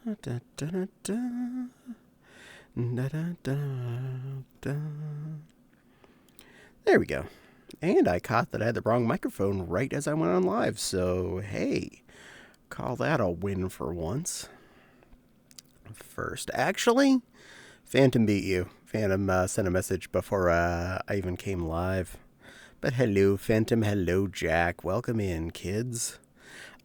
Da, da, da, da. Da, da, da, da. There we go. And I caught that I had the wrong microphone right as I went on live. So, hey, call that a win for once. First, actually, Phantom beat you. Phantom sent a message before I even came live. But hello, Phantom. Hello, Jack. Welcome in, kids.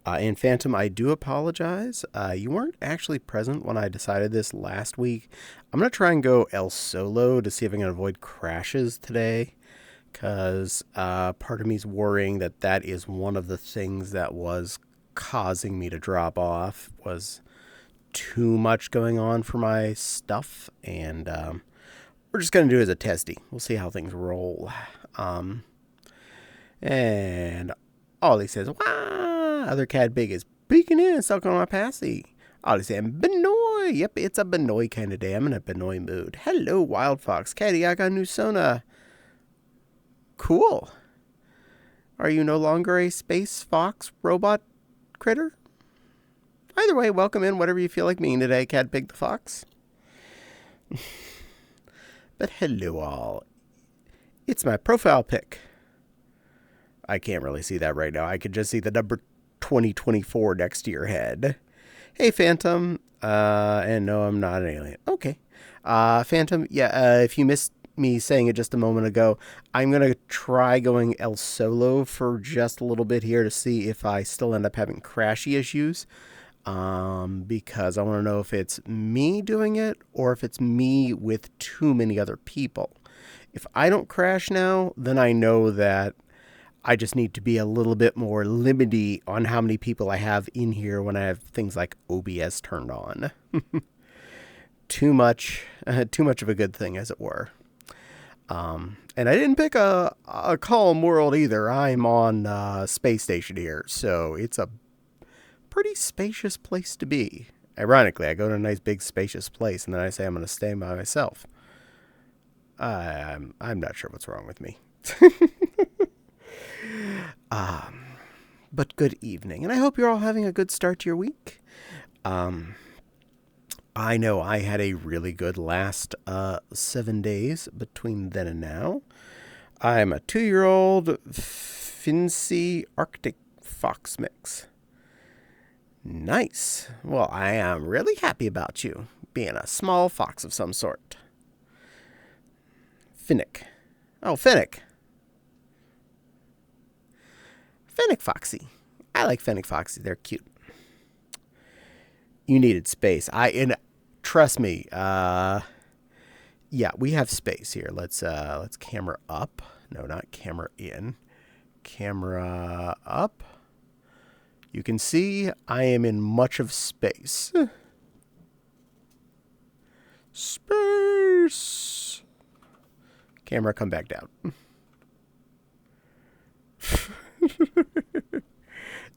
And Phantom, I do apologize. You weren't actually present when I decided this last week. I'm going to try and go El Solo to see if I can avoid crashes today. Because part of me is worrying that that is one of the things that was causing me to drop off, was too much going on for my stuff. And we're just going to do it as a testy. We'll see how things roll. And Ollie says, "Wow, other cat big is peeking in, sucking on my passy." Ollie saying, "Benoy." Yep, it's a Benoy kind of day. I'm in a Benoy mood. Hello, Wild Fox. Caddie, I got new Sona. Cool. Are you no longer a space fox robot critter? Either way, welcome in, whatever you feel like being today, Cat Pig the Fox. But hello all. It's my profile pic. I can't really see that right now. I could just see the number 2024 next to your head. Hey, Phantom. And no, I'm not an alien. Okay. Phantom, if you missed me saying it just a moment ago, I'm going to try going El Solo for just a little bit here to see if I still end up having crashy issues. Because I want to know if it's me doing it or if it's me with too many other people. If I don't crash now, then I know that I just need to be a little bit more limited on how many people I have in here when I have things like OBS turned on. Too much of a good thing, as it were. And I didn't pick a calm world either. I'm on space station here, so it's a pretty spacious place to be. Ironically, I go to a nice big spacious place, and then I say I'm going to stay by myself. I'm not sure what's wrong with me. But good evening, and I hope you're all having a good start to your week. I know I had a really good last 7 days between then and now. I'm a 2-year-old Fincy Arctic Fox mix. Nice. Well, I am really happy about you being a small fox of some sort. Finnick. Oh, Finnick. Fennec Foxy. I like Fennec Foxy. They're cute. You needed space. And trust me. Yeah, we have space here. Let's camera up. No, not camera in. Camera up. You can see I am in much of space. Space. Camera, come back down.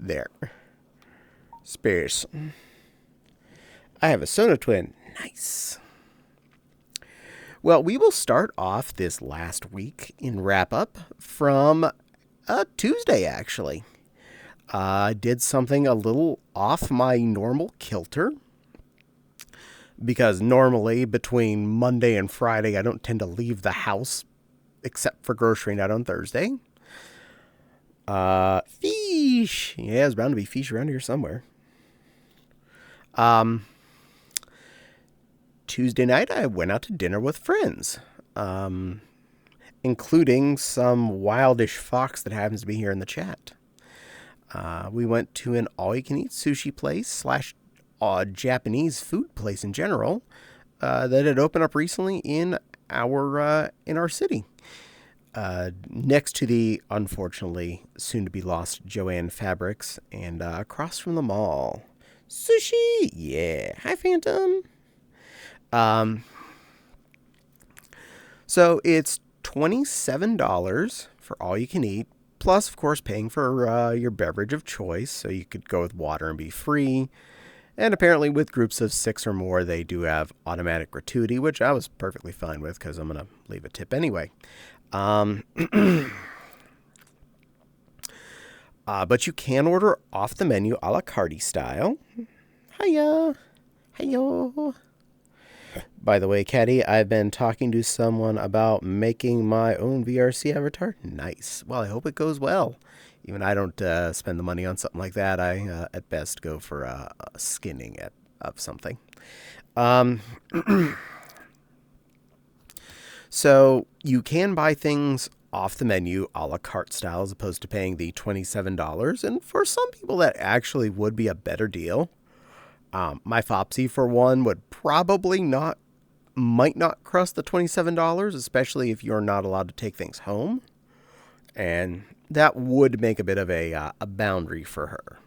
There. Space. I have a Sona twin. Nice. Well, we will start off this last week in wrap-up from Tuesday, actually. I did something a little off my normal kilter. Because normally, between Monday and Friday, I don't tend to leave the house except for grocery night on Thursday. Fish. Yeah, there's bound to be fish around here somewhere. Tuesday night, I went out to dinner with friends, including some wildish fox that happens to be here in the chat. We went to an all-you-can-eat sushi place / Japanese food place in general that had opened up recently in our city. Next to the, unfortunately, soon-to-be lost Joanne Fabrics, and across from the mall. Sushi! Yeah. Hi, Phantom! So it's $27 for all you can eat, plus, of course, paying for your beverage of choice, so you could go with water and be free. And apparently with groups of 6 or more, they do have automatic gratuity, which I was perfectly fine with because I'm going to leave a tip anyway. But you can order off the menu a la carte style. Hiya Hiyo. By the way, Caddie, I've been talking to someone about making my own VRC avatar. Nice. Well, I hope it goes well. Even I don't spend the money on something like that. I, at best, go for skinning of something. So you can buy things off the menu a la carte style as opposed to paying the $27. And for some people, that actually would be a better deal. My Fopsy, for one, would probably might not cross the $27, especially if you're not allowed to take things home. And that would make a bit of a boundary for her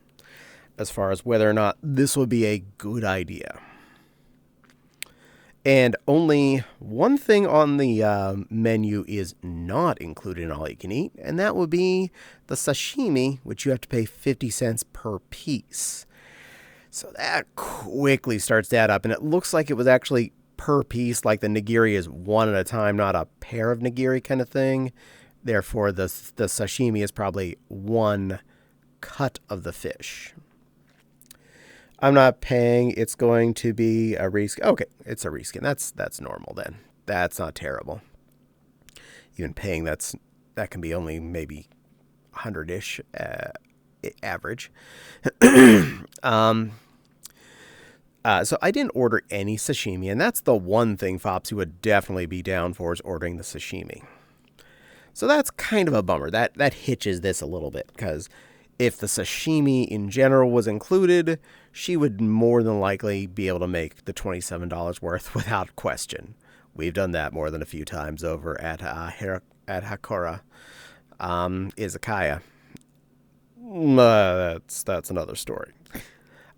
as far as whether or not this would be a good idea. And only one thing on the menu is not included in All You Can Eat, and that would be the sashimi, which you have to pay 50 cents per piece. So that quickly starts to add up, and it looks like it was actually per piece, like the nigiri is one at a time, not a pair of nigiri kind of thing. Therefore, the sashimi is probably one cut of the fish. I'm not paying. It's going to be a reskin. Okay, it's a reskin. That's normal then. That's not terrible. Even paying that can be only maybe 100-ish average. So I didn't order any sashimi, and that's the one thing Fopsy would definitely be down for, is ordering the sashimi. So that's kind of a bummer. That hitches this a little bit, because if the sashimi in general was included, she would more than likely be able to make the $27 worth without question. We've done that more than a few times over at Hakora Izakaya. That's another story.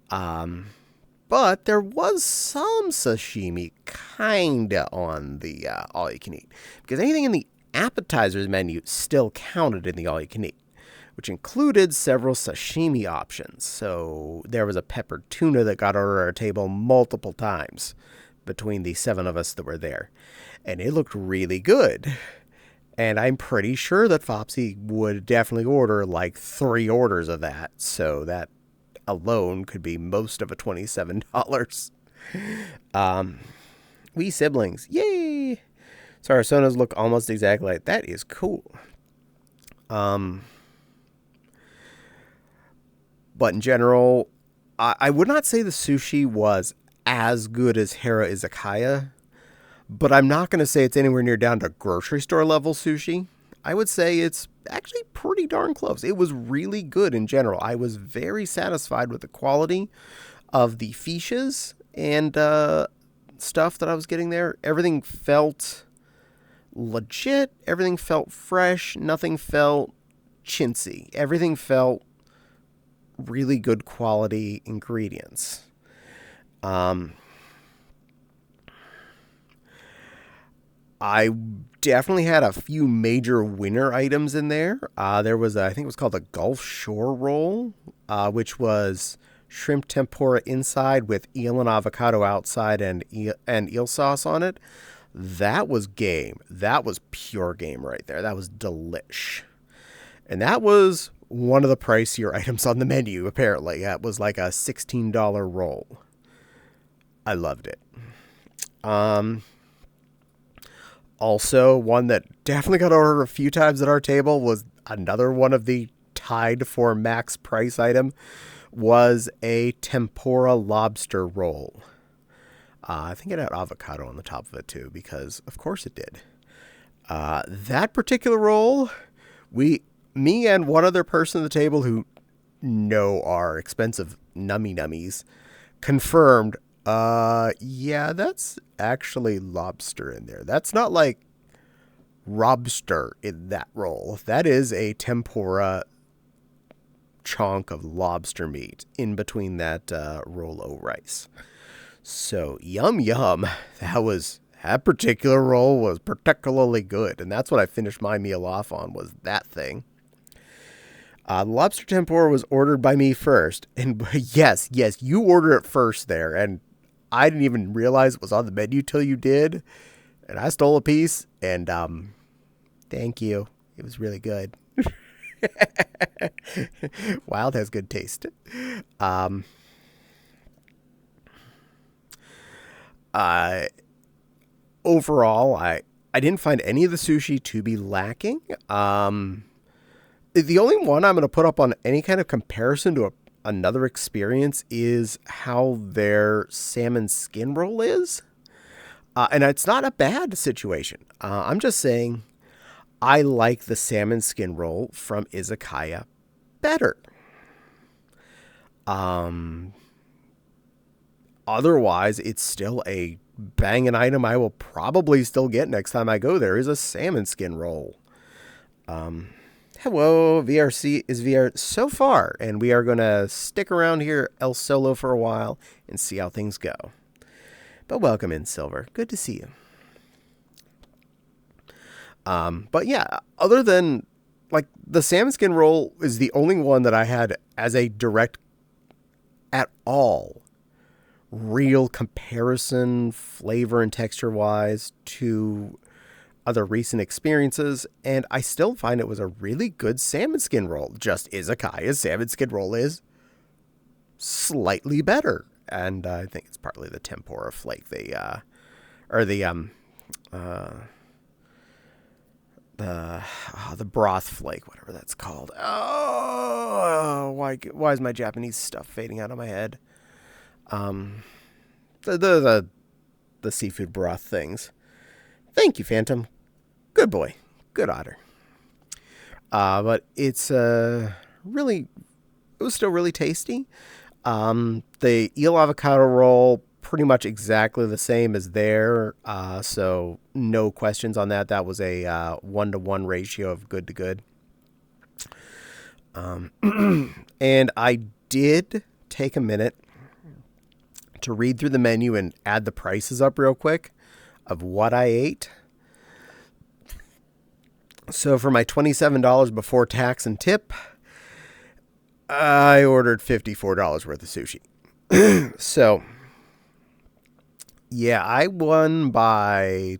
But there was some sashimi kinda on the All You Can Eat, because anything in the appetizers menu still counted in the All You Can Eat, which included several sashimi options. So there was a peppered tuna that got ordered at our table multiple times between the 7 of us that were there, and it looked really good. And I'm pretty sure that Fopsy would definitely order like 3 orders of that, so that alone could be most of a $27. We siblings, yay! So our sonas look almost exactly like that. Is cool. But in general, I would not say the sushi was as good as Hera Izakaya, but I'm not going to say it's anywhere near down to grocery store level sushi. I would say it's actually pretty darn close. It was really good in general. I was very satisfied with the quality of the fishes and stuff that I was getting there. Everything felt legit. Everything felt fresh. Nothing felt chintzy. Everything felt really good quality ingredients. I definitely had a few major winner items in there. There was, I think it was called the Gulf Shore Roll, which was shrimp tempura inside with eel and avocado outside and eel sauce on it. That was game. That was pure game right there. That was delish. And that was one of the pricier items on the menu, apparently. That was like a $16 roll. I loved it. Also, one that definitely got ordered a few times at our table was another one of the tied for max price item, was a tempura lobster roll. I think it had avocado on the top of it too, because of course it did. That particular roll, me and one other person at the table who know our expensive nummies confirmed, yeah, that's actually lobster in there. That's not like lobster in that roll. That is a tempura chunk of lobster meat in between that roll of rice. So yum. That particular roll was particularly good, and that's what I finished my meal off on, was that thing. Lobster tempura was ordered by me first, and yes, you ordered it first there, and I didn't even realize it was on the menu till you did, and I stole a piece, and thank you. It was really good. Wild has good taste. Overall, I didn't find any of the sushi to be lacking. The only one I'm going to put up on any kind of comparison to another experience is how their salmon skin roll is. And it's not a bad situation. I'm just saying I like the salmon skin roll from Izakaya better. Otherwise, it's still a banging item I will probably still get next time I go there is a salmon skin roll. Hello, VRC is VR so far, and we are going to stick around here El Solo for a while and see how things go. But welcome in, Silver. Good to see you. But yeah, other than, like, the salmon skin roll is the only one that I had as a direct, at all, real comparison, flavor and texture-wise, to other recent experiences, and I still find it was a really good salmon skin roll. Just Izakaya's salmon skin roll is slightly better, and I think it's partly the tempura flake the broth flake, whatever that's called. Oh, why is my Japanese stuff fading out of my head? The seafood broth things. Thank you, Phantom. Good boy. Good otter. But it was still really tasty. The eel avocado roll, pretty much exactly the same as there. So no questions on that. That was a 1-to-1 ratio of good to good. And I did take a minute to read through the menu and add the prices up real quick of what I ate. So for my $27 before tax and tip, I ordered $54 worth of sushi. So, yeah, I won by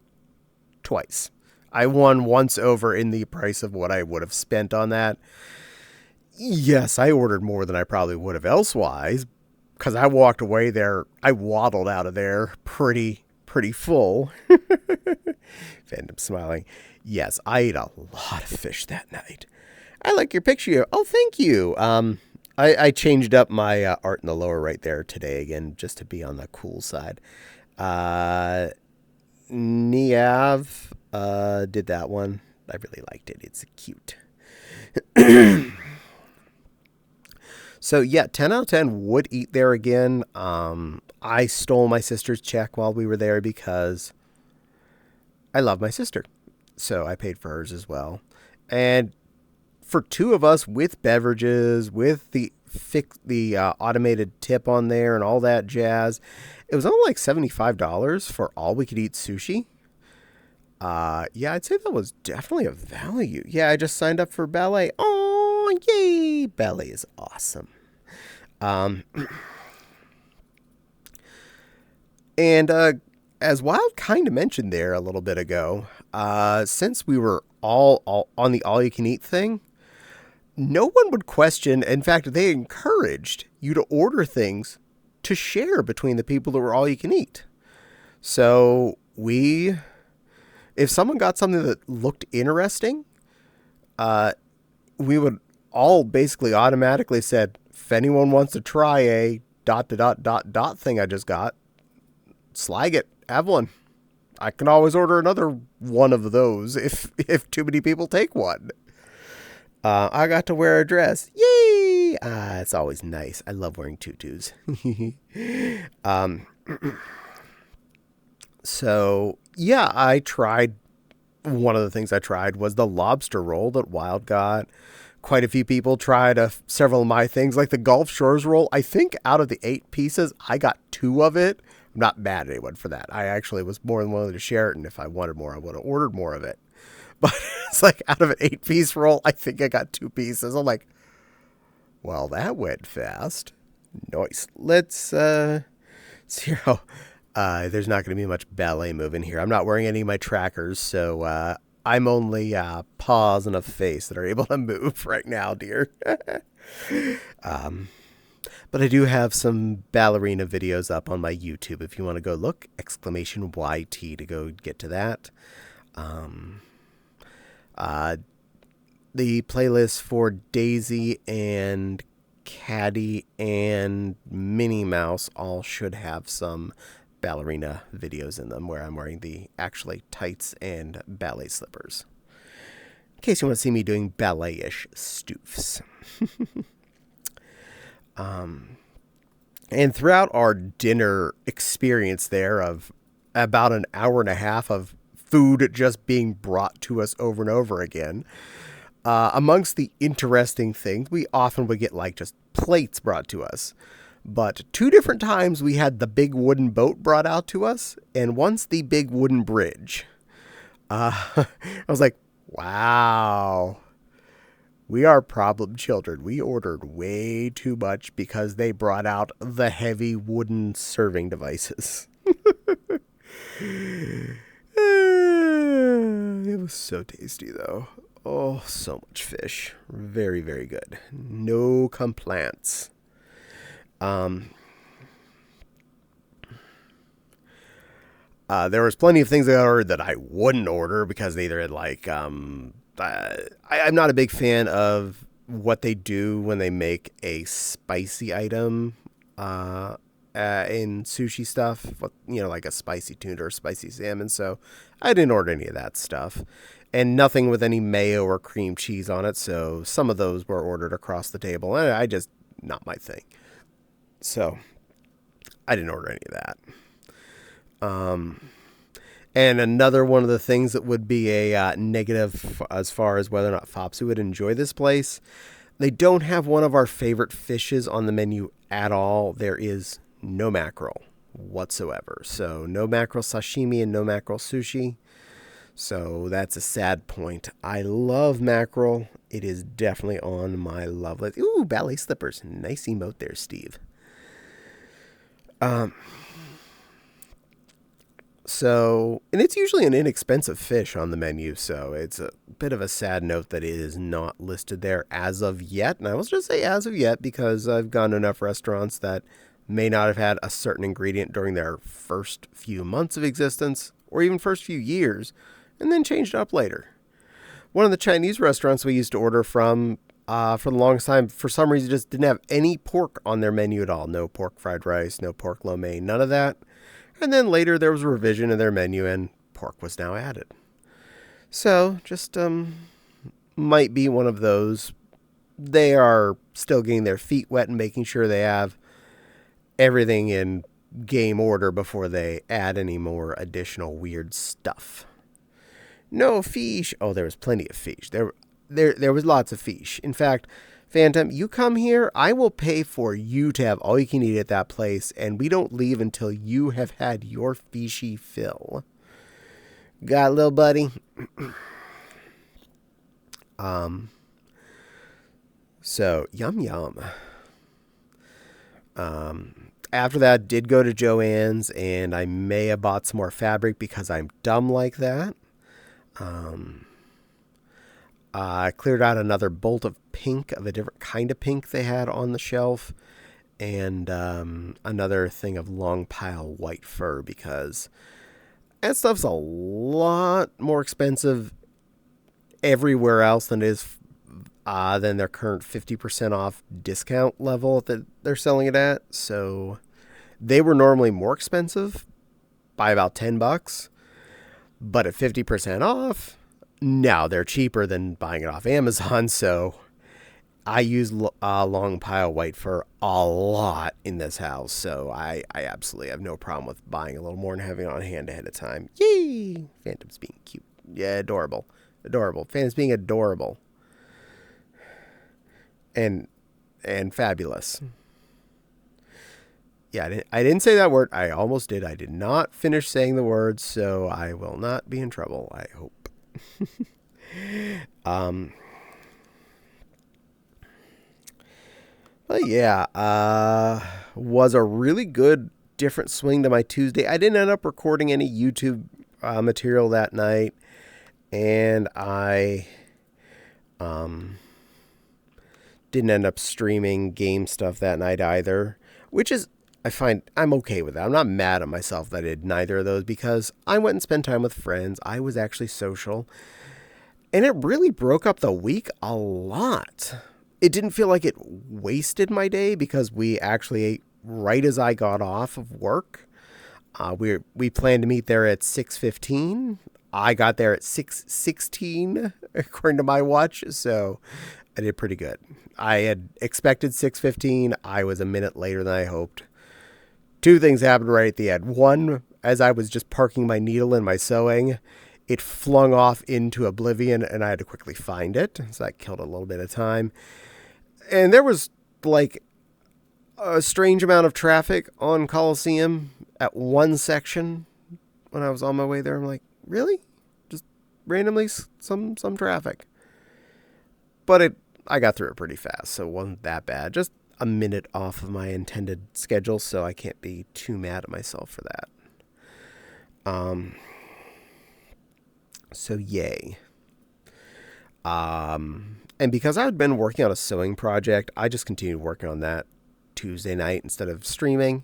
twice. I won once over in the price of what I would have spent on that. Yes, I ordered more than I probably would have elsewise, because I walked away there. I waddled out of there pretty full. Phantom smiling. Yes, I ate a lot of fish that night. I like your picture. Oh, thank you. I changed up my art in the lower right there today again, just to be on the cool side. Niav did that one. I really liked it. It's cute. So yeah, 10 out of 10 would eat there again. I stole my sister's check while we were there because I love my sister. So I paid for hers as well. And for two of us with beverages, with the automated tip on there and all that jazz, it was only like $75 for all we could eat sushi. Yeah, I'd say that was definitely a value. Yeah, I just signed up for ballet. Oh, yay! Ballet is awesome. And as Wild kind of mentioned there a little bit ago, since we were all on the all-you-can-eat thing, no one would question. In fact, they encouraged you to order things to share between the people that were all-you-can-eat. So if someone got something that looked interesting, we would all basically automatically said, if anyone wants to try a ... thing I just got, slag it, have one. I can always order another one of those if too many people take one. I got to wear a dress. Yay! It's always nice. I love wearing tutus. So, yeah, I tried. One of the things I tried was the lobster roll that Wild got. Quite a few people tried several of my things, like the Gulf Shores roll. I think out of the 8 pieces, I got 2 of it. I'm not mad at anyone for that. I actually was more than willing to share it, and if I wanted more, I would have ordered more of it. But it's like out of an 8-piece roll, I think I got 2 pieces. I'm like, well, that went fast. Nice. Let's see how. There's not going to be much ballet moving here. I'm not wearing any of my trackers, so I'm only paws and a face that are able to move right now, dear. But I do have some ballerina videos up on my YouTube if you want to go look, exclamation YT to go get to that. The playlist for Daisy and Caddie and Minnie Mouse all should have some ballerina videos in them where I'm wearing the actually tights and ballet slippers. In case you want to see me doing ballet-ish stoofs. And throughout our dinner experience there of about an hour and a half of food just being brought to us over and over again, amongst the interesting things, we often would get like just plates brought to us. But 2 different times we had the big wooden boat brought out to us, and once the big wooden bridge. I was like, wow, we are problem children. We ordered way too much because they brought out the heavy wooden serving devices. It was so tasty, though. Oh, so much fish. Very, very good. No complaints. There was plenty of things I ordered that I wouldn't order because they either had like, I'm not a big fan of what they do when they make a spicy item, in sushi stuff, like a spicy tuna or spicy salmon. So I didn't order any of that stuff, and nothing with any mayo or cream cheese on it. So some of those were ordered across the table, and I just, not my thing. So I didn't order any of that. And another one of the things that would be a negative as far as whether or not Fopsy would enjoy this place, they don't have one of our favorite fishes on the menu at all. There is no mackerel whatsoever. So no mackerel sashimi and no mackerel sushi. So that's a sad point. I love mackerel. It is definitely on my love list. Ooh, ballet slippers. Nice emote there, Steve. So, and it's usually an inexpensive fish on the menu, so it's a bit of a sad note that it is not listed there as of yet. And I will just say as of yet because I've gone to enough restaurants that may not have had a certain ingredient during their first few months of existence or even first few years and then changed it up later. One of the Chinese restaurants we used to order from for the longest time, for some reason, just didn't have any pork on their menu at all. No pork fried rice, no pork lo mein, none of that. And then later there was a revision in their menu and pork was now added. So just might be one of those. They are still getting their feet wet and making sure they have everything in game order before they add any more additional weird stuff. No fish. Oh, there was plenty of fish. There was lots of fish. In fact, Phantom, you come here, I will pay for you to have all you can eat at that place, and we don't leave until you have had your fishy fill. Got it, little buddy? So, yum. After that, did go to Joann's, and I may have bought some more fabric because I'm dumb like that. I cleared out another bolt of pink, of a different kind of pink they had on the shelf, and another thing of long pile white fur because that stuff's a lot more expensive everywhere else than it is than their current 50% off discount level that they're selling it at. So they were normally more expensive by about $10, but at 50% off, now they're cheaper than buying it off Amazon. So I use long pile white fur a lot in this house. So I absolutely have no problem with buying a little more and having it on hand ahead of time. Yay! Phantom's being cute. Yeah, adorable. Phantom's being adorable. And fabulous. Yeah, I didn't say that word. I almost did. I did not finish saying the word, so I will not be in trouble, I hope. But yeah, was a really good different swing to my Tuesday. I didn't end up recording any YouTube material that night, and I Didn't end up streaming game stuff that night either, which is, I find I'm okay with that. I'm not mad at myself that I did neither of those because I went and spent time with friends. I was actually social. And it really broke up the week a lot. It didn't feel like it wasted my day because we actually ate right as I got off of work. We planned to meet there at 6:15. I got there at 6:16 according to my watch, so I did pretty good. I had expected 6:15. I was a minute later than I hoped. Two things happened right at the end. One, as I was just parking my needle in my sewing, it flung off into oblivion and I had to quickly find it. So that killed a little bit of time. And there was like a strange amount of traffic on Coliseum at one section when I was on my way there. I'm like, really? Just randomly some traffic. But I got through it pretty fast, so it wasn't that bad. Just a minute off of my intended schedule, so I can't be too mad at myself for that. So yay. And because I'd been working on a sewing project, I just continued working on that Tuesday night instead of streaming.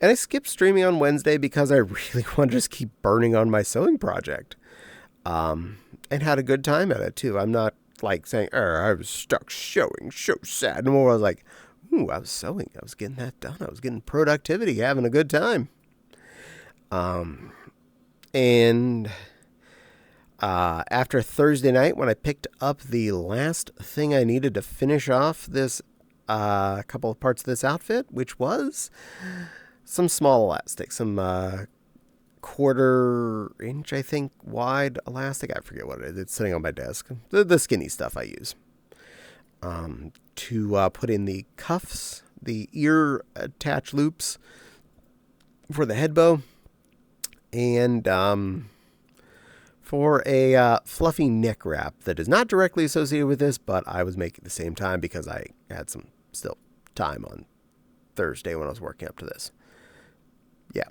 And I skipped streaming on Wednesday because I really wanted to just keep burning on my sewing project. And had a good time at it too. I'm not like saying, I was stuck sewing, so sad. No, I was like, ooh, I was sewing. I was getting that done. I was getting productivity, having a good time. And after Thursday night, when I picked up the last thing I needed to finish off this couple of parts of this outfit, which was some small elastic, some 1/4 inch, I think, wide elastic. I forget what it is. It's sitting on my desk. The skinny stuff I use to put in the cuffs, the ear attach loops for the head bow, and for a fluffy neck wrap that is not directly associated with this, but I was making at the same time because I had some still time on Thursday when I was working up to this. Yeah.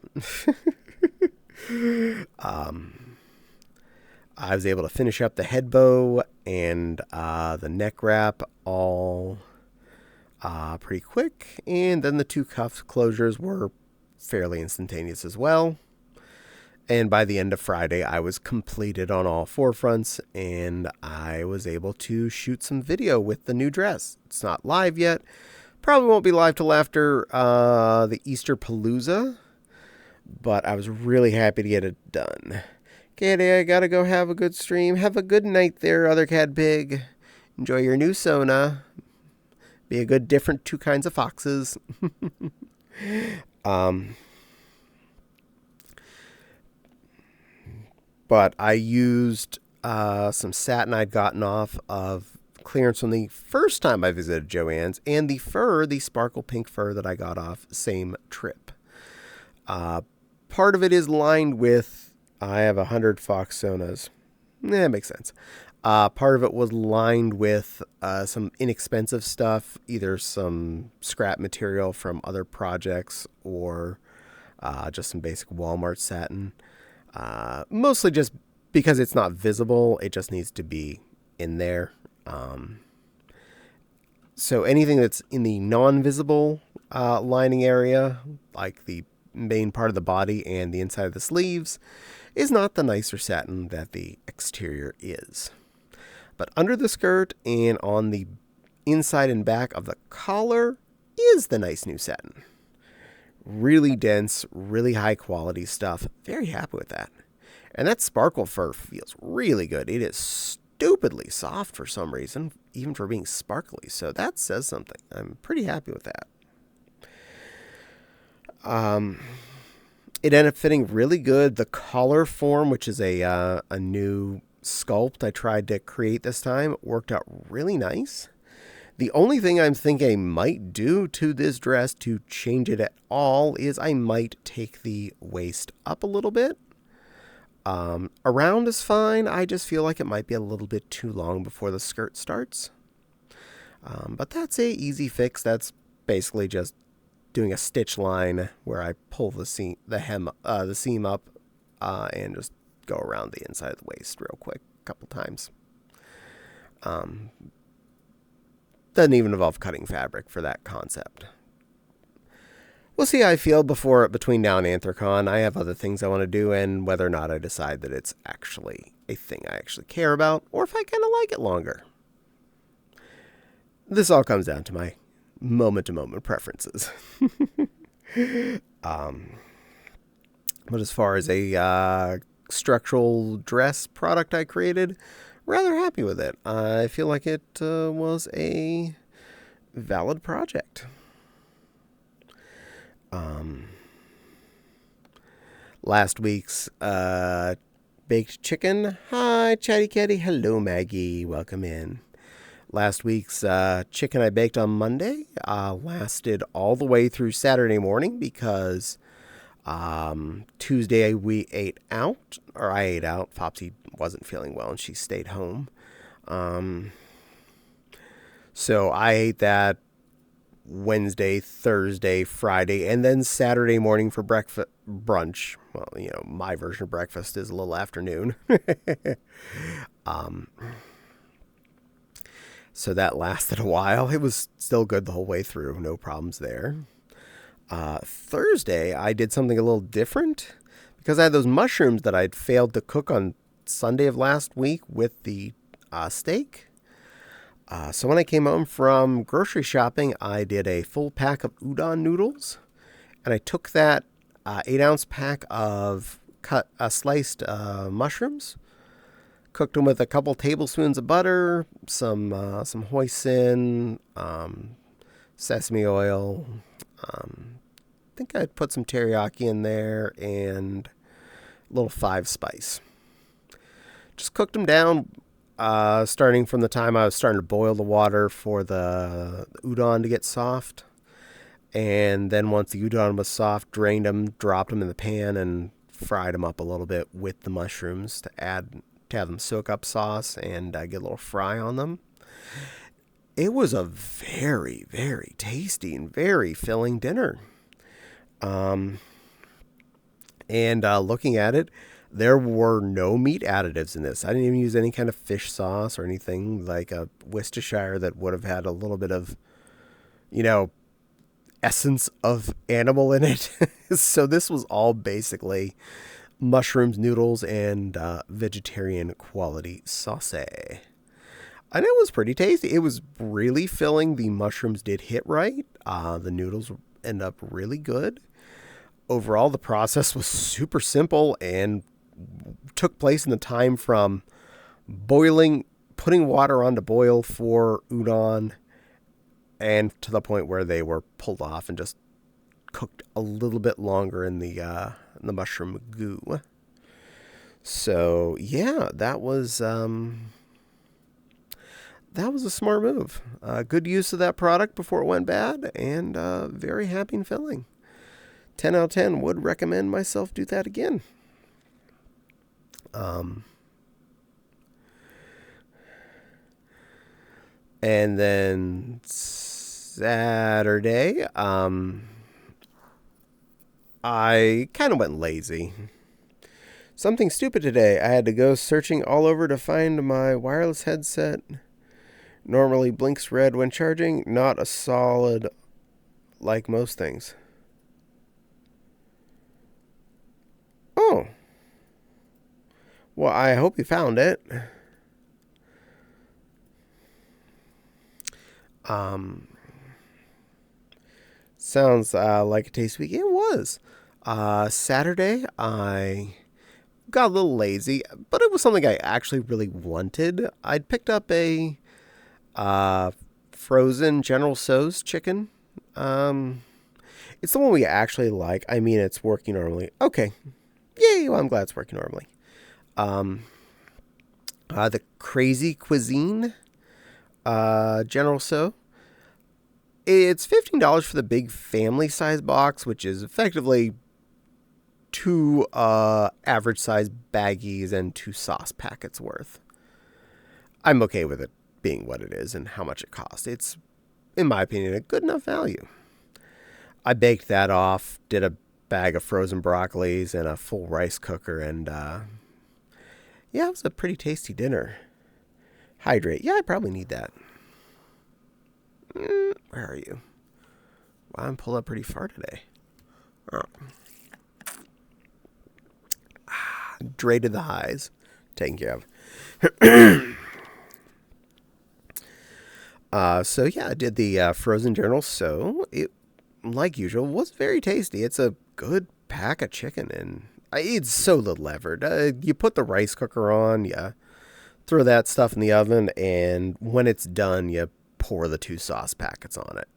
I was able to finish up the head bow and the neck wrap all pretty quick, and then the two cuff closures were fairly instantaneous as well. And by the end of Friday, I was completed on all four fronts, and I was able to shoot some video with the new dress. It's not live yet. Probably won't be live till after the Easter Palooza, but I was really happy to get it done. Caddie, I gotta go have a good stream. Have a good night there, other Cad Pig. Enjoy your new Sona. Be a good different two kinds of foxes. But I used some satin I'd gotten off of clearance from the first time I visited Joann's, and the fur, the sparkle pink fur that I got off same trip. Part of it is lined with, I have 100 Fox Sonas. That makes sense. Part of it was lined with some inexpensive stuff, either some scrap material from other projects or just some basic Walmart satin. Mostly just because it's not visible, it just needs to be in there. So anything that's in the non-visible lining area, like the main part of the body and the inside of the sleeves, is not the nicer satin that the exterior is. But under the skirt and on the inside and back of the collar is the nice new satin. Really dense, really high quality stuff. Very happy with that. And that sparkle fur feels really good. It is stupidly soft for some reason, even for being sparkly. So that says something. I'm pretty happy with that. It ended up fitting really good. The collar form, which is a new sculpt I tried to create this time, worked out really nice. The only thing I'm thinking I might do to this dress to change it at all is I might take the waist up a little bit. Around is fine. I just feel like it might be a little bit too long before the skirt starts. But that's a easy fix. That's basically just doing a stitch line where I pull the seam up, and just go around the inside of the waist real quick a couple times. doesn't even involve cutting fabric for that concept. We'll see how I feel between now and Anthrocon. I have other things I want to do, and whether or not I decide that it's actually a thing I actually care about, or if I kind of like it longer. This all comes down to my moment-to-moment preferences. But as far as a structural dress product I created, rather happy with it. I feel like it was a valid project. Last week's baked chicken. Hi, Chatty Caddie. Hello, Maggie. Welcome in. Last week's chicken I baked on Monday lasted all the way through Saturday morning because Tuesday I ate out. Popsy wasn't feeling well and she stayed home. So I ate that Wednesday, Thursday, Friday, and then Saturday morning for brunch. Well, my version of breakfast is a little afternoon. So that lasted a while. It was still good the whole way through. No problems there. Thursday, I did something a little different because I had those mushrooms that I'd failed to cook on Sunday of last week with the steak. So when I came home from grocery shopping, I did a full pack of udon noodles, and I took that 8-ounce pack of sliced mushrooms, cooked them with a couple tablespoons of butter, some hoisin, sesame oil. I think I'd put some teriyaki in there and a little 5-spice. Just cooked them down. Starting from the time I was starting to boil the water for the udon to get soft. And then once the udon was soft, drained them, dropped them in the pan, and fried them up a little bit with the mushrooms to have them soak up sauce and get a little fry on them. It was a very, very tasty and very filling dinner. And looking at it, there were no meat additives in this. I didn't even use any kind of fish sauce or anything like a Worcestershire that would have had a little bit of, essence of animal in it. So this was all basically mushrooms, noodles, and vegetarian quality sauce. And it was pretty tasty. It was really filling. The mushrooms did hit right. The noodles end up really good. Overall, the process was super simple and took place in the time from putting water on to boil for udon, and to the point where they were pulled off and just cooked a little bit longer in the mushroom goo. So yeah, that was a smart move. Good use of that product before it went bad, and very happy and filling. 10 out of 10 would recommend myself do that again. And then Saturday, I kind of went lazy. Something stupid today. I had to go searching all over to find my wireless headset. Normally blinks red when charging, not a solid like most things. Oh. Well, I hope you found it. Sounds like a tasty week. It was. Saturday, I got a little lazy, but it was something I actually really wanted. I'd picked up a frozen General Tso's chicken. It's the one we actually like. I mean, it's working normally. Okay. Yay, well, I'm glad it's working normally. The Crazy Cuisine General Tso. It's $15 for the big family size box, which is effectively 2 average size baggies and 2 sauce packets worth. I'm okay with it being what it is and how much it costs. It's, in my opinion, a good enough value. I baked that off, did a bag of frozen broccolis and a full rice cooker, and yeah, it was a pretty tasty dinner. Hydrate. Yeah, I probably need that. Where are you? Wow, I'm pulled up pretty far today. Oh. Drated the highs. Taken care of. So yeah, I did the frozen journal. So it, like usual, was very tasty. It's a good pack of chicken, and it's so little effort. You put the rice cooker on, you throw that stuff in the oven, and when it's done, you pour the 2 sauce packets on it.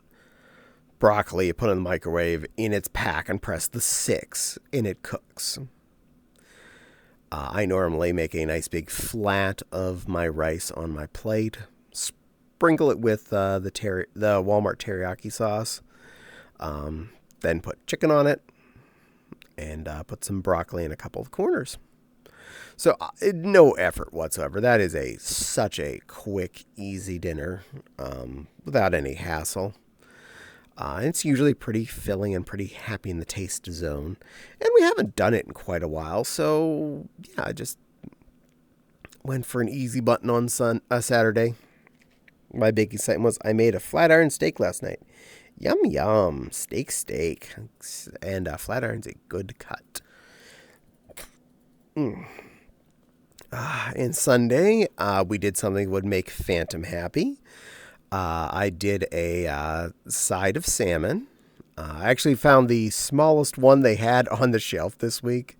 Broccoli, you put in the microwave in its pack and press the 6, and it cooks. I normally make a nice big flat of my rice on my plate, sprinkle it with the Walmart teriyaki sauce, then put chicken on it, and put some broccoli in a couple of corners. So no effort whatsoever. That is such a quick, easy dinner without any hassle. It's usually pretty filling and pretty happy in the taste zone. And we haven't done it in quite a while, so yeah, I just went for an easy button on Saturday. My big excitement was I made a flat iron steak last night. Yum, yum. Steak. And flat iron's a good cut. And Sunday, we did something that would make Phantom happy. I did a side of salmon. I actually found the smallest one they had on the shelf this week.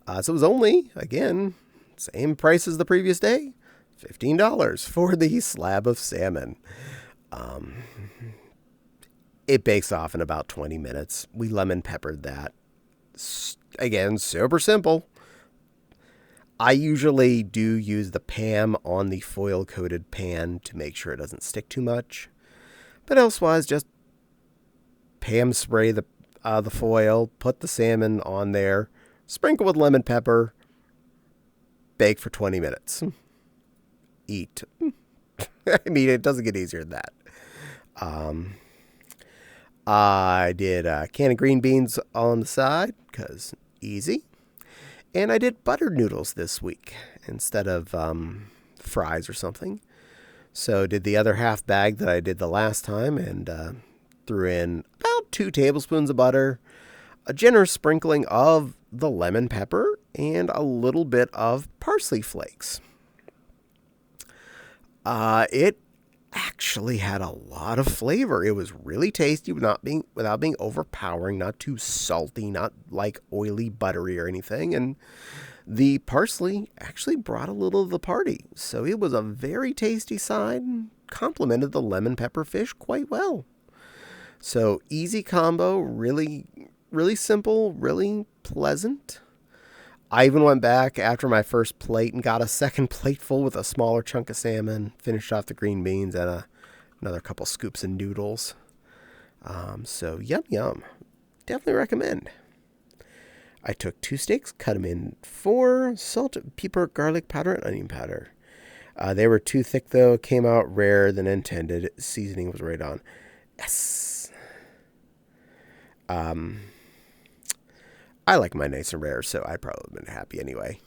So it was only, again, same price as the previous day, $15 for the slab of salmon. It bakes off in about 20 minutes. We lemon peppered that. Again, super simple. I usually do use the Pam on the foil-coated pan to make sure it doesn't stick too much. But elsewise, just Pam spray the foil, put the salmon on there, sprinkle with lemon pepper, bake for 20 minutes. Eat. I mean, it doesn't get easier than that. I did a can of green beans on the side, because easy. And I did buttered noodles this week instead of fries or something. So did the other half bag that I did the last time and threw in about 2 tablespoons of butter, a generous sprinkling of the lemon pepper, and a little bit of parsley flakes. It actually had a lot of flavor. It was really tasty without being overpowering, not too salty, not like oily, buttery or anything. And the parsley actually brought a little of the party. So it was a very tasty side and complemented the lemon pepper fish quite well. So easy combo, really, really simple, really pleasant. I even went back after my first plate and got a second plate full with a smaller chunk of salmon, finished off the green beans, and another couple scoops of noodles. So yum. Definitely recommend. I took 2 steaks, cut them in 4, salt, pepper, garlic powder, and onion powder. They were too thick, though. Came out rarer than intended. Seasoning was right on. Yes. I like mine nice and rare, so I'd probably have been happy anyway.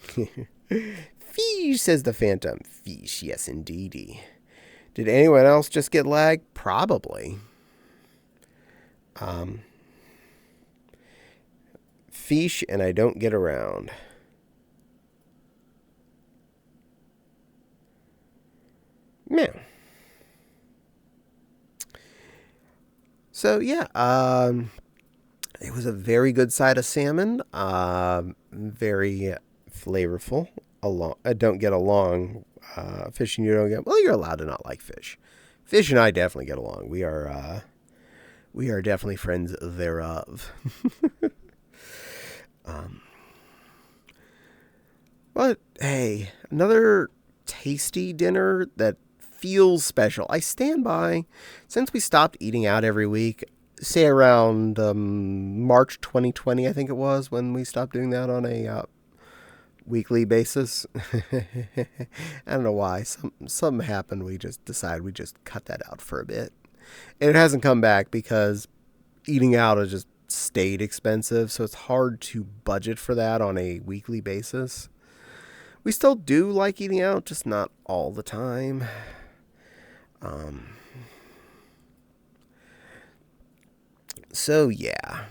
Fish, says the Phantom. Fish, yes indeedy. Did anyone else just get lag? Probably. Fish, and I don't get around. Man. So, yeah, it was a very good side of salmon. Very flavorful. Don't get along. Fish and you don't get... Well, you're allowed to not like fish. Fish and I definitely get along. We are definitely friends thereof. But, hey, another tasty dinner that feels special. I stand by, since we stopped eating out every week, say around March 2020, I think it was, when we stopped doing that on a weekly basis. I don't know why. Something happened. We just decided we just cut that out for a bit. And it hasn't come back because eating out has just stayed expensive, so it's hard to budget for that on a weekly basis. We still do like eating out, just not all the time. So yeah.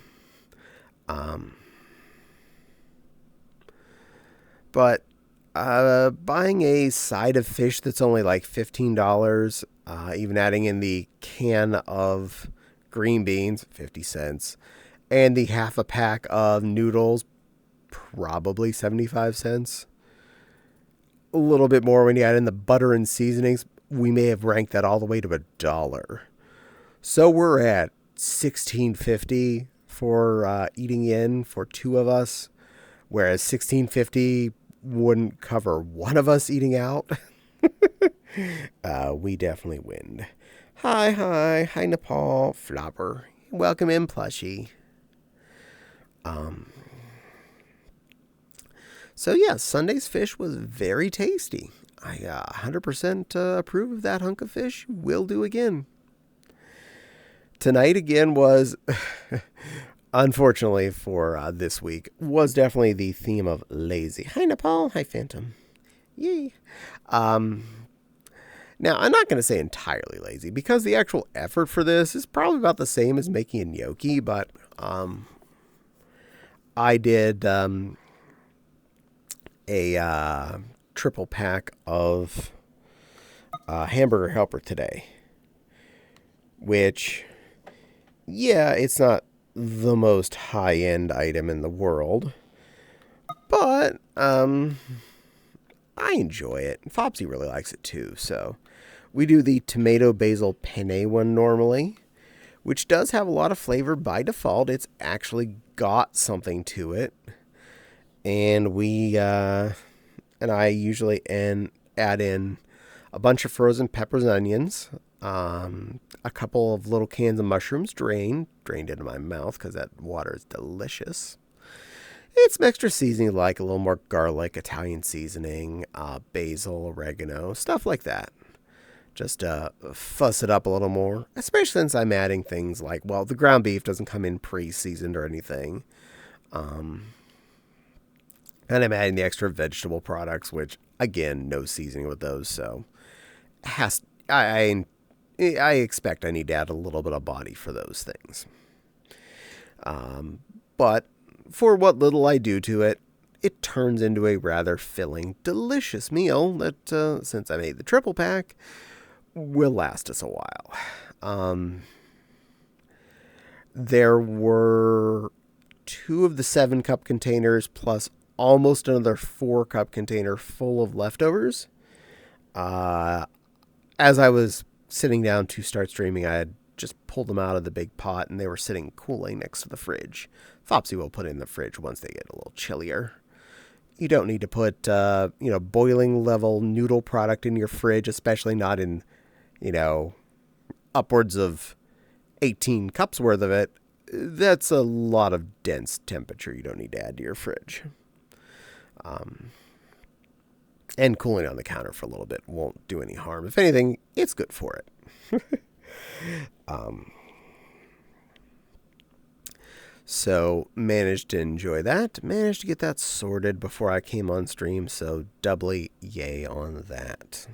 But buying a side of fish that's only like $15, even adding in the can of green beans, 50 cents, and the half a pack of noodles, probably 75 cents. A little bit more when you add in the butter and seasonings. We may have ranked that all the way to $1. So we're at $16.50 for eating in for two of us, whereas $16.50 wouldn't cover one of us eating out. We definitely win. Hi, Nepal, Flopper. Welcome in, plushie. So yeah, Sunday's fish was very tasty. I 100% approve of that hunk of fish. Will do again. Tonight again was, unfortunately for this week, was definitely the theme of lazy. Hi, Nepal. Hi, Phantom. Yay. Now, I'm not going to say entirely lazy because the actual effort for this is probably about the same as making a gnocchi, but I did a triple pack of hamburger helper today, which, yeah, it's not the most high-end item in the world, but I enjoy it. Fopsy really likes it too, so we do the tomato basil penne one normally, which does have a lot of flavor by default. It's actually got something to it. And I usually add in a bunch of frozen peppers and onions, a couple of little cans of mushrooms drained into my mouth because that water is delicious. It's some extra seasoning, like a little more garlic, Italian seasoning, basil, oregano, stuff like that. Just fuss it up a little more, especially since I'm adding things like, well, the ground beef doesn't come in pre-seasoned or anything. And I'm adding the extra vegetable products, which, again, no seasoning with those, so I expect I need to add a little bit of body for those things. But for what little I do to it, it turns into a rather filling, delicious meal that, since I made the triple pack, will last us a while. There were 2 of the 7-cup containers plus almost another 4-cup container full of leftovers. As I was sitting down to start streaming, I had just pulled them out of the big pot and they were sitting cooling next to the fridge. Fopsy will put it in the fridge once they get a little chillier. You don't need to put, boiling level noodle product in your fridge, especially not in, upwards of 18 cups worth of it. That's a lot of dense temperature you don't need to add to your fridge. And cooling on the counter for a little bit won't do any harm. If anything, it's good for it. So managed to enjoy that. Managed to get that sorted before I came on stream. So doubly yay on that.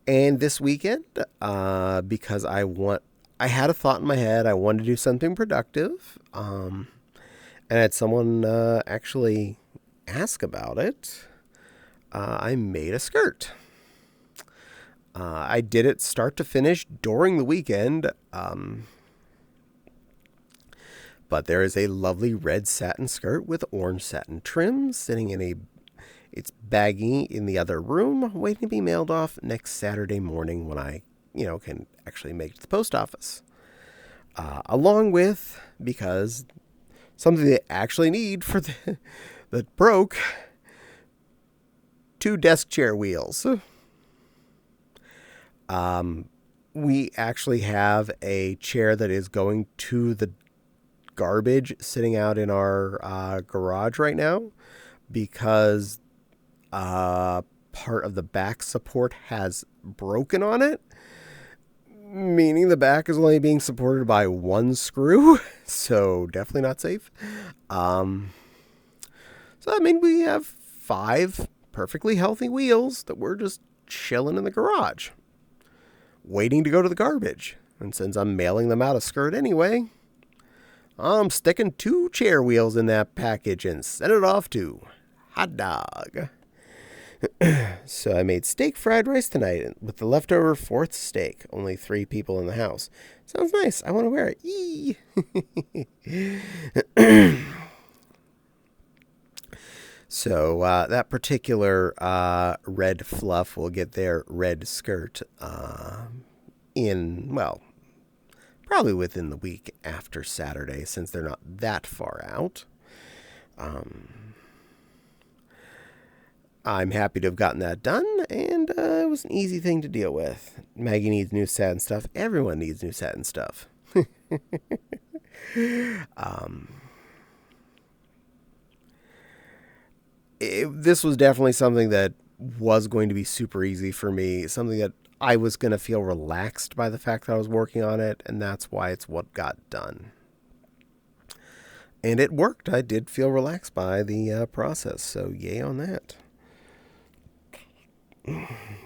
And this weekend, because I had a thought in my head. I wanted to do something productive. And I had someone actually ask about it. I made a skirt. I did it start to finish during the weekend. But there is a lovely red satin skirt with orange satin trim sitting in it's baggy in the other room, waiting to be mailed off next Saturday morning when I, can actually make it to the post office. Along with, because something they actually need for that broke, 2 desk chair wheels. We actually have a chair that is going to the garbage sitting out in our garage right now because part of the back support has broken on it, meaning the back is only being supported by 1 screw, so definitely not safe. So we have 5 perfectly healthy wheels that we're just chilling in the garage, waiting to go to the garbage. And since I'm mailing them out a skirt anyway, I'm sticking 2 chair wheels in that package and send it off to Hot Dog. So I made steak fried rice tonight with the leftover 4th steak. Only 3 people in the house. Sounds nice. I want to wear it. Yee. So that particular red fluff will get their red skirt probably within the week after Saturday, since they're not that far out. I'm happy to have gotten that done, and it was an easy thing to deal with. Maggie needs new satin stuff. Everyone needs new satin stuff. This was definitely something that was going to be super easy for me, something that I was going to feel relaxed by the fact that I was working on it, and that's why it's what got done. And it worked. I did feel relaxed by the process, so yay on that.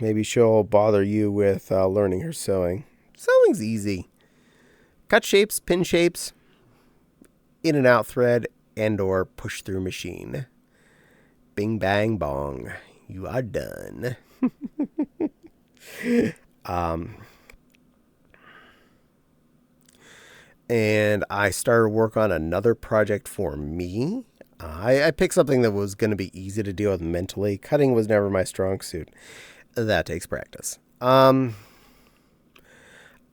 Maybe she'll bother you with learning her sewing. Sewing's easy. Cut shapes, pin shapes, in and out thread, and or push through machine. Bing, bang, bong. You are done. And I started work on another project for me. I picked something that was going to be easy to deal with mentally. Cutting was never my strong suit. That takes practice. I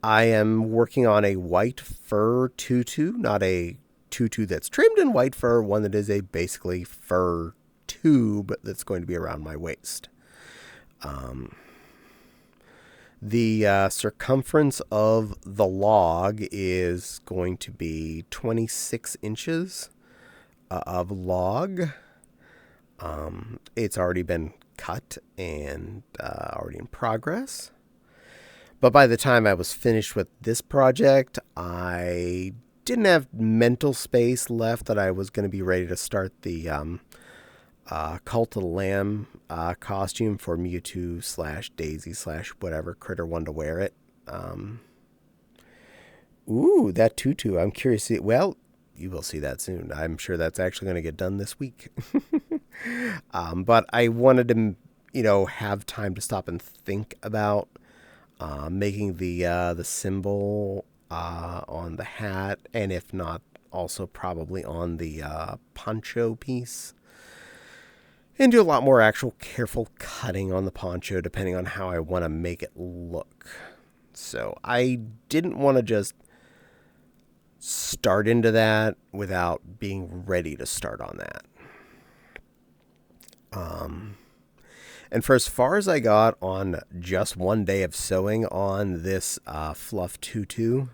am working on a white fur tutu, not a tutu that's trimmed in white fur, one that is a basically fur tube that's going to be around my waist. The circumference of the log is going to be 26 inches of log. It's already been cut and already in progress. But by the time I was finished with this project, I didn't have mental space left that I was going to be ready to start the Cult of the Lamb costume for Mewtwo / Daisy / whatever critter one to wear it. Ooh, that tutu. I'm curious. Well, you will see that soon. I'm sure that's actually going to get done this week. But I wanted to, have time to stop and think about making the symbol on the hat, and if not, also probably on the poncho piece. And do a lot more actual careful cutting on the poncho depending on how I want to make it look. So I didn't want to just start into that without being ready to start on that. And for as far as I got on just one day of sewing on this fluff tutu,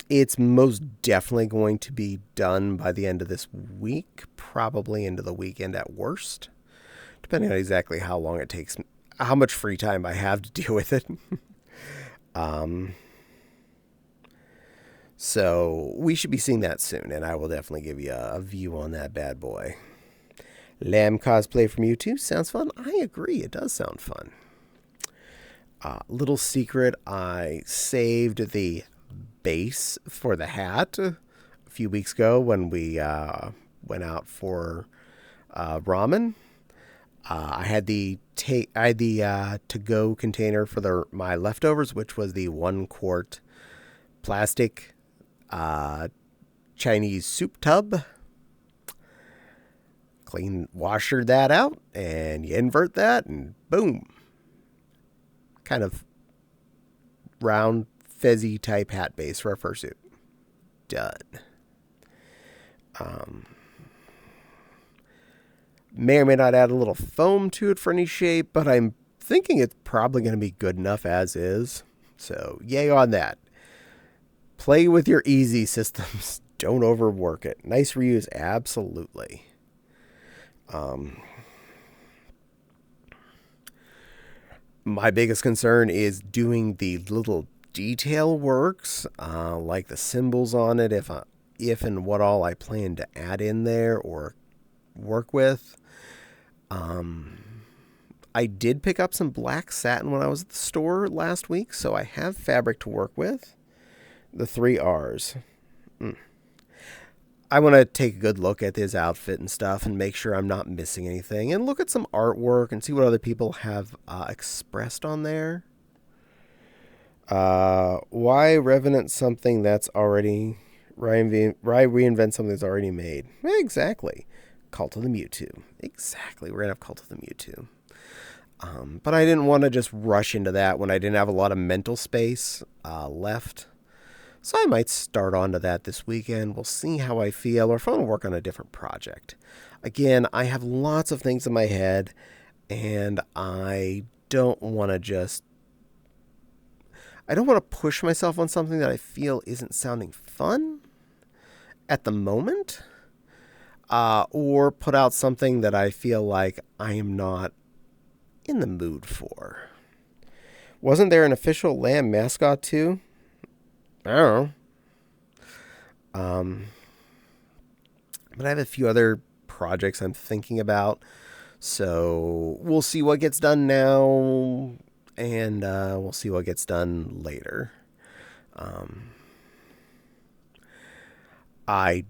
it's most definitely going to be done by the end of this week, probably into the weekend at worst, depending on exactly how long it takes, how much free time I have to deal with it. So we should be seeing that soon, and I will definitely give you a view on that bad boy. Lamb cosplay from Mewtwo sounds fun. I agree, it does sound fun. Little secret, I saved the base for the hat a few weeks ago when we went out for ramen. I had the to-go container for my leftovers, which was the 1-quart plastic Chinese soup tub. Washer that out, and you invert that, and boom. Kind of round, fezzy type hat base for a fursuit. Done. May or may not add a little foam to it for any shape, but I'm thinking it's probably going to be good enough as is. So, yay on that. Play with your easy systems. Don't overwork it. Nice reuse, absolutely. My biggest concern is doing the little detail works, like the symbols on it, if and what all I plan to add in there or work with. I did pick up some black satin when I was at the store last week, so I have fabric to work with. The 3 R's. I want to take a good look at his outfit and stuff and make sure I'm not missing anything, and look at some artwork and see what other people have expressed on there. Why reinvent something that's already reinvent something that's already made? Exactly. Cult of the Mewtwo. Exactly. We're gonna have Cult of the Mewtwo. But I didn't want to just rush into that when I didn't have a lot of mental space left. So I might start onto that this weekend. We'll see how I feel, or if I want to work on a different project. Again, I have lots of things in my head, and I don't want to push myself on something that I feel isn't sounding fun at the moment, or put out something that I feel like I am not in the mood for. Wasn't there an official lamb mascot too? I don't know. But I have a few other projects I'm thinking about, so we'll see what gets done now, and we'll see what gets done later. I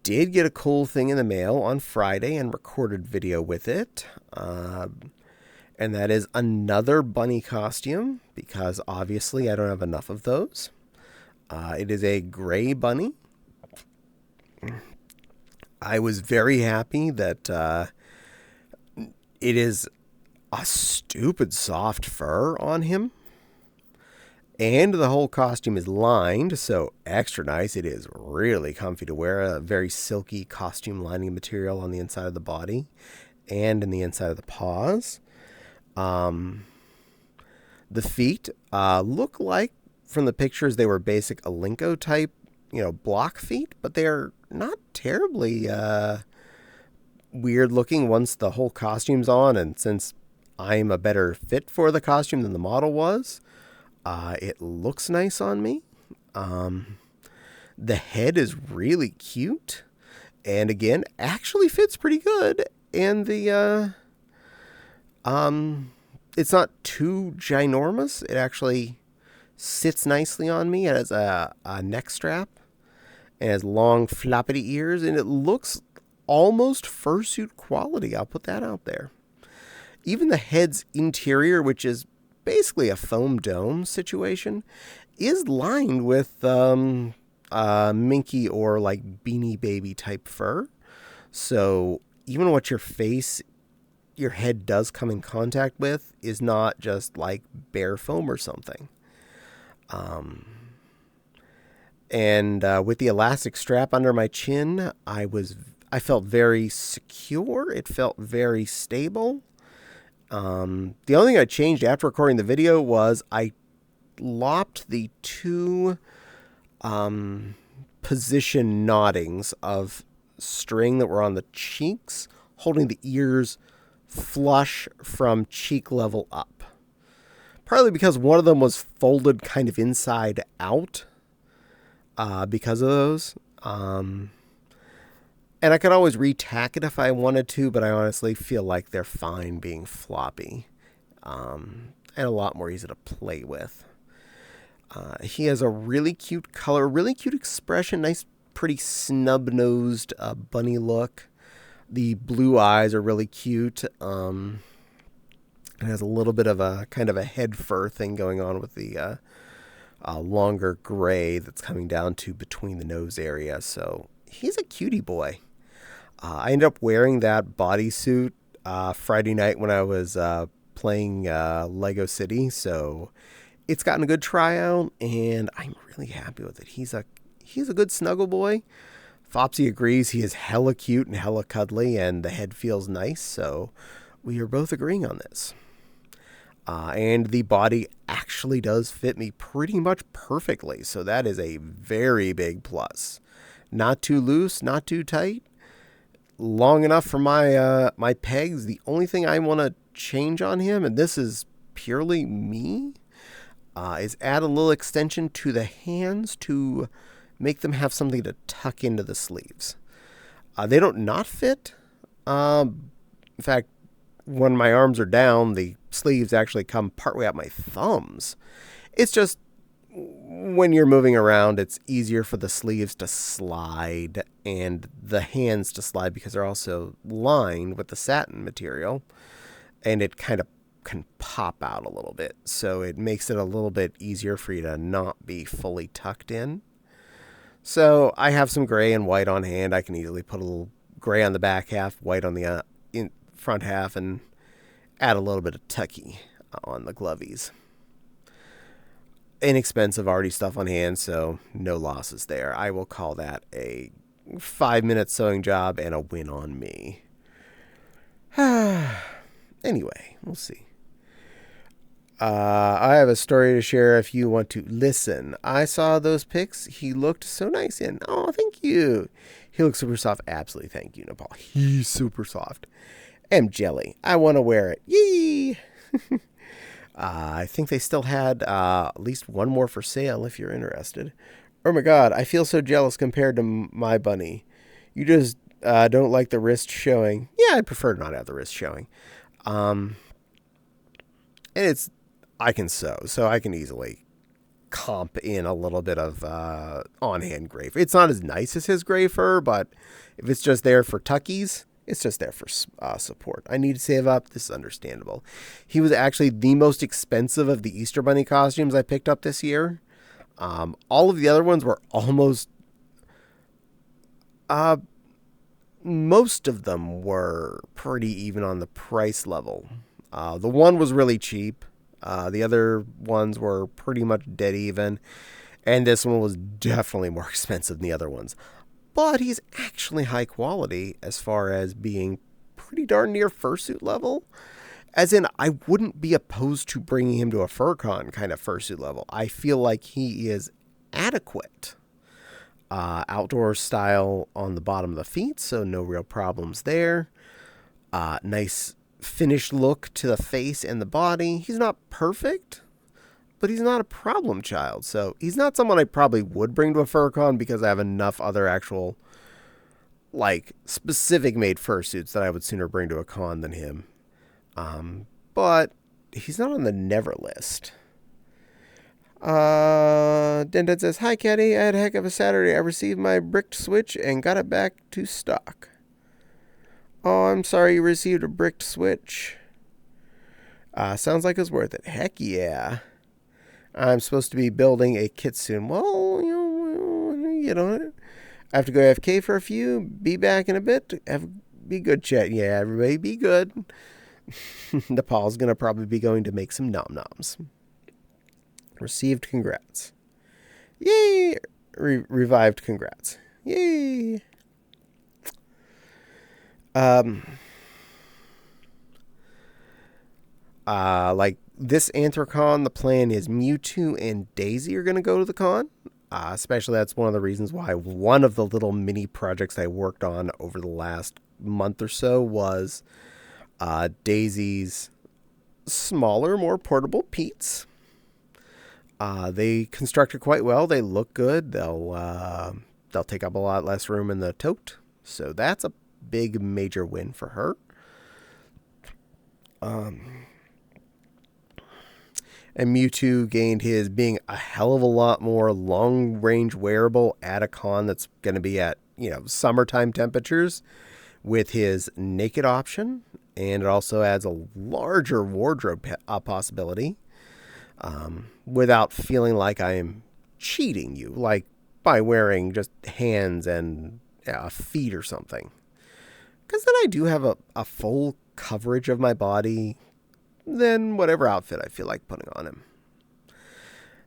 did get a cool thing in the mail on Friday and recorded video with it. And that is another bunny costume, because obviously I don't have enough of those. It is a gray bunny. I was very happy that it is a stupid soft fur on him. And the whole costume is lined, so extra nice. It is really comfy to wear. A very silky costume lining material on the inside of the body and in the inside of the paws. The feet look like, from the pictures, they were basic Alinco type, block feet, but they are not terribly weird looking once the whole costume's on. And since I'm a better fit for the costume than the model was, it looks nice on me. The head is really cute, and again, actually fits pretty good. And the it's not too ginormous. It actually sits nicely on me. It has a neck strap and has long floppity ears, and it looks almost fursuit quality. I'll put that out there. Even the head's interior, which is basically a foam dome situation, is lined with minky or like Beanie Baby type fur. So even what your head does come in contact with is not just like bare foam or something. And with the elastic strap under my chin, I felt very secure. It felt very stable. The only thing I changed after recording the video was I lopped the 2 position knottings of string that were on the cheeks, holding the ears flush from cheek level up. Partly because one of them was folded kind of inside out because of those. And I could always retack it if I wanted to, but I honestly feel like they're fine being floppy. And a lot more easy to play with. He has a really cute color, really cute expression, nice, pretty snub-nosed bunny look. The blue eyes are really cute. It has a little bit of a kind of a head fur thing going on with the longer gray that's coming down to between the nose area. So he's a cutie boy. I ended up wearing that bodysuit Friday night when I was playing Lego City. So it's gotten a good tryout, and I'm really happy with it. He's a good snuggle boy. Fopsy agrees he is hella cute and hella cuddly, and the head feels nice, so we are both agreeing on this. And the body actually does fit me pretty much perfectly, so that is a very big plus. Not too loose, not too tight, long enough for my pegs. The only thing I want to change on him, and this is purely me, is add a little extension to the hands to make them have something to tuck into the sleeves. They don't not fit. In fact, when my arms are down, the sleeves actually come partway up my thumbs. It's just when you're moving around, it's easier for the sleeves to slide and the hands to slide because they're also lined with the satin material, and it kind of can pop out a little bit. So it makes it a little bit easier for you to not be fully tucked in. So I have some gray and white on hand. I can easily put a little gray on the back half, white on the front half, and add a little bit of tucky on the glovies. Inexpensive already stuff on hand, so no losses there. I will call that a 5-minute sewing job and a win on me. Anyway, we'll see. I have a story to share if you want to listen. I saw those pics. He looked so nice in. Oh, thank you. He looks super soft. Absolutely. Thank you, Nepal. He's super soft. M jelly. I want to wear it. Yee! I think they still had at least one more for sale if you're interested. Oh my god, I feel so jealous compared to my bunny. You just don't like the wrist showing. Yeah, I prefer not to have the wrist showing. And I can sew, so I can easily comp in a little bit of on-hand gray fur. It's not as nice as his gray fur, but if it's just there for tuckies, it's just there for support. I need to save up. This is understandable. He was actually the most expensive of the Easter Bunny costumes I picked up this year. All of the other ones were almost... most of them were pretty even on the price level. The one was really cheap. The other ones were pretty much dead even. And this one was definitely more expensive than the other ones. But he's actually high quality as far as being pretty darn near fursuit level. As in, I wouldn't be opposed to bringing him to a FurCon kind of fursuit level. I feel like he is adequate. Outdoor style on the bottom of the feet, so no real problems there. Nice finished look to the face and the body. He's not perfect, but he's not a problem child. So he's not someone I probably would bring to a FurCon because I have enough other actual, like, specific made fursuits that I would sooner bring to a con than him. But he's not on the never list. Dented says, "Hi, Caddie. I had a heck of a Saturday. I received my bricked Switch and got it back to stock." Oh, I'm sorry you received a bricked Switch. Sounds like it's worth it. Heck yeah. I'm supposed to be building a kit soon. Well, you know, I have to go AFK for a few. Be back in a bit. Be good, chat. Yeah, everybody be good. Nepal's going to probably be going to make some nom-noms. Received congrats. Yay! Revived congrats. Yay! Like this Anthrocon, the plan is Mewtwo and Daisy are going to go to the con. Especially that's one of the reasons why one of the little mini projects I worked on over the last month or so was Daisy's smaller, more portable Peats. They constructed quite well. They look good. They'll take up a lot less room in the tote. So that's a big major win for her. And Mewtwo gained his being a hell of a lot more long-range wearable at a con that's going to be at, summertime temperatures with his naked option. And it also adds a larger wardrobe possibility without feeling like I am cheating you, like by wearing just hands and feet or something. Because then I do have a full coverage of my body than whatever outfit I feel like putting on him.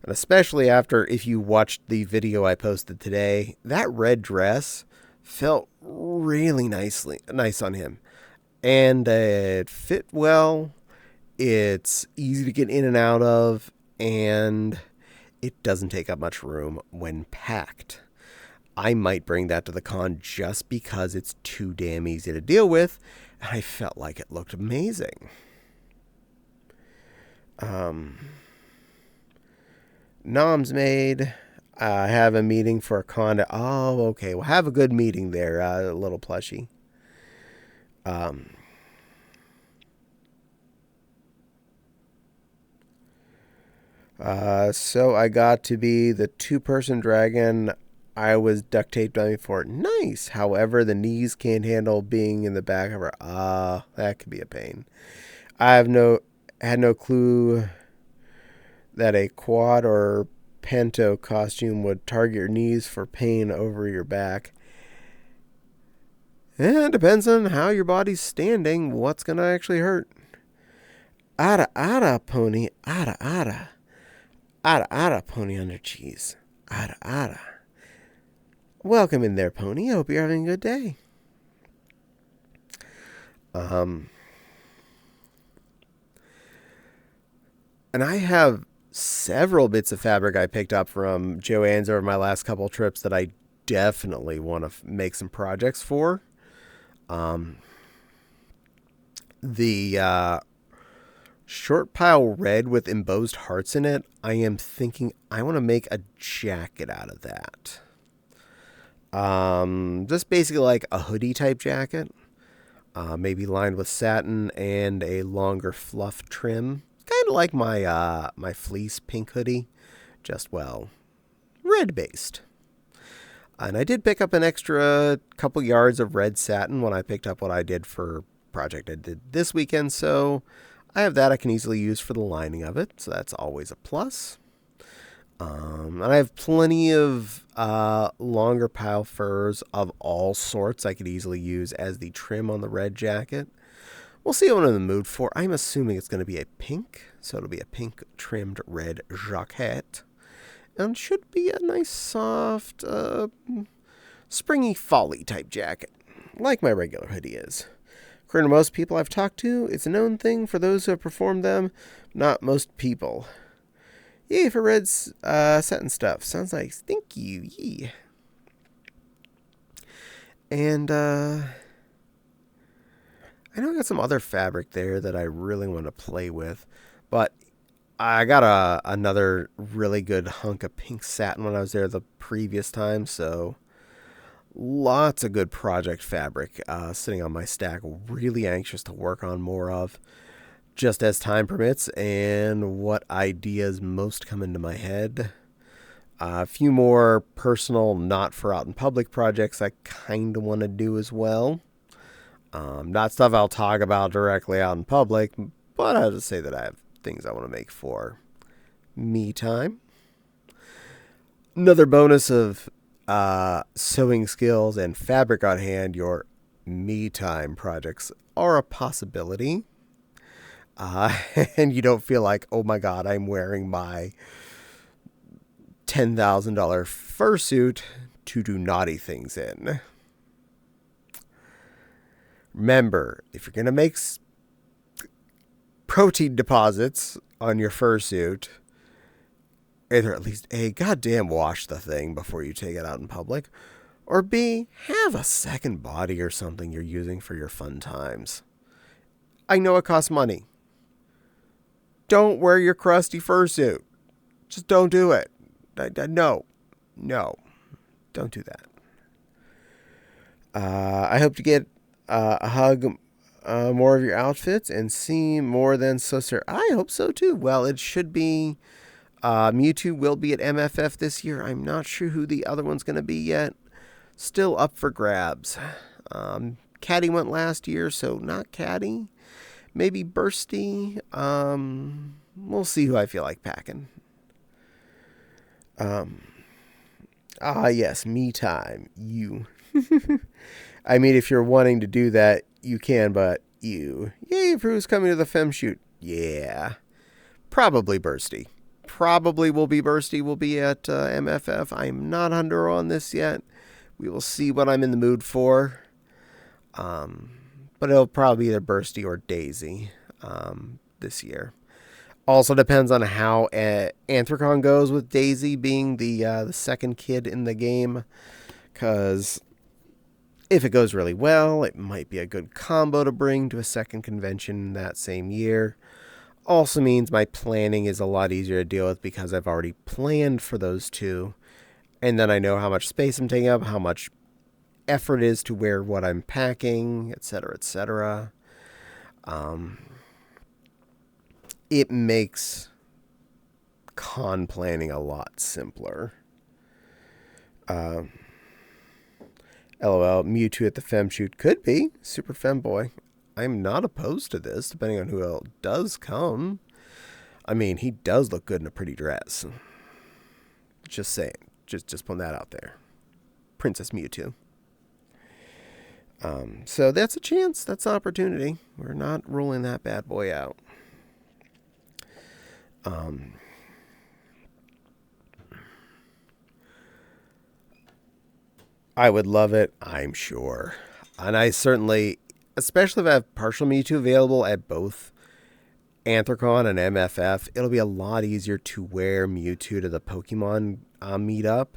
And especially after, if you watched the video I posted today, that red dress felt really nice on him. And it fit well. It's easy to get in and out of. And it doesn't take up much room when packed. I might bring that to the con just because it's too damn easy to deal with. And I felt like it looked amazing. Noms made. I have a meeting for a con. Oh, okay. Well, have a good meeting there, little plushie. So I got to be the two-person dragon. I was duct taped on before. Nice. However, the knees can't handle being in the back of her. That could be a pain. I had no clue that a quad or panto costume would target your knees for pain over your back. It depends on how your body's standing, what's gonna actually hurt. Ada ada pony, ada ada. Ada ada pony under cheese. Ada ada. Welcome in there, pony. Hope you're having a good day. And I have several bits of fabric I picked up from Joann's over my last couple trips that I definitely want to make some projects for. The short pile red with embossed hearts in it, I am thinking I want to make a jacket out of that. Just basically like a hoodie type jacket. Maybe lined with satin and a longer fluff trim. Kind of like my fleece pink hoodie. Just, well, red based. And I did pick up an extra couple yards of red satin when I picked up what I did for project I did this weekend. So I have that I can easily use for the lining of it. So that's always a plus. And I have plenty of longer pile furs of all sorts I could easily use as the trim on the red jacket. We'll see what I'm in the mood for. I'm assuming it's going to be a pink. So it'll be a pink trimmed red jacket. And should be a nice, soft, springy, folly type jacket, like my regular hoodie is. According to most people I've talked to, it's a known thing for those who have performed them, not most people. Yay for red satin stuff. Sounds like thank you. Yee. And I know I got some other fabric there that I really want to play with, but I got another really good hunk of pink satin when I was there the previous time, so lots of good project fabric sitting on my stack. Really anxious to work on more of, just as time permits and what ideas most come into my head. A few more personal, not for out in public projects I kind of want to do as well. Not stuff I'll talk about directly out in public, but I'll just say that I have things I want to make for me time. Another bonus of sewing skills and fabric on hand, your me time projects are a possibility. And you don't feel like, oh my God, I'm wearing my $10,000 fursuit to do naughty things in. Remember, if you're going to make protein deposits on your fursuit, either at least A, goddamn wash the thing before you take it out in public, or B, have a second body or something you're using for your fun times. I know it costs money. Don't wear your crusty fursuit. Just don't do it. No, don't do that. I hope to get a hug more of your outfits and see more than Susser. I hope so too. Well, it should be. Mewtwo will be at MFF this year. I'm not sure who the other one's going to be yet. Still up for grabs. Caddie went last year, so not Caddie. Maybe Bursty. We'll see who I feel like packing. Yes, me time. You. I mean, if you're wanting to do that, you can, but you. Yay, for who's coming to the fem shoot. Yeah. Probably Bursty. Probably will be Bursty will be at MFF. I'm not under on this yet. We will see what I'm in the mood for. But it'll probably be either Bursty or Daisy this year. Also depends on how Anthracon goes with Daisy being the second kid in the game. Because if it goes really well, it might be a good combo to bring to a second convention that same year. Also means my planning is a lot easier to deal with because I've already planned for those two. And then I know how much space I'm taking up, how much effort is to wear what I'm packing, etc., etc. It makes con planning a lot simpler. LOL, Mewtwo at the Fem Shoot could be. Super Femboy. I'm not opposed to this, depending on who else does come. I mean, he does look good in a pretty dress. Just saying. Just putting that out there. Princess Mewtwo. So that's a chance. That's an opportunity. We're not ruling that bad boy out. I would love it, I'm sure. And I certainly, especially if I have partial Mewtwo available at both Anthrocon and MFF, it'll be a lot easier to wear Mewtwo to the Pokemon meetup.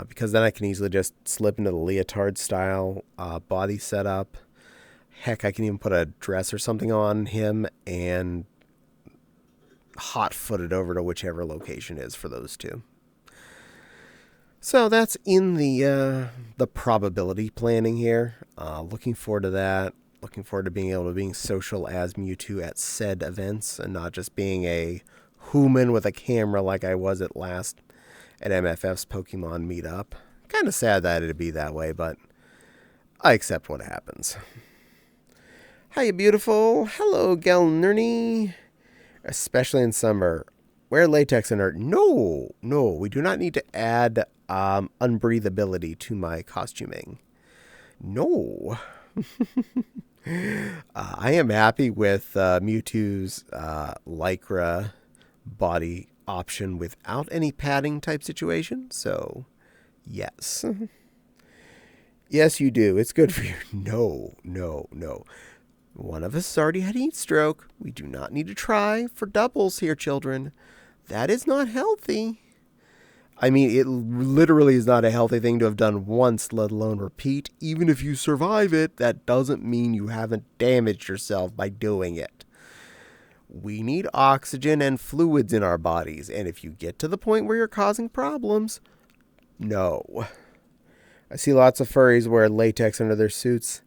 Because then I can easily just slip into the leotard style body setup. Heck, I can even put a dress or something on him and hot-foot it over to whichever location is for those two. So that's in the probability planning here. Looking forward to that. Looking forward to being able to being social as Mewtwo at said events and not just being a human with a camera like I was at MFF's Pokemon meetup. Kind of sad that it'd be that way, but I accept what happens. Hiya, beautiful. Hello, Galnerny. Especially in summer. Wear latex in art. No, we do not need to add unbreathability to my costuming. No. I am happy with Mewtwo's Lycra body option without any padding type situation. So, yes. Yes, you do. It's good for you. No. One of us has already had heat stroke. We do not need to try for doubles here, children. That is not healthy. I mean, it literally is not a healthy thing to have done once, let alone repeat. Even if you survive it, that doesn't mean you haven't damaged yourself by doing it. We need oxygen and fluids in our bodies, and if you get to the point where you're causing problems, no. I see lots of furries wear latex under their suits.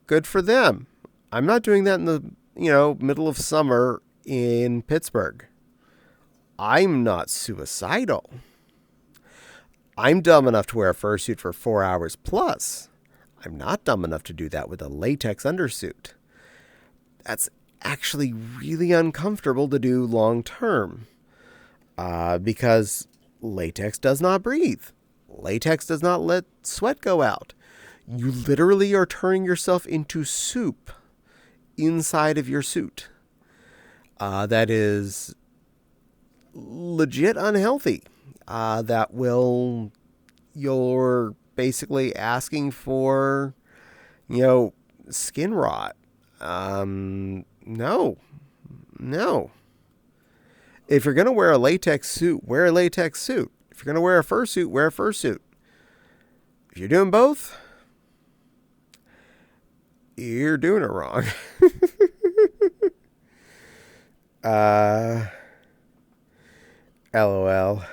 Good for them. I'm not doing that in the, middle of summer in Pittsburgh. I'm not suicidal. I'm dumb enough to wear a fursuit for 4 hours plus. I'm not dumb enough to do that with a latex undersuit. That's actually really uncomfortable to do long term. Because latex does not breathe. Latex does not let sweat go out. You literally are turning yourself into soup inside of your suit. That is legit unhealthy. You're basically asking for, skin rot. No. If you're going to wear a latex suit, wear a latex suit. If you're going to wear a fursuit, wear a fursuit. If you're doing both, you're doing it wrong. LOL.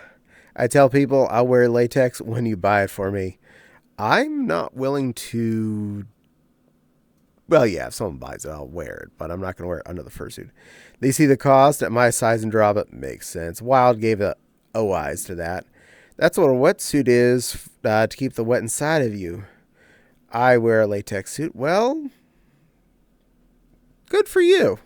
I tell people I'll wear latex when you buy it for me. I'm not willing to... Well, yeah, if someone buys it, I'll wear it, but I'm not going to wear it under the fursuit. They see the cost at my size and drop it. Makes sense. Wild gave the OIs to that. That's what a wetsuit is, to keep the wet inside of you. I wear a latex suit. Well, good for you.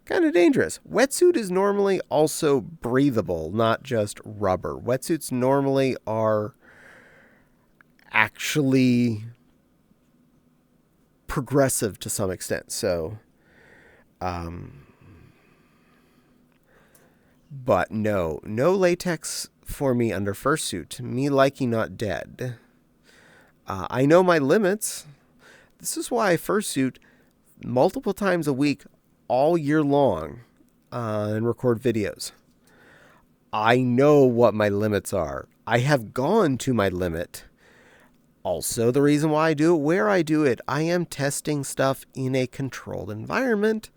Kind of dangerous. Wetsuit is normally also breathable, not just rubber. Wetsuits normally are actually progressive to some extent. So, but no latex for me under fursuit. Me likey not dead. I know my limits. This is why I fursuit multiple times a week all year long and record videos. I know what my limits are. I have gone to my limit. Also, the reason why I do it where I do it, I am testing stuff in a controlled environment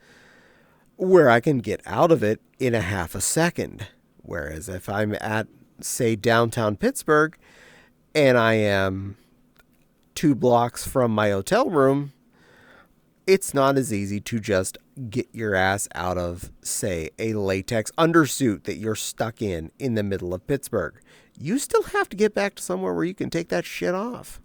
where I can get out of it in a half a second. Whereas if I'm at, say, downtown Pittsburgh and I am 2 blocks from my hotel room, it's not as easy to just get your ass out of, say, a latex undersuit that you're stuck in the middle of Pittsburgh. You still have to get back to somewhere where you can take that shit off.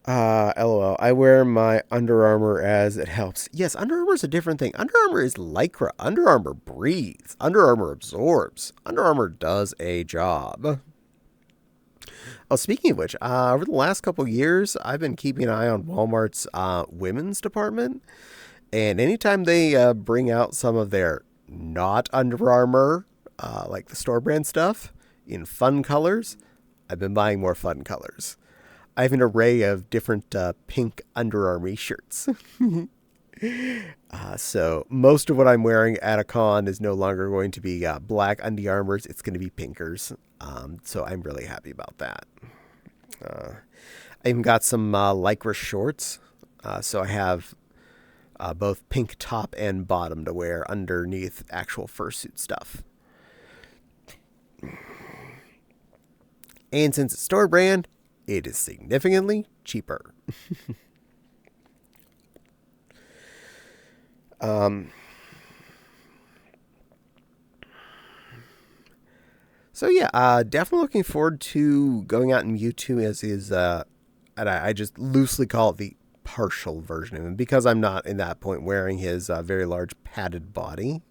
LOL. I wear my Under Armour as it helps. Yes, Under Armour is a different thing. Under Armour is Lycra. Under Armour breathes. Under Armour absorbs. Under Armour does a job. Oh, speaking of which, over the last couple years, I've been keeping an eye on Walmart's women's department. And anytime they bring out some of their not Under Armour, like the store brand stuff, in fun colors, I've been buying more fun colors. I have an array of different pink Under Armour shirts. So most of what I'm wearing at a con is no longer going to be black Under Armours. It's going to be pinkers. So I'm really happy about that. I even got some Lycra shorts. So I have both pink top and bottom to wear underneath actual fursuit stuff. And since it's store brand, it is significantly cheaper. So yeah, definitely looking forward to going out in Mewtwo as is, and I just loosely call it the partial version of him because I'm not in that point wearing his very large padded body.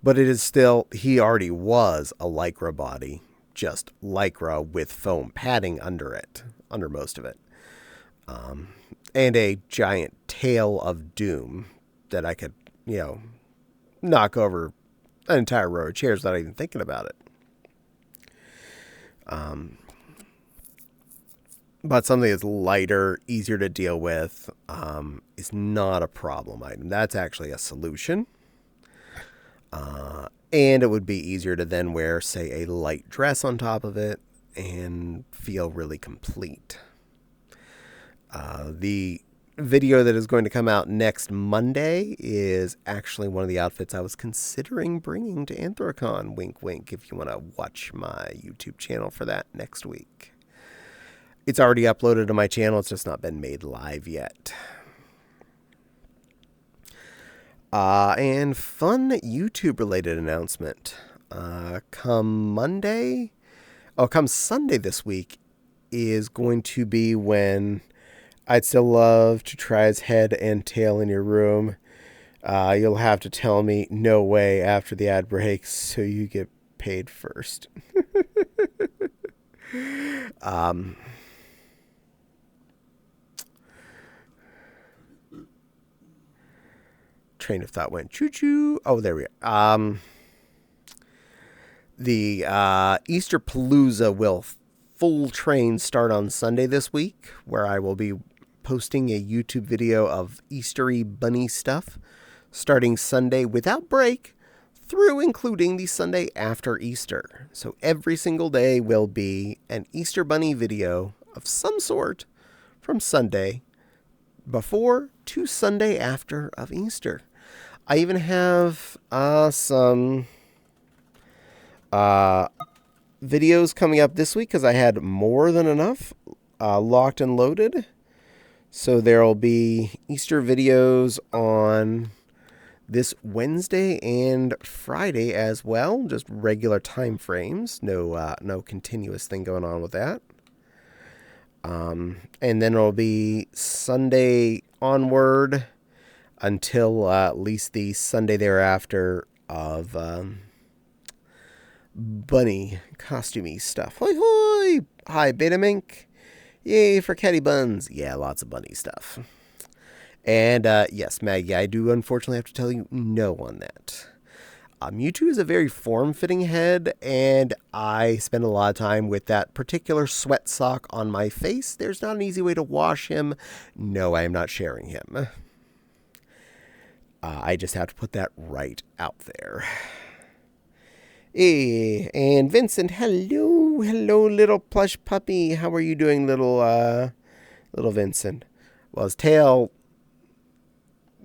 But it is still, he already was a Lycra body, just Lycra with foam padding under it, under most of it. And a giant tail of doom that I could, knock over an entire row of chairs without even thinking about it. But something that's lighter, easier to deal with, is not a problem item. That's actually a solution. And it would be easier to then wear, say, a light dress on top of it and feel really complete. The video that is going to come out next Monday is actually one of the outfits I was considering bringing to Anthrocon. Wink, wink, if you want to watch my YouTube channel for that next week. It's already uploaded to my channel. It's just not been made live yet. And fun YouTube-related announcement. Come Sunday this week is going to be when I'd still love to try his head and tail in your room. You'll have to tell me no way after the ad breaks so you get paid first. Train of thought went choo-choo. Oh, there we are. The Easter Palooza will full train start on Sunday this week, where I will be posting a YouTube video of Eastery bunny stuff starting Sunday without break through including the Sunday after Easter. So every single day will be an Easter bunny video of some sort from Sunday before to Sunday after of Easter. I even have some videos coming up this week because I had more than enough locked and loaded. So there will be Easter videos on this Wednesday and Friday as well. Just regular time frames. No continuous thing going on with that. And then it'll be Sunday onward until at least the Sunday thereafter of bunny costumey stuff. Hoi hoi! Hi, Beta Mink. Yay for Caddie buns. Yeah, lots of bunny stuff. And yes, Maggie, I do unfortunately have to tell you no on that. Mewtwo is a very form-fitting head, and I spend a lot of time with that particular sweat sock on my face. There's not an easy way to wash him. No, I am not sharing him. I just have to put that right out there. Hey, and Vincent, hello, little plush puppy. How are you doing, little Vincent? Well, his tail,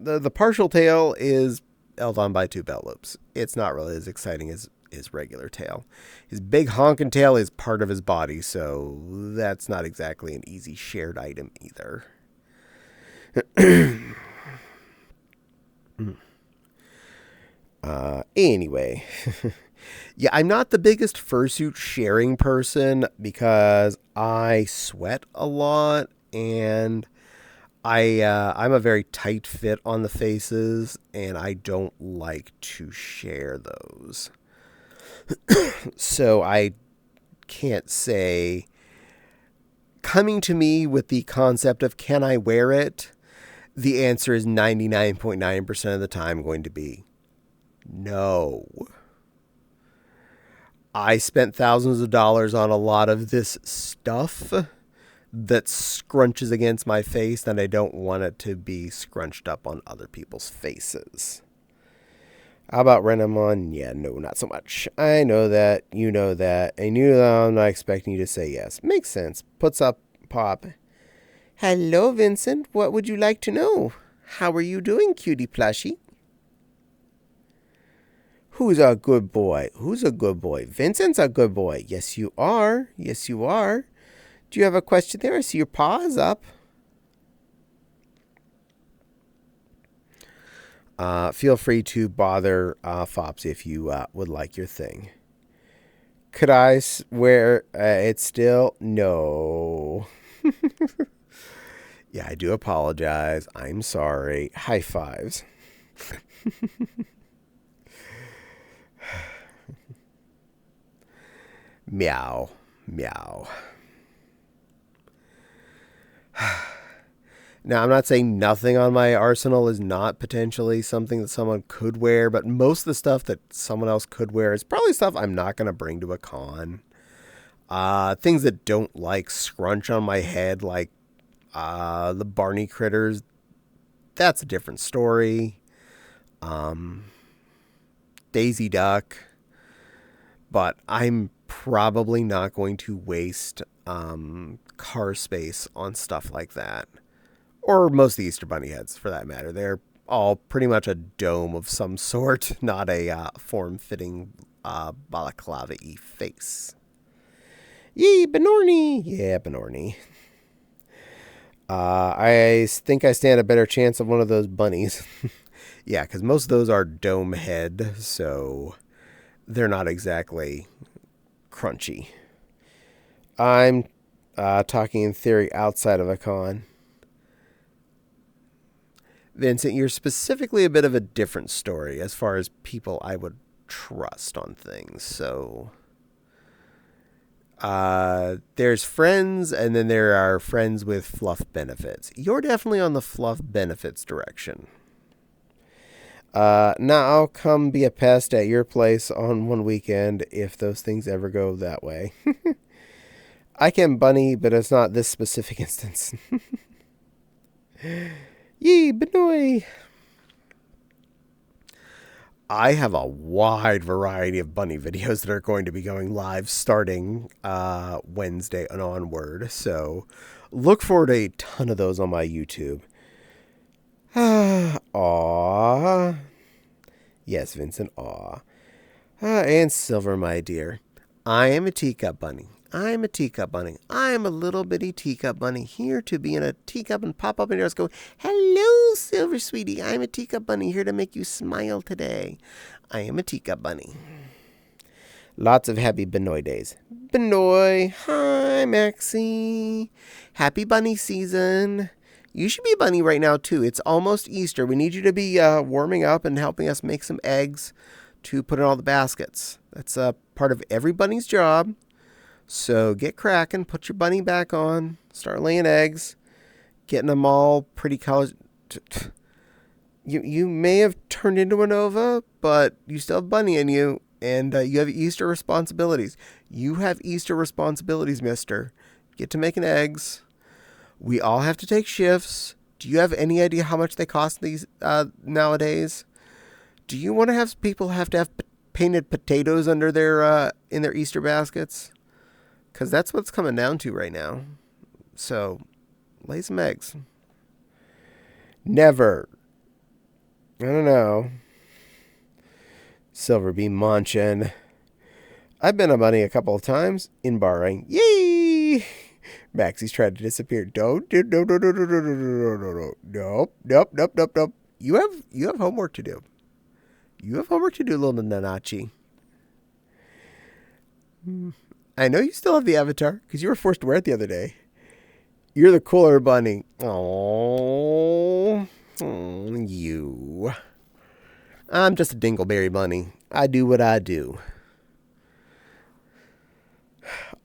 the partial tail is held on by two belt loops. It's not really as exciting as his regular tail. His big honking tail is part of his body, so that's not exactly an easy shared item either. Anyway. Yeah, I'm not the biggest fursuit sharing person because I sweat a lot and I'm a very tight fit on the faces and I don't like to share those. So I can't say coming to me with the concept of can I wear it? The answer is 99.9% of the time going to be no. I spent thousands of dollars on a lot of this stuff that scrunches against my face, and I don't want it to be scrunched up on other people's faces. How about Renamon? Yeah, no, not so much. I know that, you know that, and you know I'm not expecting you to say yes. Makes sense. Puts up Pop. Hello, Vincent. What would you like to know? How are you doing, cutie plushie? Who's a good boy? Who's a good boy? Vincent's a good boy. Yes, you are. Yes, you are. Do you have a question there? I see your paw is up. Feel free to bother Fops if you would like your thing. Could I swear it's still? No. Yeah, I do apologize. I'm sorry. High fives. Meow. Meow. Now, I'm not saying nothing on my arsenal is not potentially something that someone could wear, but most of the stuff that someone else could wear is probably stuff I'm not going to bring to a con. Things that don't like scrunch on my head, like the Barney critters, that's a different story. Daisy Duck, but I'm probably not going to waste car space on stuff like that. Or most of the Easter Bunny heads, for that matter. They're all pretty much a dome of some sort, not a form-fitting balaclava-y face. Yee, Benorni! Yeah, Benorni. I think I stand a better chance of one of those bunnies. Yeah, because most of those are dome head, so they're not exactly crunchy. I'm talking in theory outside of a con. Vincent, you're specifically a bit of a different story as far as people I would trust on things. So there's friends, and then there are friends with fluff benefits. You're definitely on the fluff benefits direction. Now I'll come be a pest at your place on one weekend if those things ever go that way. I can bunny, but it's not this specific instance. Yee, Benoy. I have a wide variety of bunny videos that are going to be going live starting Wednesday and onward. So look forward to a ton of those on my YouTube. Aw. Yes, Vincent, aw. And Silver, my dear. I am a teacup bunny. I'm a teacup bunny. I'm a little bitty teacup bunny here to be in a teacup and pop up in your house go, hello, Silver sweetie. I'm a teacup bunny here to make you smile today. I am a teacup bunny. Lots of happy Benoy days. Benoy. Hi, Maxie. Happy bunny season. You should be a bunny right now, too. It's almost Easter. We need you to be warming up and helping us make some eggs to put in all the baskets. That's part of every bunny's job. So get cracking, put your bunny back on, start laying eggs, getting them all pretty colored. You may have turned into a Nova, but you still have bunny in you, and you have Easter responsibilities. You have Easter responsibilities, mister. Get to making eggs. We all have to take shifts. Do you have any idea how much they cost these nowadays? Do you want to have people have to have painted potatoes under their in their Easter baskets? Because that's what's coming down to right now. So, lay some eggs. Never. I don't know. Silver Beam Munchin. I've been a bunny a couple of times in barring. Yay! Maxie's trying to disappear. Don't do no no no no no no no no no nope nope nope nope nope. You have homework to do. You have homework to do, little Nanachi. I know you still have the avatar because you were forced to wear it the other day. You're the cooler bunny. Oh, you. I'm just a dingleberry bunny. I do what I do.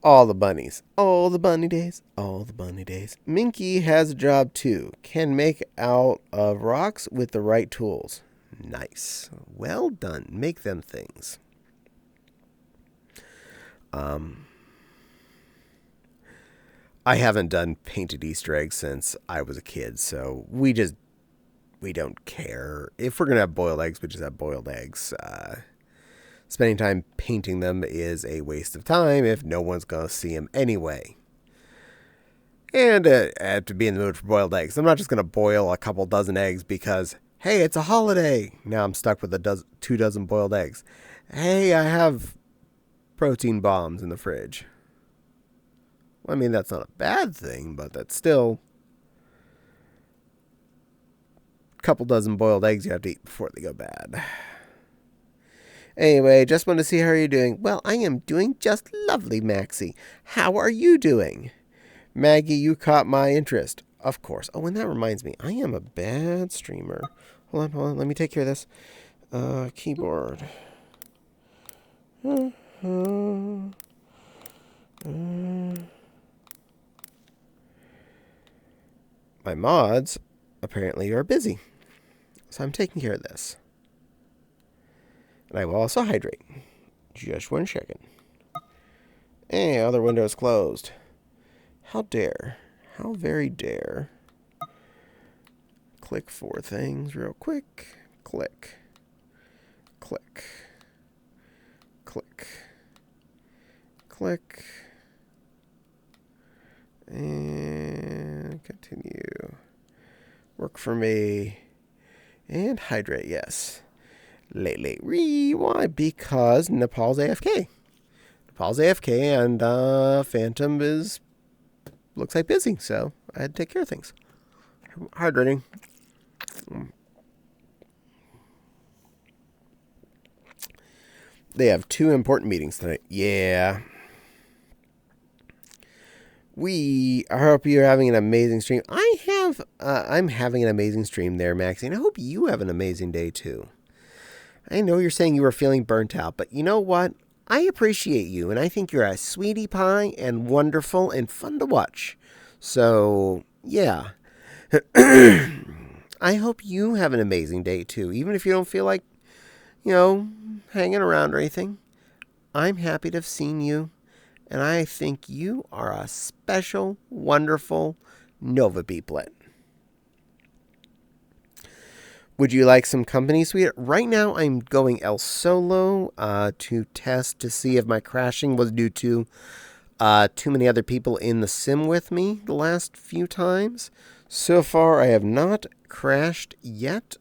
All the bunnies. All the bunny days. All the bunny days. Minky has a job too. Can make out of rocks with the right tools. Nice. Well done. Make them things. I haven't done painted Easter eggs since I was a kid, so we don't care. If we're going to have boiled eggs, we just have boiled eggs. Spending time painting them is a waste of time if no one's going to see them anyway. And I have to be in the mood for boiled eggs. I'm not just going to boil a couple dozen eggs because, hey, it's a holiday. Now I'm stuck with 2 dozen boiled eggs. Hey, I have protein bombs in the fridge. Well, I mean, that's not a bad thing, but that's still a couple dozen boiled eggs you have to eat before they go bad. Anyway, just wanted to see how you're doing. Well, I am doing just lovely, Maxie. How are you doing? Maggie, you caught my interest. Of course. Oh, and that reminds me, I am a bad streamer. Hold on. Let me take care of this. Keyboard. My mods apparently are busy, so I'm taking care of this. And I will also hydrate. Just 1 second. And other window is closed. How dare. How very dare. Click 4 things real quick. Click. Click. Click. Click. And continue. Work for me. And hydrate, yes. Late. Why? Because Nepal's AFK. Nepal's AFK and Phantom looks like busy, so I had to take care of things. Hydrating. They have 2 important meetings tonight. Yeah. I hope you're having an amazing stream. I'm having an amazing stream there, Maxie, and I hope you have an amazing day too. I know you're saying you were feeling burnt out, but you know what? I appreciate you, and I think you're a sweetie pie and wonderful and fun to watch. So, yeah. I hope you have an amazing day too, even if you don't feel like, hanging around or anything. I'm happy to have seen you. And I think you are a special, wonderful Nova Beeplet. Would you like some company, sweetheart? Right now, I'm going El Solo to test to see if my crashing was due to too many other people in the sim with me the last few times. So far, I have not crashed yet.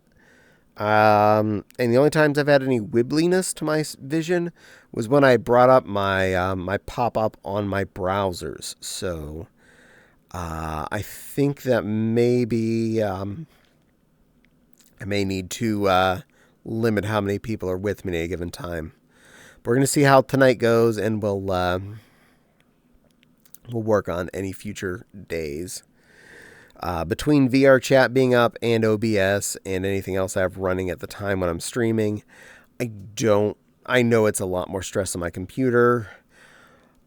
And the only times I've had any wibbliness to my vision was when I brought up my my pop-up on my browsers. So I think that maybe I may need to limit how many people are with me at a given time. But we're going to see how tonight goes, and we'll work on any future days. Between VR chat being up and OBS and anything else I have running at the time when I'm streaming, I know it's a lot more stress on my computer.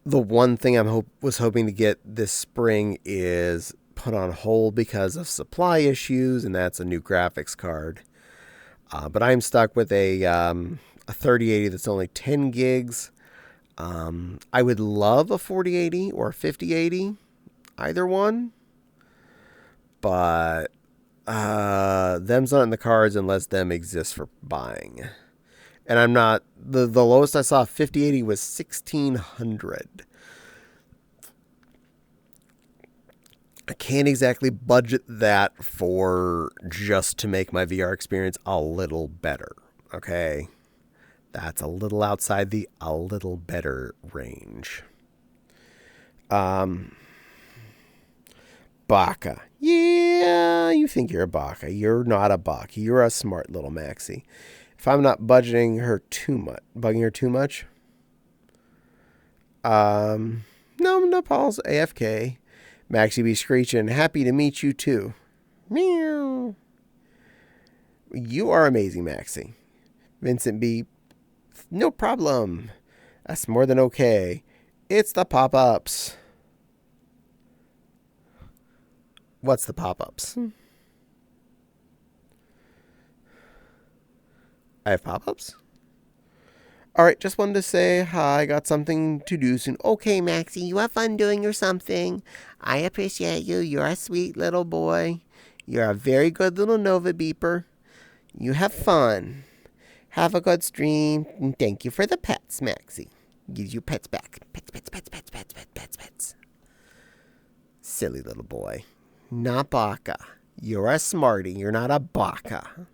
The one thing I was hoping to get this spring is put on hold because of supply issues, and that's a new graphics card. But I'm stuck with a 3080 that's only 10 gigs. I would love a 4080 or a 5080, either one. But them's not in the cards unless them exists for buying. And I'm not, the lowest I saw 5080 was 1600. I can't exactly budget that for just to make my VR experience a little better. Okay? That's a little outside the a little better range. Baka. Yeah, you think you're a baka. You're not a baka. You're a smart little Maxie. If I'm not bugging her too much. No, Paul's AFK. Maxie be screeching, happy to meet you too. Meow. You are amazing, Maxie. Vincent B, no problem. That's more than okay. It's the pop-ups. What's the pop-ups? I have pop-ups? Alright, just wanted to say hi. I got something to do soon. Okay, Maxie, you have fun doing your something. I appreciate you. You're a sweet little boy. You're a very good little Nova beeper. You have fun. Have a good stream. And thank you for the pets, Maxie. Gives you pets back. Pets. Silly little boy. Not baka. You're a smarty. You're not a baka.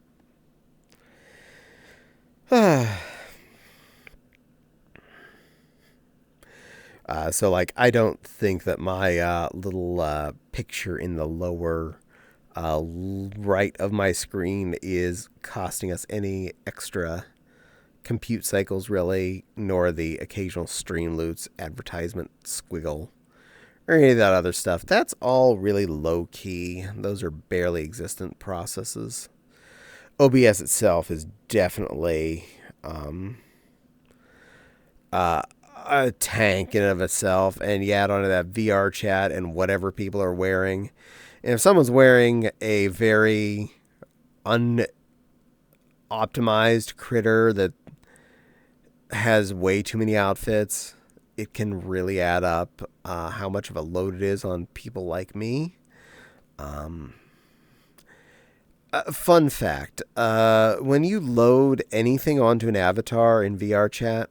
So, I don't think that my little picture in the lower right of my screen is costing us any extra compute cycles, really, nor the occasional Streamloots advertisement squiggle or any of that other stuff. That's all really low-key. Those are barely existent processes. OBS itself is definitely a tank in and of itself, and you add onto that VR chat and whatever people are wearing. And if someone's wearing a very unoptimized critter that has way too many outfits, it can really add up how much of a load it is on people like me. Fun fact, when you load anything onto an avatar in VR chat,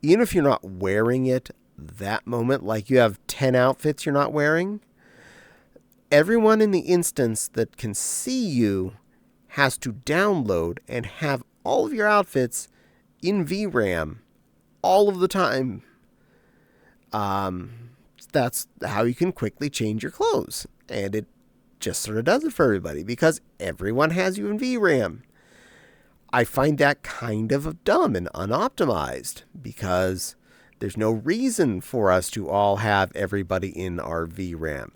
even if you're not wearing it that moment, like you have 10 outfits you're not wearing, everyone in the instance that can see you has to download and have all of your outfits in VRAM all of the time. That's how you can quickly change your clothes. And it just sort of does it for everybody because everyone has you in VRAM. I find that kind of dumb and unoptimized because there's no reason for us to all have everybody in our VRAM.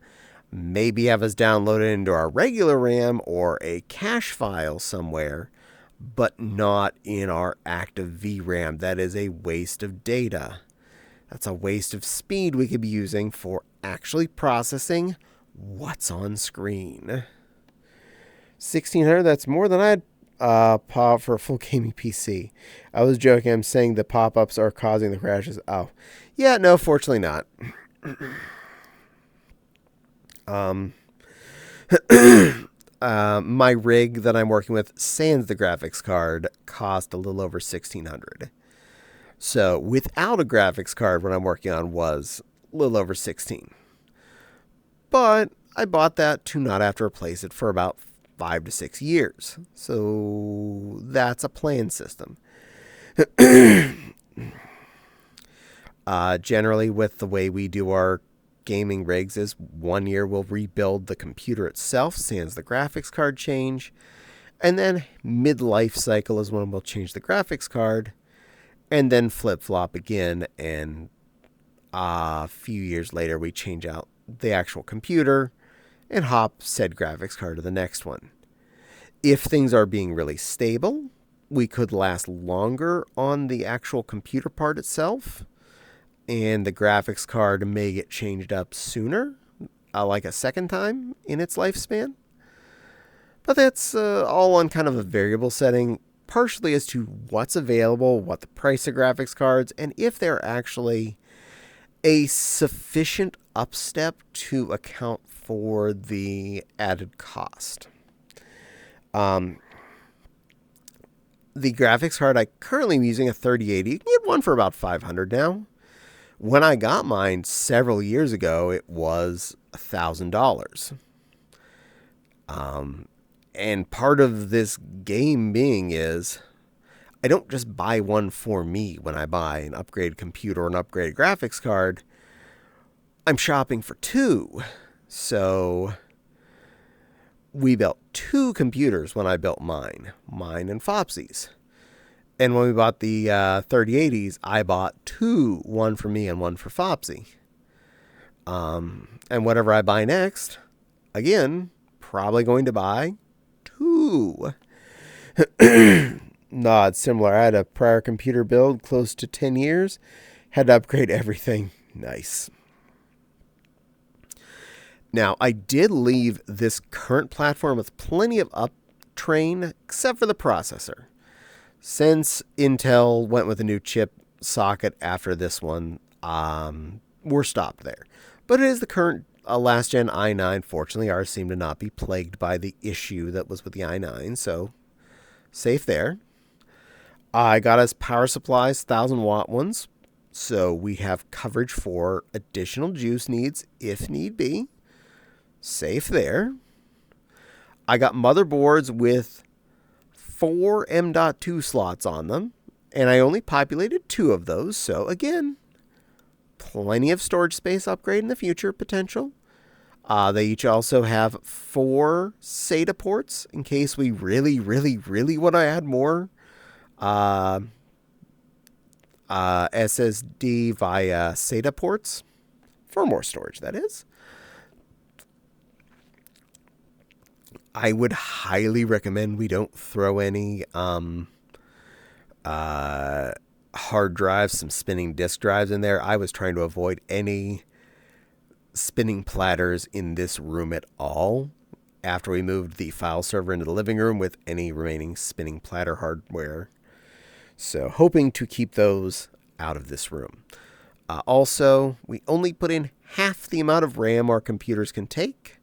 Maybe have us downloaded into our regular RAM or a cache file somewhere, but not in our active VRAM. That is a waste of data. That's a waste of speed we could be using for actually processing what's on screen. 1600, that's more than I'd pop for a full gaming PC. I was joking. I'm saying the pop-ups are causing the crashes. Oh, yeah, no, fortunately not. My rig that I'm working with, sans the graphics card, cost a little over $1,600. So without a graphics card, what I'm working on was a little over $16. But I bought that to not have to replace it for about 5 to 6 years. So that's a plan system. Generally, with the way we do our gaming rigs is 1 year we'll rebuild the computer itself, sans the graphics card change. And then mid-life cycle is when we'll change the graphics card. And then flip-flop again. And a few years later, we change out the actual computer and hop said graphics card to the next one. If things are being really stable, we could last longer on the actual computer part itself, and the graphics card may get changed up sooner, like a second time in its lifespan. But that's all on kind of a variable setting, partially as to what's available, what the price of graphics cards, and if they're actually a sufficient upstep to account for the added cost. The graphics card I currently am using, a 3080. You can get one for about $500 now. When I got mine several years ago, it was $1,000. And part of this game being is I don't just buy one for me when I buy an upgraded computer or an upgraded graphics card. I'm shopping for two. So we built 2 computers when I built mine and Fopsy's. And when we bought the 3080s, I bought 2, one for me and one for Fopsy. And whatever I buy next, again, probably going to buy 2. No, it's similar. I had a prior computer build close to 10 years. Had to upgrade everything. Nice. Now, I did leave this current platform with plenty of uptrain, except for the processor. Since Intel went with a new chip socket after this one, we're stopped there. But it is the current last-gen i9. Fortunately, ours seem to not be plagued by the issue that was with the i9, so safe there. I got us power supplies, 1,000-watt ones, so we have coverage for additional juice needs if need be. Safe there. I got motherboards with 4 M.2 slots on them, and I only populated 2 of those, so again, plenty of storage space upgrade in the future potential. They each also have 4 SATA ports in case we really want to add more SSD via SATA ports for more storage, that is. I would highly recommend we don't throw any hard drives, some spinning disk drives in there. I was trying to avoid any spinning platters in this room at all after we moved the file server into the living room with any remaining spinning platter hardware. So hoping to keep those out of this room. Also, we only put in half the amount of RAM our computers can take,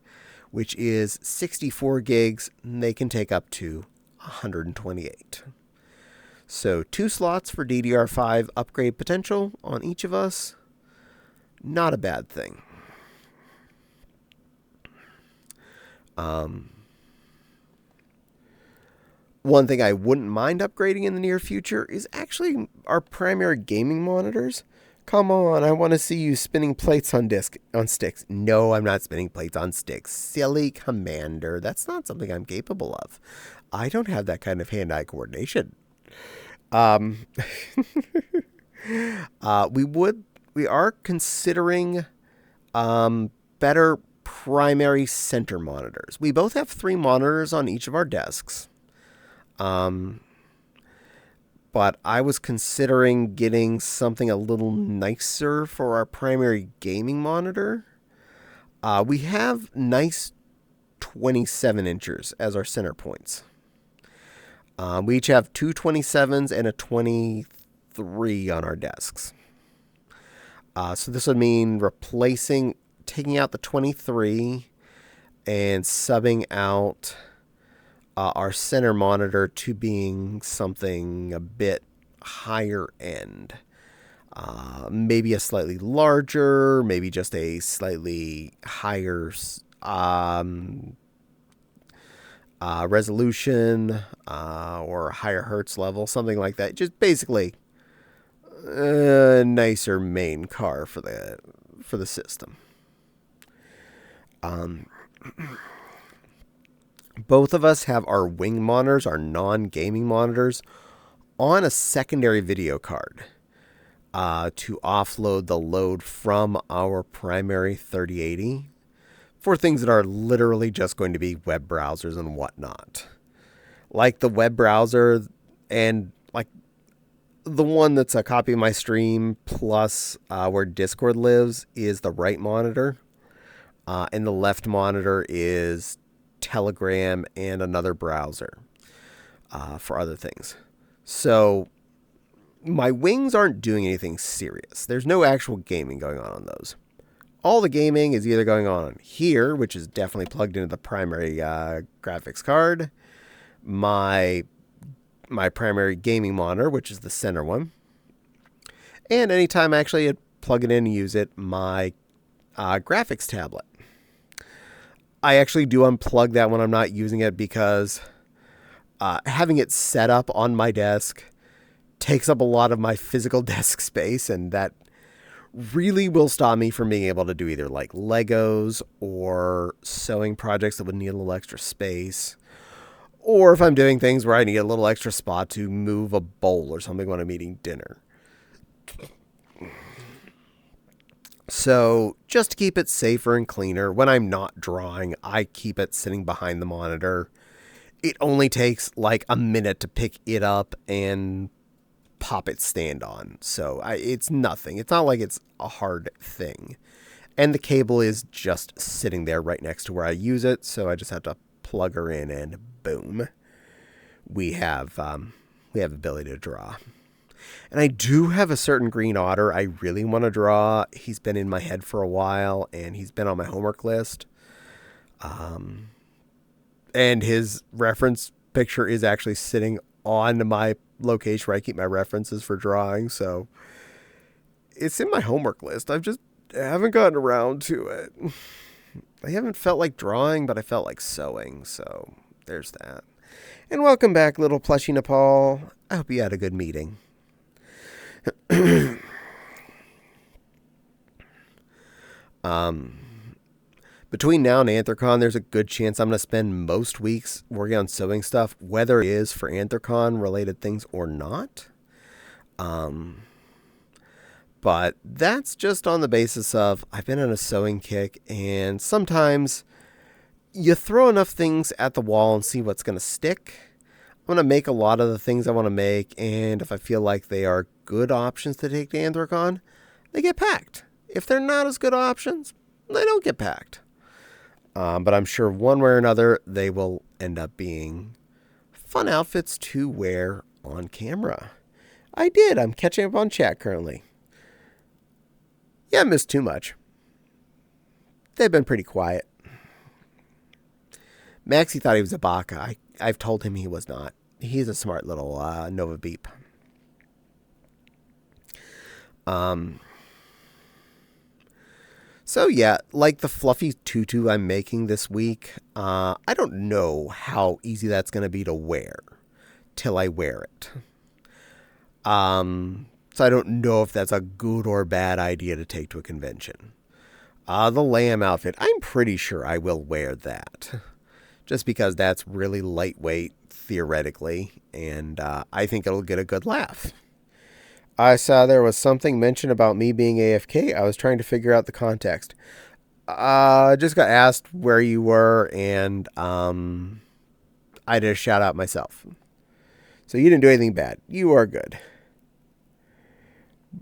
which is 64 gigs. They can take up to 128. So 2 slots for DDR5 upgrade potential on each of us. Not a bad thing. One thing I wouldn't mind upgrading in the near future is actually our primary gaming monitors. Come on, I want to see you spinning plates on sticks. No, I'm not spinning plates on sticks. Silly Commander. That's not something I'm capable of. I don't have that kind of hand-eye coordination. We are considering better primary center monitors. We both have 3 monitors on each of our desks. But I was considering getting something a little nicer for our primary gaming monitor. We have nice 27 inches as our center points. We each have 2 27s and a 23 on our desks. So this would mean taking out the 23 and subbing out our center monitor to being something a bit higher end. Maybe a slightly larger, maybe just a slightly higher resolution or a higher hertz level, something like that. Just basically a nicer main car for the system. Both of us have our wing monitors, our non-gaming monitors, on a secondary video card to offload the load from our primary 3080 for things that are literally just going to be web browsers and whatnot. Like the web browser and like the one that's a copy of my stream plus where Discord lives is the right monitor. And the left monitor is Telegram and another browser for other things. So my wings aren't doing anything serious. There's no actual gaming going on those. All the gaming is either going on here, which is definitely plugged into the primary graphics card, my primary gaming monitor, which is the center one, and anytime actually I plug it in and use it, my graphics tablet. I actually do unplug that when I'm not using it because having it set up on my desk takes up a lot of my physical desk space, and that really will stop me from being able to do either like Legos or sewing projects that would need a little extra space. Or if I'm doing things where I need a little extra spot to move a bowl or something when I'm eating dinner. So just to keep it safer and cleaner, when I'm not drawing, I keep it sitting behind the monitor. It only takes like a minute to pick it up and pop its stand on. So it's nothing. It's not like it's a hard thing. And the cable is just sitting there right next to where I use it. So I just have to plug her in and boom. We have ability to draw. And I do have a certain green otter I really want to draw. He's been in my head for a while, and he's been on my homework list. And his reference picture is actually sitting on my location where I keep my references for drawing. So it's in my homework list. I haven't gotten around to it. I haven't felt like drawing, but I felt like sewing. So there's that. And welcome back, little plushie Nepal. I hope you had a good meeting. Between now and Anthrocon, there's a good chance I'm going to spend most weeks working on sewing stuff, whether it is for Anthrocon related things or not. But that's just on the basis of I've been on a sewing kick, and sometimes you throw enough things at the wall and see what's going to stick. I'm going to make a lot of the things I want to make, and if I feel like they are good options to take to Anthrocon, they get packed. If they're not as good options, they don't get packed. But I'm sure one way or another, they will end up being fun outfits to wear on camera. I'm catching up on chat currently. Yeah, I missed too much. They've been pretty quiet. Maxie thought he was a baka. I've told him he was not. He's a smart little Nova Beep. So yeah, like the fluffy tutu I'm making this week, I don't know how easy that's going to be to wear till I wear it. So I don't know if that's a good or bad idea to take to a convention. The lamb outfit, I'm pretty sure I will wear that. Just because that's really lightweight, theoretically, and I think it'll get a good laugh. I saw there was something mentioned about me being AFK. I was trying to figure out the context. Just got asked where you were, and I did a shout out myself. So you didn't do anything bad. You are good.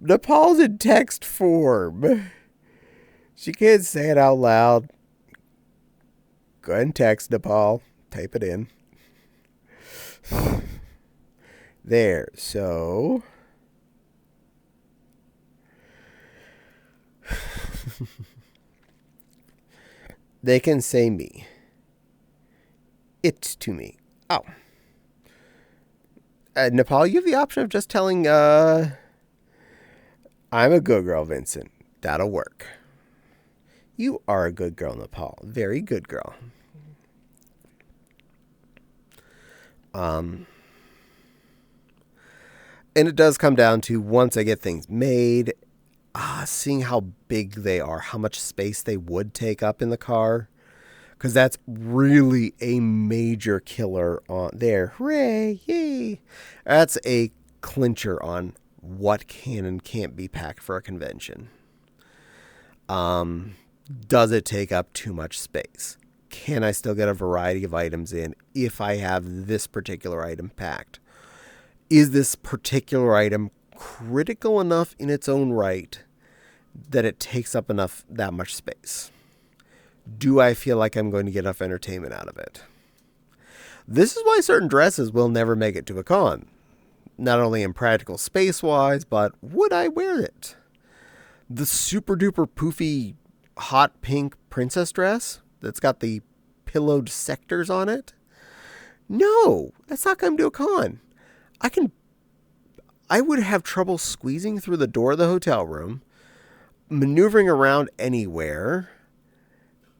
Nepal's in text form. She can't say it out loud. Go ahead and text Nepal. Type it in. There. So they can say me. It to me. Oh. Nepal, you have the option of just telling, I'm a good girl, Vincent. That'll work. You are a good girl, Nepal. Very good girl. And it does come down to, once I get things made, seeing how big they are, how much space they would take up in the car. Because that's really a major killer on there. Hooray! Yay! That's a clincher on what can and can't be packed for a convention. Does it take up too much space? Can I still get a variety of items in if I have this particular item packed? Is this particular item critical enough in its own right that it takes up that much space? Do I feel like I'm going to get enough entertainment out of it? This is why certain dresses will never make it to a con. Not only in practical space-wise, but would I wear it? The super duper poofy hot pink princess dress that's got the pillowed sectors on it? No, that's not going to do a con. I would have trouble squeezing through the door of the hotel room, maneuvering around anywhere.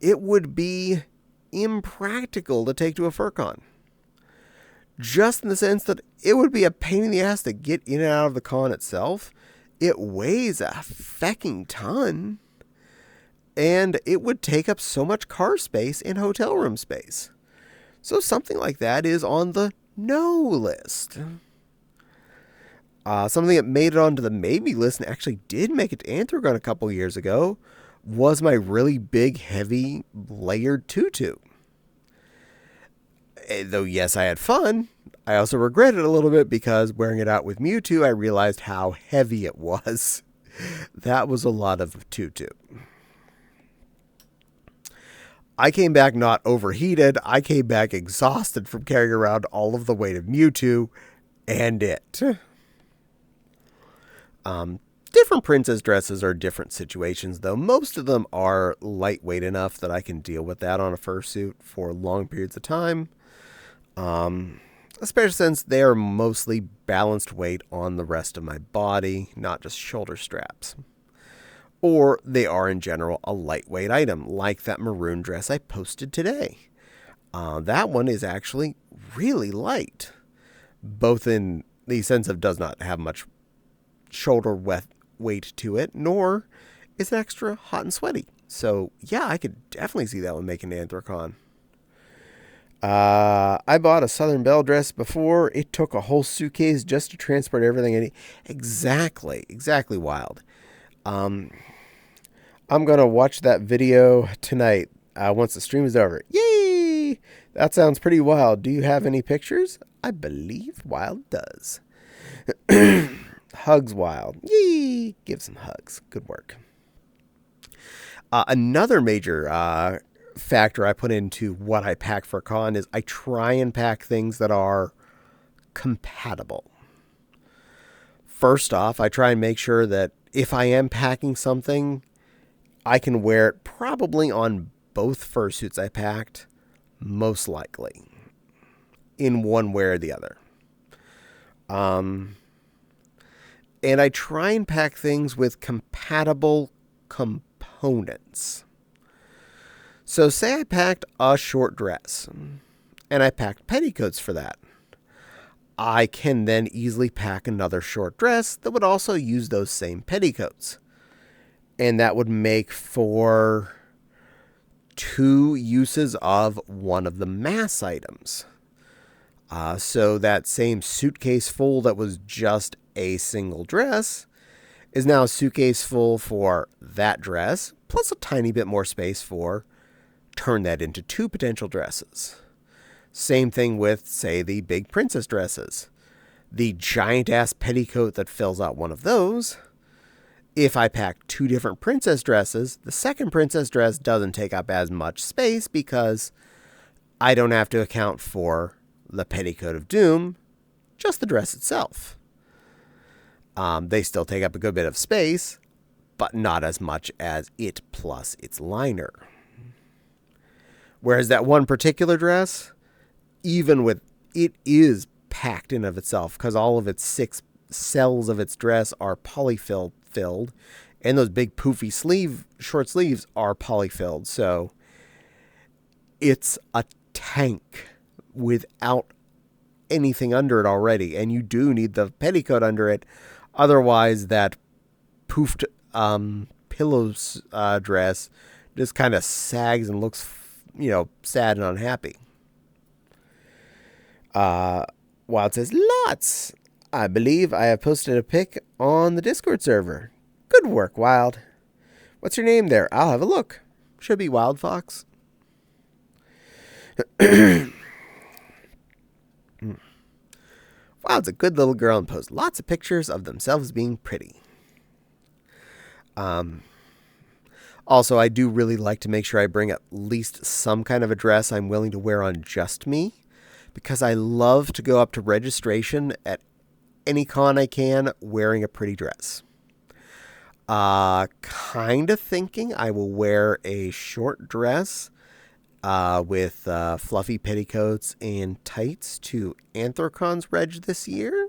It would be impractical to take to a FurCon. Just in the sense that it would be a pain in the ass to get in and out of the con itself. it weighs a fecking ton. And it would take up so much car space and hotel room space. So something like that is on the no list. Something that made it onto the maybe list and actually did make it to Anthragon a couple years ago was my really big, heavy, layered tutu. Though, yes, I had fun, I also regret it a little bit because wearing it out with Mewtwo, I realized how heavy it was. That was a lot of tutu. I came back not overheated. I came back exhausted from carrying around all of the weight of Mewtwo and it. Different princess dresses are different situations, though. Most of them are lightweight enough that I can deal with that on a fursuit for long periods of time. Especially since they are mostly balanced weight on the rest of my body, not just shoulder straps. Or they are, in general, a lightweight item, like that maroon dress I posted today. That one is actually really light, both in the sense of does not have much shoulder weight to it, nor is it extra hot and sweaty. So, yeah, I could definitely see that one making Anthracon. I bought a Southern Belle dress before. It took a whole suitcase just to transport everything I need. Exactly wild. I'm going to watch that video tonight once the stream is over. Yay! That sounds pretty wild. Do you have any pictures? I believe Wild does. Hugs Wild. Yay! Give some hugs. Good work. Another major factor I put into what I pack for con is I try and pack things that are compatible. First off, I try and make sure that if I am packing something, I can wear it probably on both fursuits I packed, most likely, in one way or the other. And I try and pack things with compatible components. So say I packed a short dress, and I packed petticoats for that. I can then easily pack another short dress that would also use those same petticoats. And that would make for 2 uses of one of the mass items. So that same suitcase full that was just a single dress is now a suitcase full for that dress, plus a tiny bit more space for turn that into 2 potential dresses. Same thing with, say, the big princess dresses. The giant-ass petticoat that fills out one of those. If I pack 2 different princess dresses, the second princess dress doesn't take up as much space because I don't have to account for the petticoat of doom, just the dress itself. They still take up a good bit of space, but not as much as it plus its liner. Whereas that one particular dress, even with it is packed in of itself because all of its 6 cells of its dress are polyfilled, and those big poofy short sleeves are polyfilled. So it's a tank without anything under it already, and you do need the petticoat under it. Otherwise, that poofed pillows dress just kind of sags and looks, sad and unhappy. Wild says, lots. I believe I have posted a pic on the Discord server. Good work, Wild. What's your name there? I'll have a look. Should be Wild Fox. Wild's a good little girl and posts lots of pictures of themselves being pretty. Also, I do really like to make sure I bring at least some kind of a dress I'm willing to wear on just me, because I love to go up to registration at any con I can wearing a pretty dress. Kind of thinking I will wear a short dress with fluffy petticoats and tights to Anthracon's reg this year.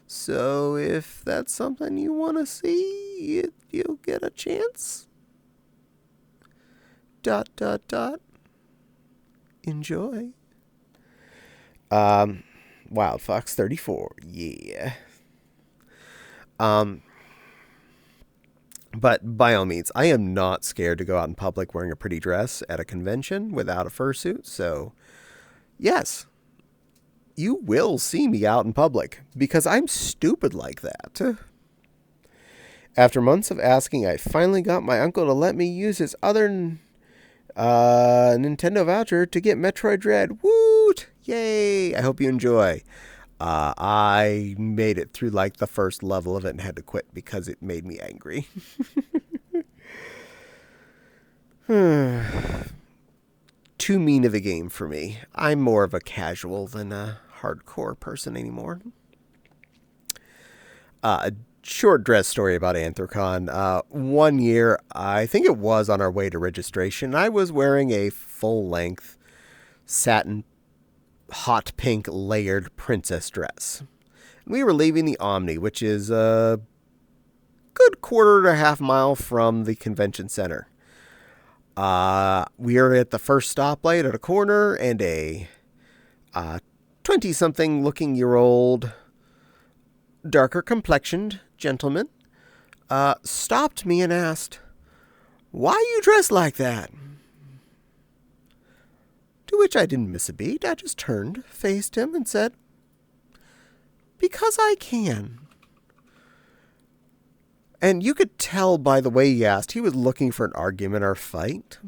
So if that's something you want to see, you'll get a chance. ... Enjoy. Wild Fox 34. Yeah. But by all means, I am not scared to go out in public wearing a pretty dress at a convention without a fursuit. So, yes, you will see me out in public because I'm stupid like that. After months of asking, I finally got my uncle to let me use his other Nintendo voucher to get Metroid Dread. Woot! Yay! I hope you enjoy. I made it through like the first level of it and had to quit because it made me angry. Too mean of a game for me. I'm more of a casual than a hardcore person anymore. A short dress story about Anthrocon. One year, I think it was on our way to registration, I was wearing a full-length satin hot pink layered princess dress. We were leaving the Omni, which is a good quarter to half mile from the convention center. We are at the first stoplight at a corner, and a 20-something looking year old, darker complexioned gentleman stopped me and asked, "Why you dressed like that?" To which I didn't miss a beat. I just turned, faced him, and said, "Because I can." And you could tell by the way he asked, he was looking for an argument or fight.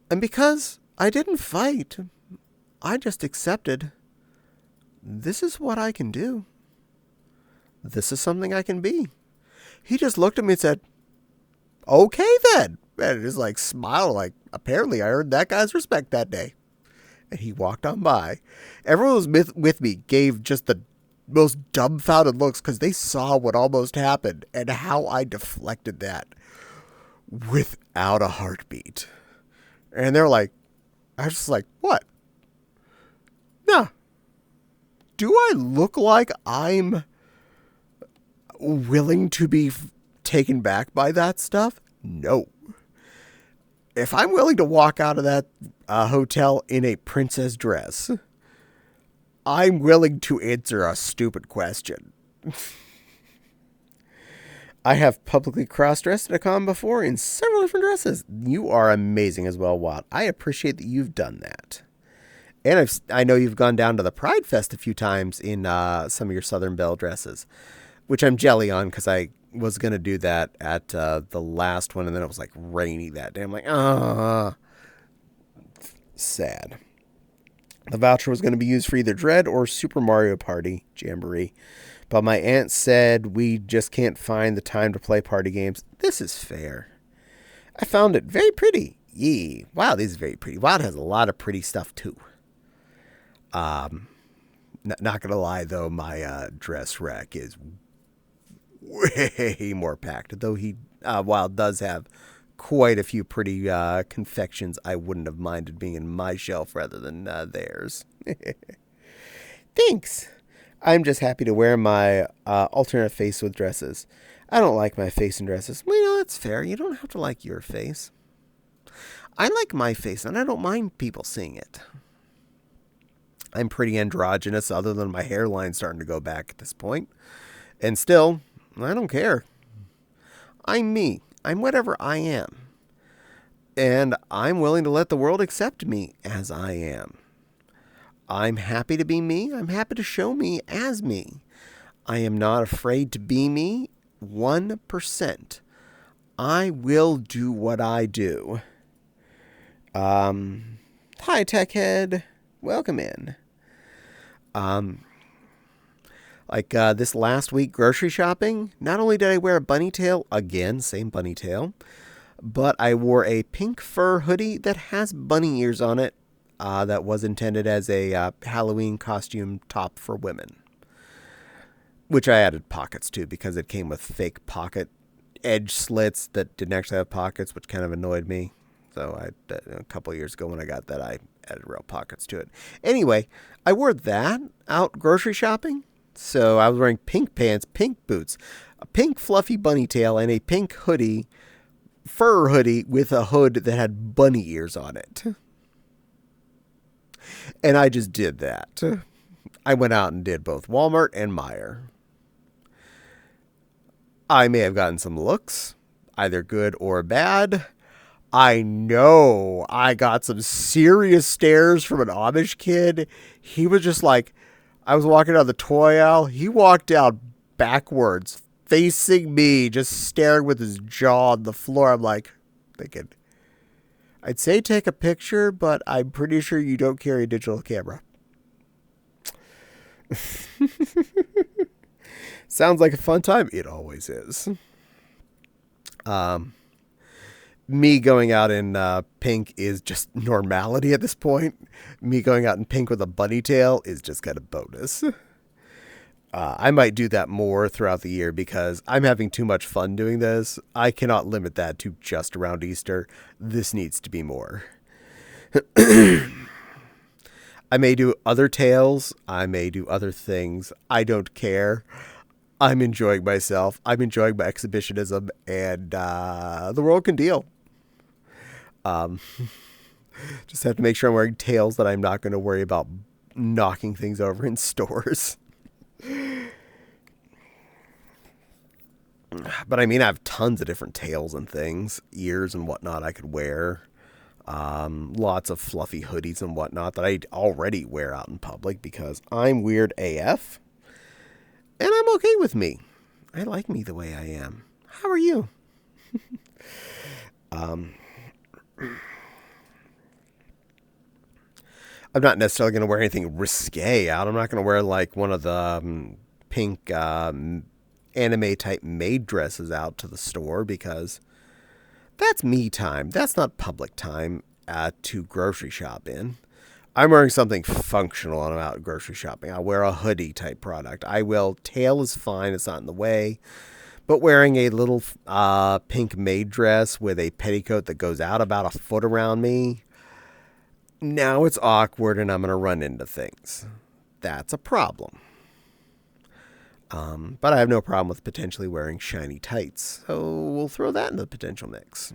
And because I didn't fight, I just accepted, this is what I can do. This is something I can be. He just looked at me and said, "Okay then." And just like smiled, like apparently I earned that guy's respect that day. And he walked on by. Everyone was with me gave just the most dumbfounded looks because they saw what almost happened and how I deflected that without a heartbeat. And they're like, I was just like, what? Nah. Do I look like I'm willing to be taken back by that stuff? No. If I'm willing to walk out of that hotel in a princess dress, I'm willing to answer a stupid question. I have publicly cross-dressed at a con before in several different dresses. You are amazing as well, Wild. I appreciate that you've done that. And I know you've gone down to the Pride Fest a few times in some of your Southern Belle dresses, which I'm jelly on because I was going to do that at the last one, and then it was like rainy that day. I'm like, sad. The voucher was going to be used for either Dread or Super Mario Party Jamboree, but my aunt said we just can't find the time to play party games. This is fair. I found it very pretty. Yee. Wow, this is very pretty. Wow, it has a lot of pretty stuff too. Not gonna lie though, my dress rack is way more packed. Though Wild does have quite a few pretty confections I wouldn't have minded being in my shelf rather than theirs. Thanks. I'm just happy to wear my alternate face with dresses. I don't like my face in dresses. Well, you know, that's fair. You don't have to like your face. I like my face, and I don't mind people seeing it. I'm pretty androgynous other than my hairline starting to go back at this point. And still, I don't care. I'm me. I'm whatever I am. And I'm willing to let the world accept me as I am. I'm happy to be me. I'm happy to show me as me. I am not afraid to be me 1%. I will do what I do. Hi, Tech Head. Welcome in. This last week grocery shopping, not only did I wear a bunny tail, again, same bunny tail, but I wore a pink fur hoodie that has bunny ears on it, that was intended as a Halloween costume top for women, which I added pockets to because it came with fake pocket edge slits that didn't actually have pockets, which kind of annoyed me. So a couple of years ago when I got that, I added real pockets to it. Anyway, I wore that out grocery shopping. So I was wearing pink pants, pink boots, a pink fluffy bunny tail, and a pink hoodie, fur hoodie with a hood that had bunny ears on it. And I just did that. I went out and did both Walmart and Meijer. I may have gotten some looks, either good or bad. I know I got some serious stares from an Amish kid. He was just like, I was walking down the toy aisle. He walked down backwards, facing me, just staring with his jaw on the floor. I'm like, thinking, I'd say take a picture, but I'm pretty sure you don't carry a digital camera. Sounds like a fun time. It always is. Me going out in pink is just normality at this point. Me going out in pink with a bunny tail is just kind of bonus. I might do that more throughout the year because I'm having too much fun doing this. I cannot limit that to just around Easter. This needs to be more. I may do other tails. I may do other things. I don't care. I'm enjoying myself. I'm enjoying my exhibitionism, and the world can deal. Just have to make sure I'm wearing tails that I'm not going to worry about knocking things over in stores. But I mean, I have tons of different tails and things, ears and whatnot I could wear. Lots of fluffy hoodies and whatnot that I already wear out in public because I'm weird AF. And I'm okay with me. I like me the way I am. How are you? I'm not necessarily going to wear anything risque out. I'm not going to wear like one of the pink anime type maid dresses out to the store because that's me time. That's not public time to grocery shop in. I'm wearing something functional when I'm out grocery shopping. I'll wear a hoodie type product. I will. Tail is fine. It's not in the way. But wearing a little pink maid dress with a petticoat that goes out about a foot around me, now it's awkward and I'm going to run into things. That's a problem. But I have no problem with potentially wearing shiny tights. So we'll throw that in the potential mix.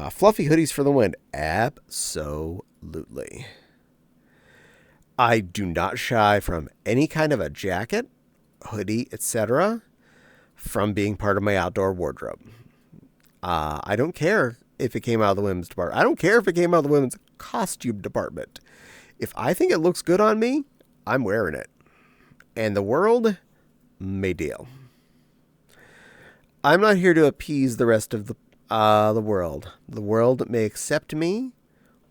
Fluffy hoodies for the win. Absolutely. I do not shy from any kind of a jacket, hoodie, etc. from being part of my outdoor wardrobe. I don't care if it came out of the women's department. I don't care if it came out of the women's costume department. If I think it looks good on me, I'm wearing it. And the world may deal. I'm not here to appease the rest of the world. The world may accept me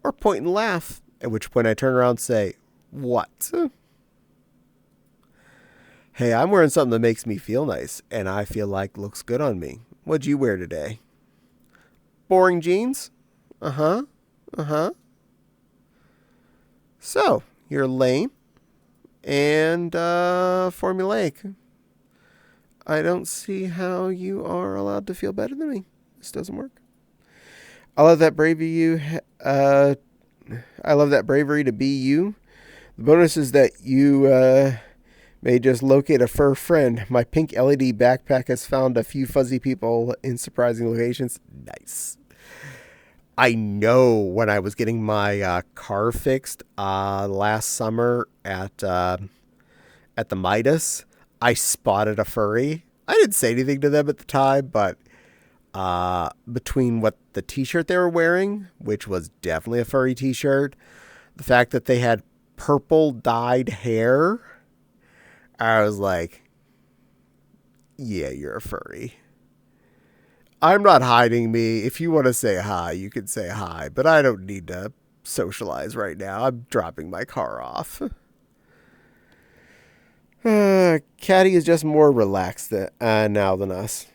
or point and laugh, at which point I turn around and say, what? Hey, I'm wearing something that makes me feel nice and I feel like looks good on me. What'd you wear today? Boring jeans? Uh-huh. So, you're lame and formulaic. I don't see how you are allowed to feel better than me. This doesn't work. I love that bravery to be you. The bonus is that you may just locate a fur friend. My pink LED backpack has found a few fuzzy people in surprising locations. Nice. I know when I was getting my car fixed last summer at the Midas, I spotted a furry. I didn't say anything to them at the time, but between what the t-shirt they were wearing, which was definitely a furry t-shirt, the fact that they had purple dyed hair, I was like, yeah, you're a furry. I'm not hiding me. If you want to say hi, you can say hi, but I don't need to socialize right now. I'm dropping my car off. Caddie is just more relaxed now than us.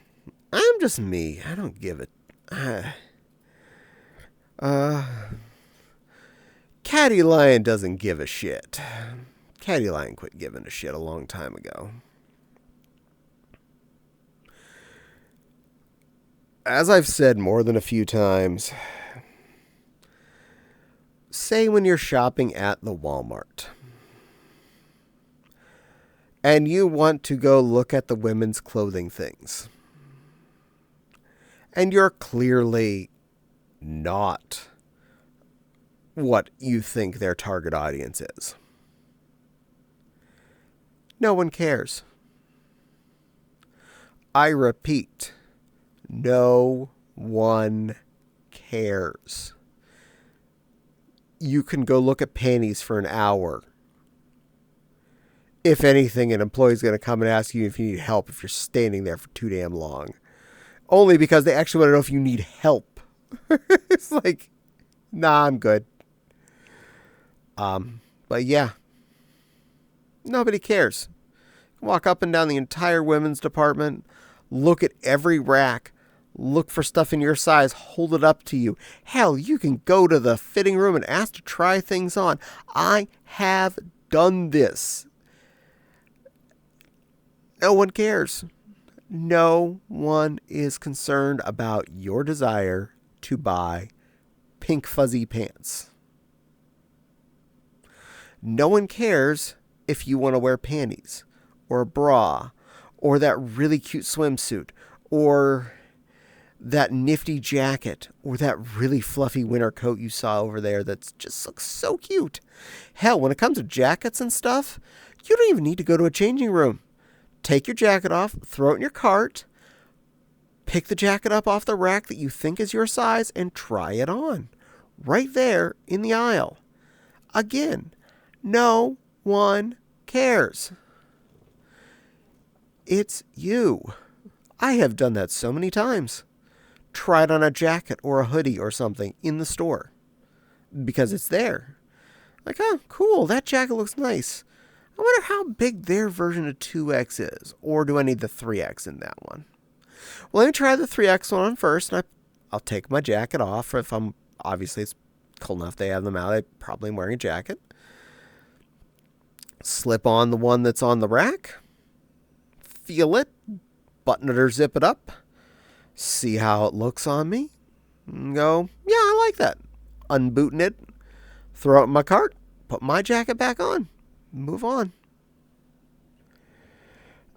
I'm just me. I don't give a... Caddie Lion doesn't give a shit. Caddie Lion quit giving a shit a long time ago. As I've said more than a few times, say when you're shopping at the Walmart and you want to go look at the women's clothing things, and you're clearly not what you think their target audience is. No one cares. I repeat, no one cares. You can go look at panties for an hour. If anything, an employee's going to come and ask you if you need help if you're standing there for too damn long. Only because they actually want to know if you need help. It's like, nah, I'm good. But yeah. Nobody cares. Walk up and down the entire women's department. Look at every rack. Look for stuff in your size. Hold it up to you. Hell, you can go to the fitting room and ask to try things on. I have done this. No one cares. No one is concerned about your desire to buy pink fuzzy pants. No one cares if you want to wear panties or a bra or that really cute swimsuit or that nifty jacket or that really fluffy winter coat you saw over there that just looks so cute. Hell, when it comes to jackets and stuff, you don't even need to go to a changing room. Take your jacket off, throw it in your cart, pick the jacket up off the rack that you think is your size, and try it on. Right there in the aisle. Again, no one cares. It's you. I have done that so many times. Tried on a jacket or a hoodie or something in the store. Because it's there. Like, oh, cool, that jacket looks nice. I wonder how big their version of 2X is. Or do I need the 3X in that one? Well, let me try the 3X one on first. And I'll take my jacket off. Or if I'm, obviously it's cold enough they have them out, I probably am wearing a jacket. Slip on the one that's on the rack. Feel it. Button it or zip it up. See how it looks on me. And go, yeah, I like that. Unbutton it. Throw it in my cart. Put my jacket back on. Move on.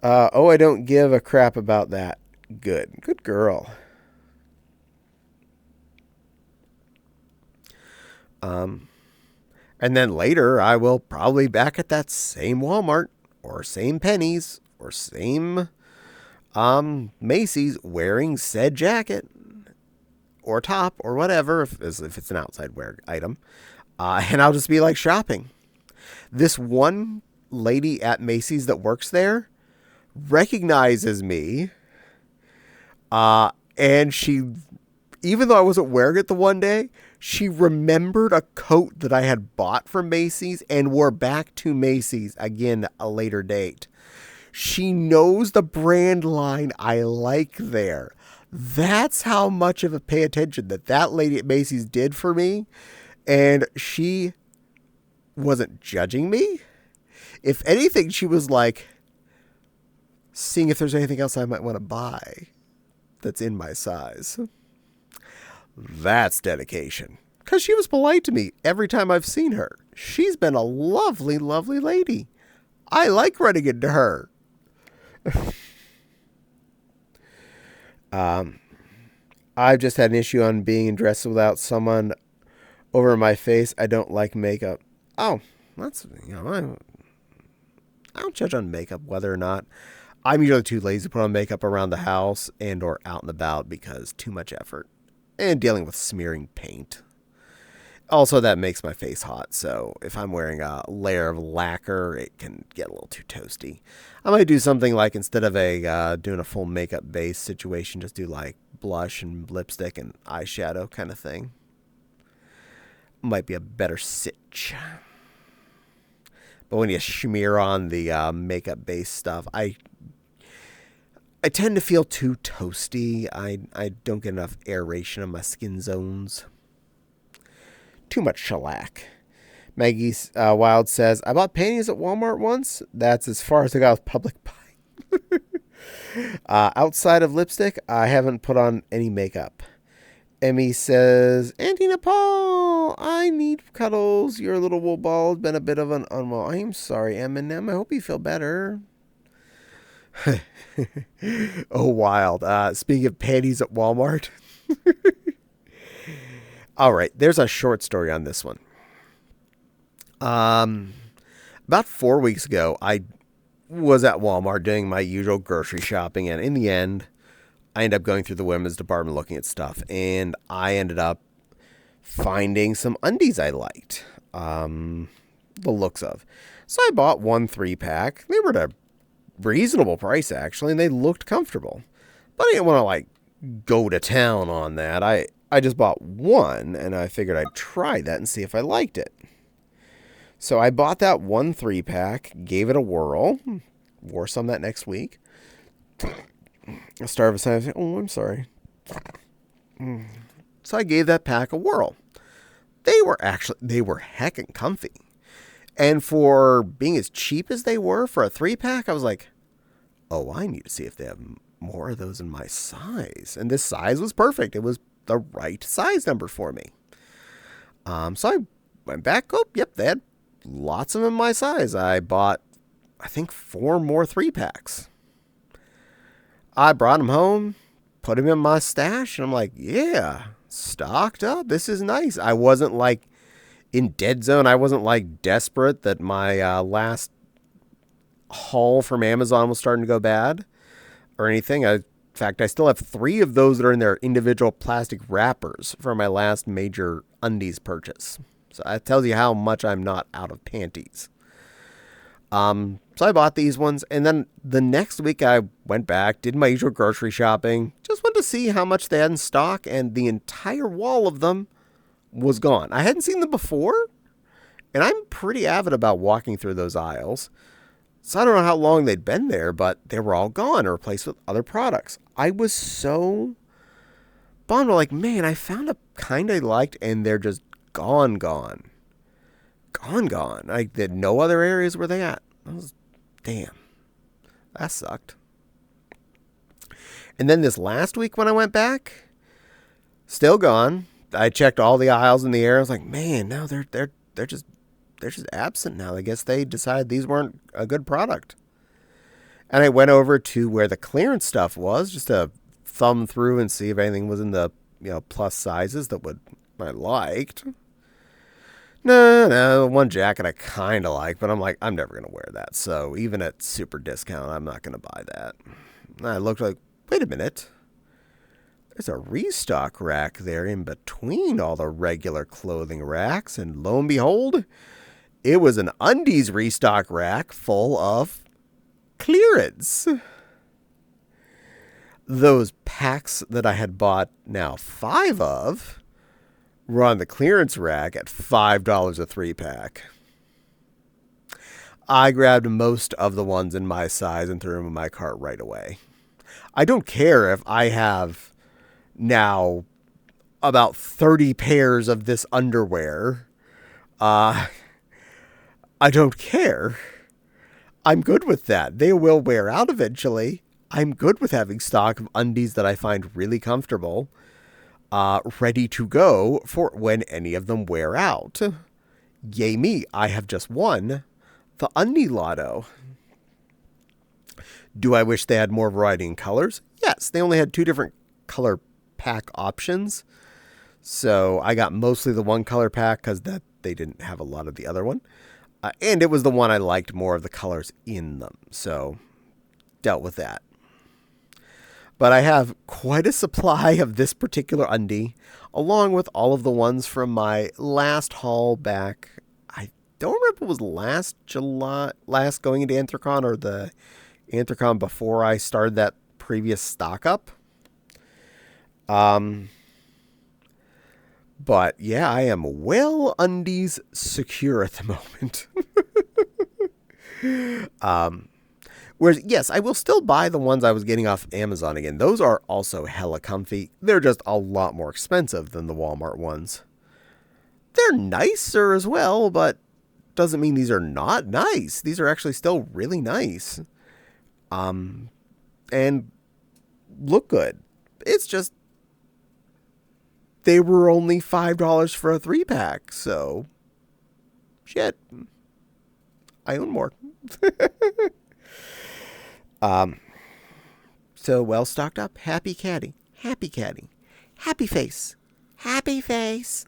I don't give a crap about that. Good. Good girl. And then later, I will probably be back at that same Walmart or same Penny's or same Macy's wearing said jacket or top or whatever, if it's an outside wear item. And I'll just be like shopping. This one lady at Macy's that works there recognizes me. And she, even though I wasn't wearing it the one day, she remembered a coat that I had bought from Macy's and wore back to Macy's again at a later date. She knows the brand line I like there. That's how much of a pay attention that lady at Macy's did for me. And she wasn't judging me. If anything, she was like seeing if there's anything else I might want to buy that's in my size. That's dedication. Because she was polite to me every time I've seen her. She's been a lovely, lovely lady. I like running into her. I've just had an issue on being dressed without someone over my face. I don't like makeup. Oh, that's, I don't judge on makeup whether or not. I'm usually too lazy to put on makeup around the house and or out and about because too much effort. And dealing with smearing paint. Also, that makes my face hot, so if I'm wearing a layer of lacquer, it can get a little too toasty. I might do something like, instead of doing a full makeup base situation, just do like blush and lipstick and eyeshadow kind of thing. Might be a better sitch. But when you smear on the makeup base stuff, I tend to feel too toasty. I don't get enough aeration on my skin zones. Too much shellac. Maggie Wild says, I bought panties at Walmart once. That's as far as I got with public buying. Outside of lipstick, I haven't put on any makeup. Emmy says, Auntie Nepal, I need cuddles. Your little wool ball has been a bit of an unwell. I'm sorry, Eminem. I hope you feel better. Oh, wild. Speaking of panties at Walmart. All right, there's a short story on this one. About 4 weeks ago, I was at Walmart doing my usual grocery shopping, and in the end, I ended up going through the women's department looking at stuff, and I ended up finding some undies I liked, the looks of. So I bought 1 3-pack. They were at a reasonable price, actually, and they looked comfortable. But I didn't want to, like, go to town on that. I just bought one, and I figured I'd try that and see if I liked it. So I bought that 1 3-pack, gave it a whirl, wore some that next week. I started with saying, oh, I'm sorry. So I gave that pack a whirl. They were heckin' comfy. And for being as cheap as they were for a 3-pack, I was like, oh, I need to see if they have more of those in my size. And this size was perfect. It was the right size number for me. So I went back. Oh, yep, they had lots of them in my size. I bought, I think, 4 more 3-packs. I brought them home, put them in my stash, and I'm like, yeah, stocked up. This is nice. I wasn't like in dead zone. I wasn't like desperate that my last haul from Amazon was starting to go bad or anything. In fact, I still have 3 of those that are in their individual plastic wrappers from my last major undies purchase. So that tells you how much I'm not out of panties. So I bought these ones, and then the next week I went back, did my usual grocery shopping, just wanted to see how much they had in stock, and the entire wall of them was gone. I hadn't seen them before, and I'm pretty avid about walking through those aisles. So I don't know how long they'd been there, but they were all gone or replaced with other products. I was so bummed. Like, man, I found a kind I liked, and they're just gone. Like, that no other areas were they at. Damn. That sucked. And then this last week when I went back, still gone. I checked all the aisles in the area. I was like, man, no, they're just absent now. I guess they decided these weren't a good product. And I went over to where the clearance stuff was, just to thumb through and see if anything was in the plus sizes that I liked. No, one jacket I kind of like, but I'm like, I'm never going to wear that. So even at super discount, I'm not going to buy that. And I looked like, wait a minute. There's a restock rack there in between all the regular clothing racks. And lo and behold, it was an undies restock rack full of clearance. Those packs that I had bought now 5 of were on the clearance rack at $5 a 3-pack. I grabbed most of the ones in my size and threw them in my cart right away. I don't care if I have now about 30 pairs of this underwear. I don't care. I'm good with that. They will wear out eventually. I'm good with having stock of undies that I find really comfortable, ready to go for when any of them wear out. Yay me, I have just won the undie lotto. Do I wish they had more variety in colors? Yes, they only had 2 different color pack options. So I got mostly the 1 color pack because they didn't have a lot of the other one. And it was the one I liked more of the colors in them. So dealt with that. But I have quite a supply of this particular undie, along with all of the ones from my last haul back. I don't remember if it was last going into Anthrocon or the Anthrocon before I started that previous stock up. But yeah, I am well undies secure at the moment. Whereas, yes, I will still buy the ones I was getting off Amazon again. Those are also hella comfy. They're just a lot more expensive than the Walmart ones. They're nicer as well, but doesn't mean these are not nice. These are actually still really nice. And look good. It's just they were only $5 for a 3-pack, so shit. I own more. So well stocked up. Happy Caddie. Happy Caddie. Happy face. Happy face.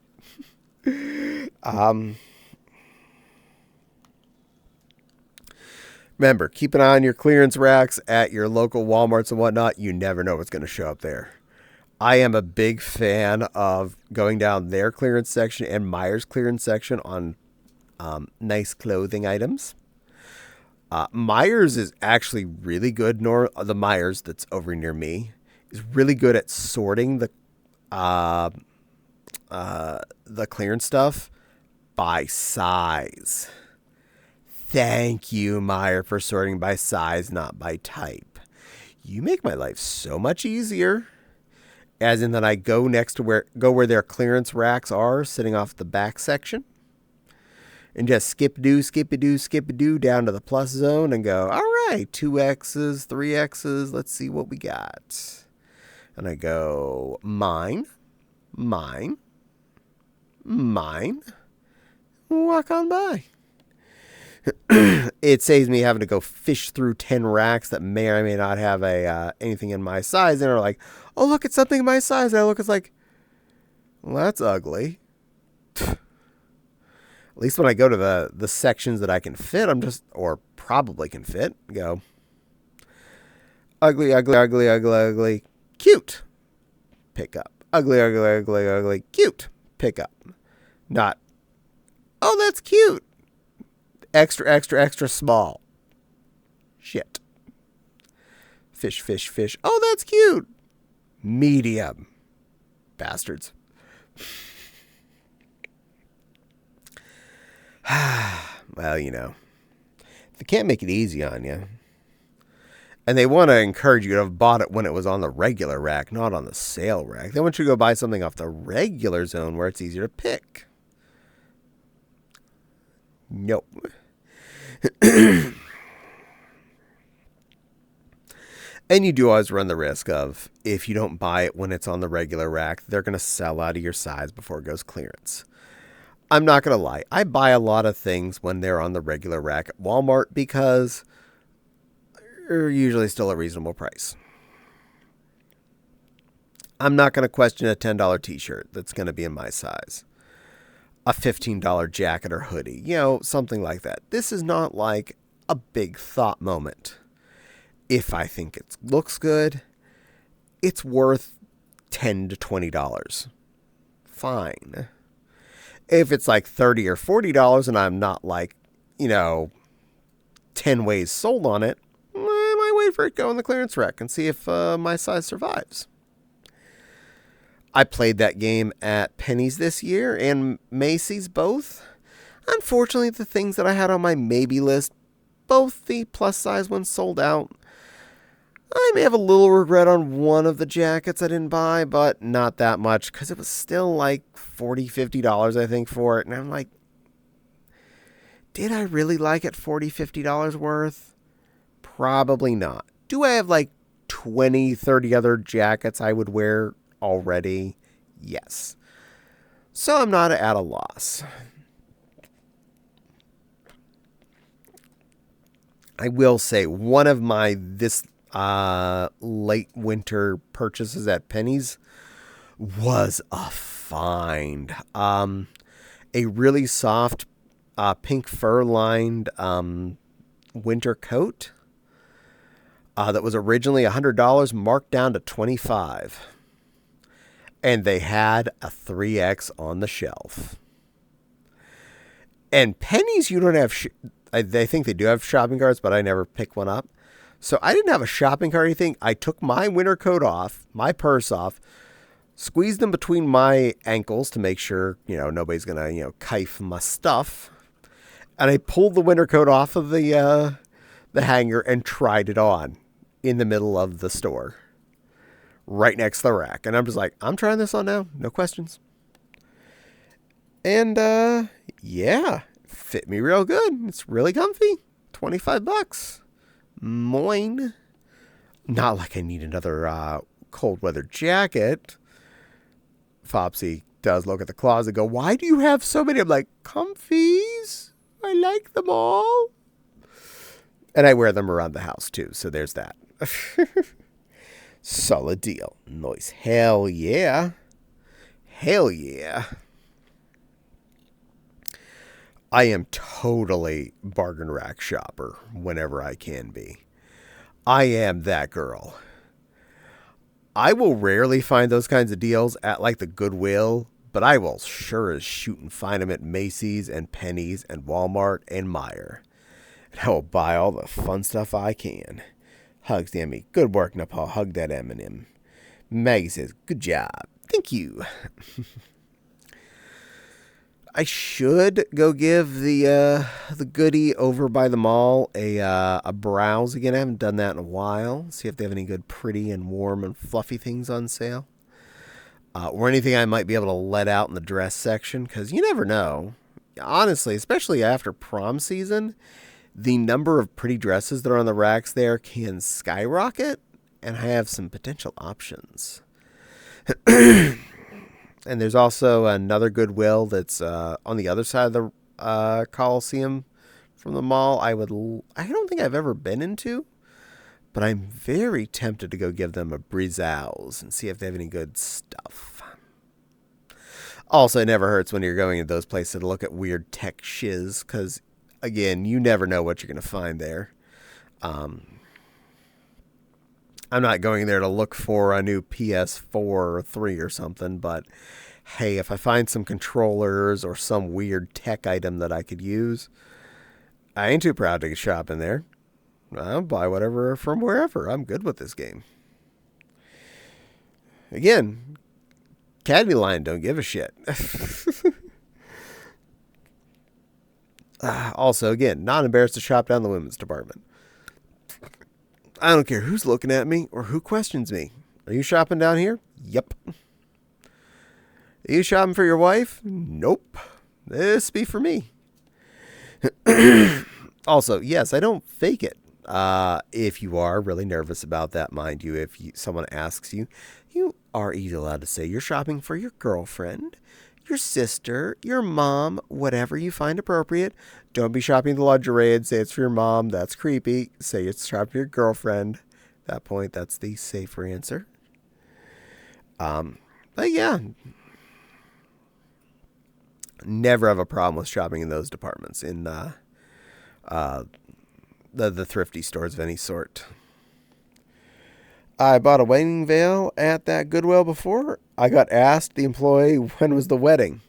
Remember, keep an eye on your clearance racks at your local Walmarts and whatnot. You never know what's going to show up there. I am a big fan of going down their clearance section and Meijer's clearance section on nice clothing items. Meijer's is actually really good. The Meijer's that's over near me is really good at sorting the clearance stuff by size. Thank you, Meijer, for sorting by size, not by type. You make my life so much easier. As in that I go next to where their clearance racks are, sitting off the back section. And just skip-a-doo down to the plus zone and go, all right, 2X's, 3X's, let's see what we got. And I go, mine, walk on by. It saves me having to go fish through 10 racks that may or may not have anything in my size. And are like, oh, look, it's something in my size. And I look, it's like, well, that's ugly. At least when I go to the sections that I can fit, or probably can fit, go, ugly, cute, pick up. Ugly, cute, pick up. Not, oh, that's cute. Extra small. Shit. Fish. Oh, that's cute. Medium. Bastards. Well, they can't make it easy on you. And they want to encourage you to have bought it when it was on the regular rack, not on the sale rack. They want you to go buy something off the regular zone where it's easier to pick. Nope. And you do always run the risk of, if you don't buy it when it's on the regular rack, they're going to sell out of your size before it goes clearance. I'm not going to lie. I buy a lot of things when they're on the regular rack at Walmart because they're usually still a reasonable price. I'm not going to question a $10 t-shirt that's going to be in my size. A $15 jacket or hoodie, something like that. This is not like a big thought moment. If I think it looks good, it's worth $10 to $20. Fine. If it's like $30 or $40 and I'm not like, 10 ways sold on it, I might wait for it to go in the clearance rack and see if my size survives. I played that game at Penny's this year and Macy's both. Unfortunately, the things that I had on my maybe list, both the plus size ones sold out. I may have a little regret on one of the jackets I didn't buy, but not that much because it was still like $40, $50, I think, for it. And I'm like, did I really like it $40, $50 worth? Probably not. Do I have like 20, 30 other jackets I would wear already? Yes. So I'm not at a loss. I will say one of my this late winter purchases at Penny's was a find. A really soft pink fur lined winter coat that was originally $100, marked down to $25. And they had a 3X on the shelf. And Penny's, you don't have, I think they do have shopping carts, but I never pick one up. So I didn't have a shopping cart or anything. I took my winter coat off, my purse off, squeezed them between my ankles to make sure, nobody's going to, kife my stuff. And I pulled the winter coat off of the hanger and tried it on in the middle of the store, right next to the rack. And I'm just like, I'm trying this on now. No questions. And, yeah, fit me real good. It's really comfy. $25. Moin. Not like I need another cold weather jacket. Fopsy does look at the closet and go, why do you have so many? I'm like, comfies. I like them all. And I wear them around the house too. So there's that. Solid deal. Nice. Hell yeah. Hell yeah. I am totally bargain rack shopper whenever I can be. I am that girl. I will rarely find those kinds of deals at like the Goodwill, but I will sure as shoot and find them at Macy's and Penny's and Walmart and Meijer. And I will buy all the fun stuff I can. Hugs Emmy. Good work, Nepal. Hug that M&M. Maggie says, good job. Thank you. I should go give the goodie over by the mall a browse again. I haven't done that in a while. See if they have any good pretty and warm and fluffy things on sale. Or anything I might be able to let out in the dress section. Because you never know. Honestly, especially after prom season, the number of pretty dresses that are on the racks there can skyrocket. And I have some potential options. And there's also another Goodwill that's on the other side of the Coliseum from the mall. I don't think I've ever been into, but I'm very tempted to go give them a browse and see if they have any good stuff. Also, it never hurts when you're going to those places to look at weird tech shiz, because, again, you never know what you're going to find there. I'm not going there to look for a new PS4 or 3 or something, but hey, if I find some controllers or some weird tech item that I could use, I ain't too proud to shop in there. I'll buy whatever from wherever. I'm good with this game. Again, Caddie line don't give a shit. Also, again, not embarrassed to shop down the women's department. I don't care who's looking at me or who questions me. Are you shopping down here? Yep. Are you shopping for your wife? Nope. This be for me. Also, yes, I don't fake it. If you are really nervous about that, mind you, if someone asks you, you are either allowed to say you're shopping for your girlfriend, your sister, your mom, whatever you find appropriate. Don't be shopping the lingerie and say it's for your mom. That's creepy. Say it's shopping for your girlfriend. At that point, that's the safer answer. But yeah, never have a problem with shopping in those departments in the thrifty stores of any sort. I bought a wedding veil at that Goodwill before. I got asked the employee when was the wedding.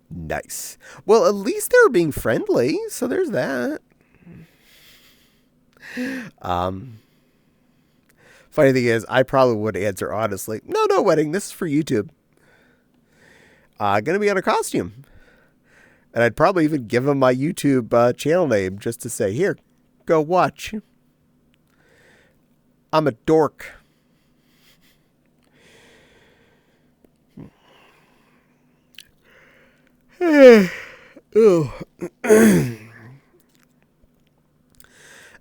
Nice. Well, at least they were being friendly, so there's that. Funny thing is, I probably would answer honestly, no wedding, this is for YouTube. Gonna be on a costume. And I'd probably even give them my YouTube channel name just to say, here, go watch. I'm a dork. And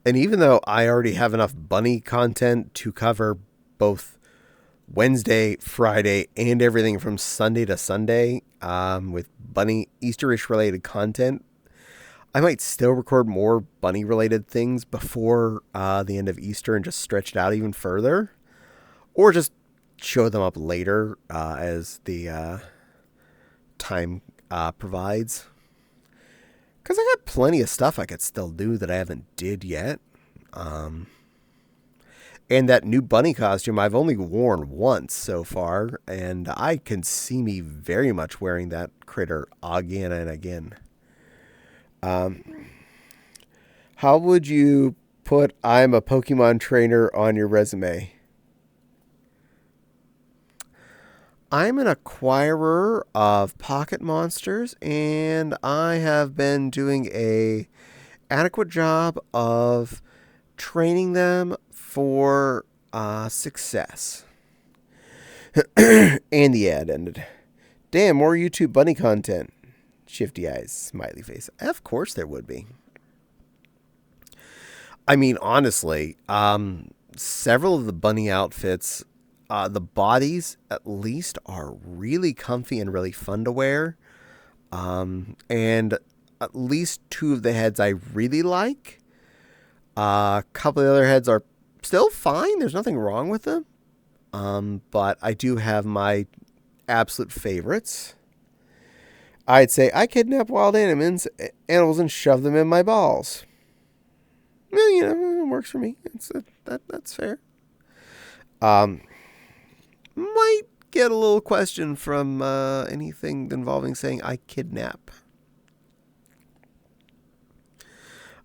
even though I already have enough bunny content to cover both Wednesday, Friday, and everything from Sunday to Sunday with bunny Easterish related content, I might still record more bunny related things before the end of Easter and just stretch it out even further, or just show them up later as the time provides. Because I got plenty of stuff I could still do that I haven't did yet. And that new bunny costume I've only worn once so far, and I can see me very much wearing that critter again and again. How would you put I'm a Pokemon trainer on your resume? I'm an acquirer of pocket monsters, and I have been doing a adequate job of training them for success. And the ad ended. Damn, more YouTube bunny content. Shifty eyes, smiley face. Of course there would be. I mean, honestly, several of the bunny outfits, the bodies at least, are really comfy and really fun to wear. And at least two of the heads I really like. A couple of the other heads are still fine. There's nothing wrong with them. But I do have my absolute favorites. I'd say I kidnap wild animals and shove them in my balls. Well, it works for me. That's fair. Might get a little question from anything involving saying I kidnap.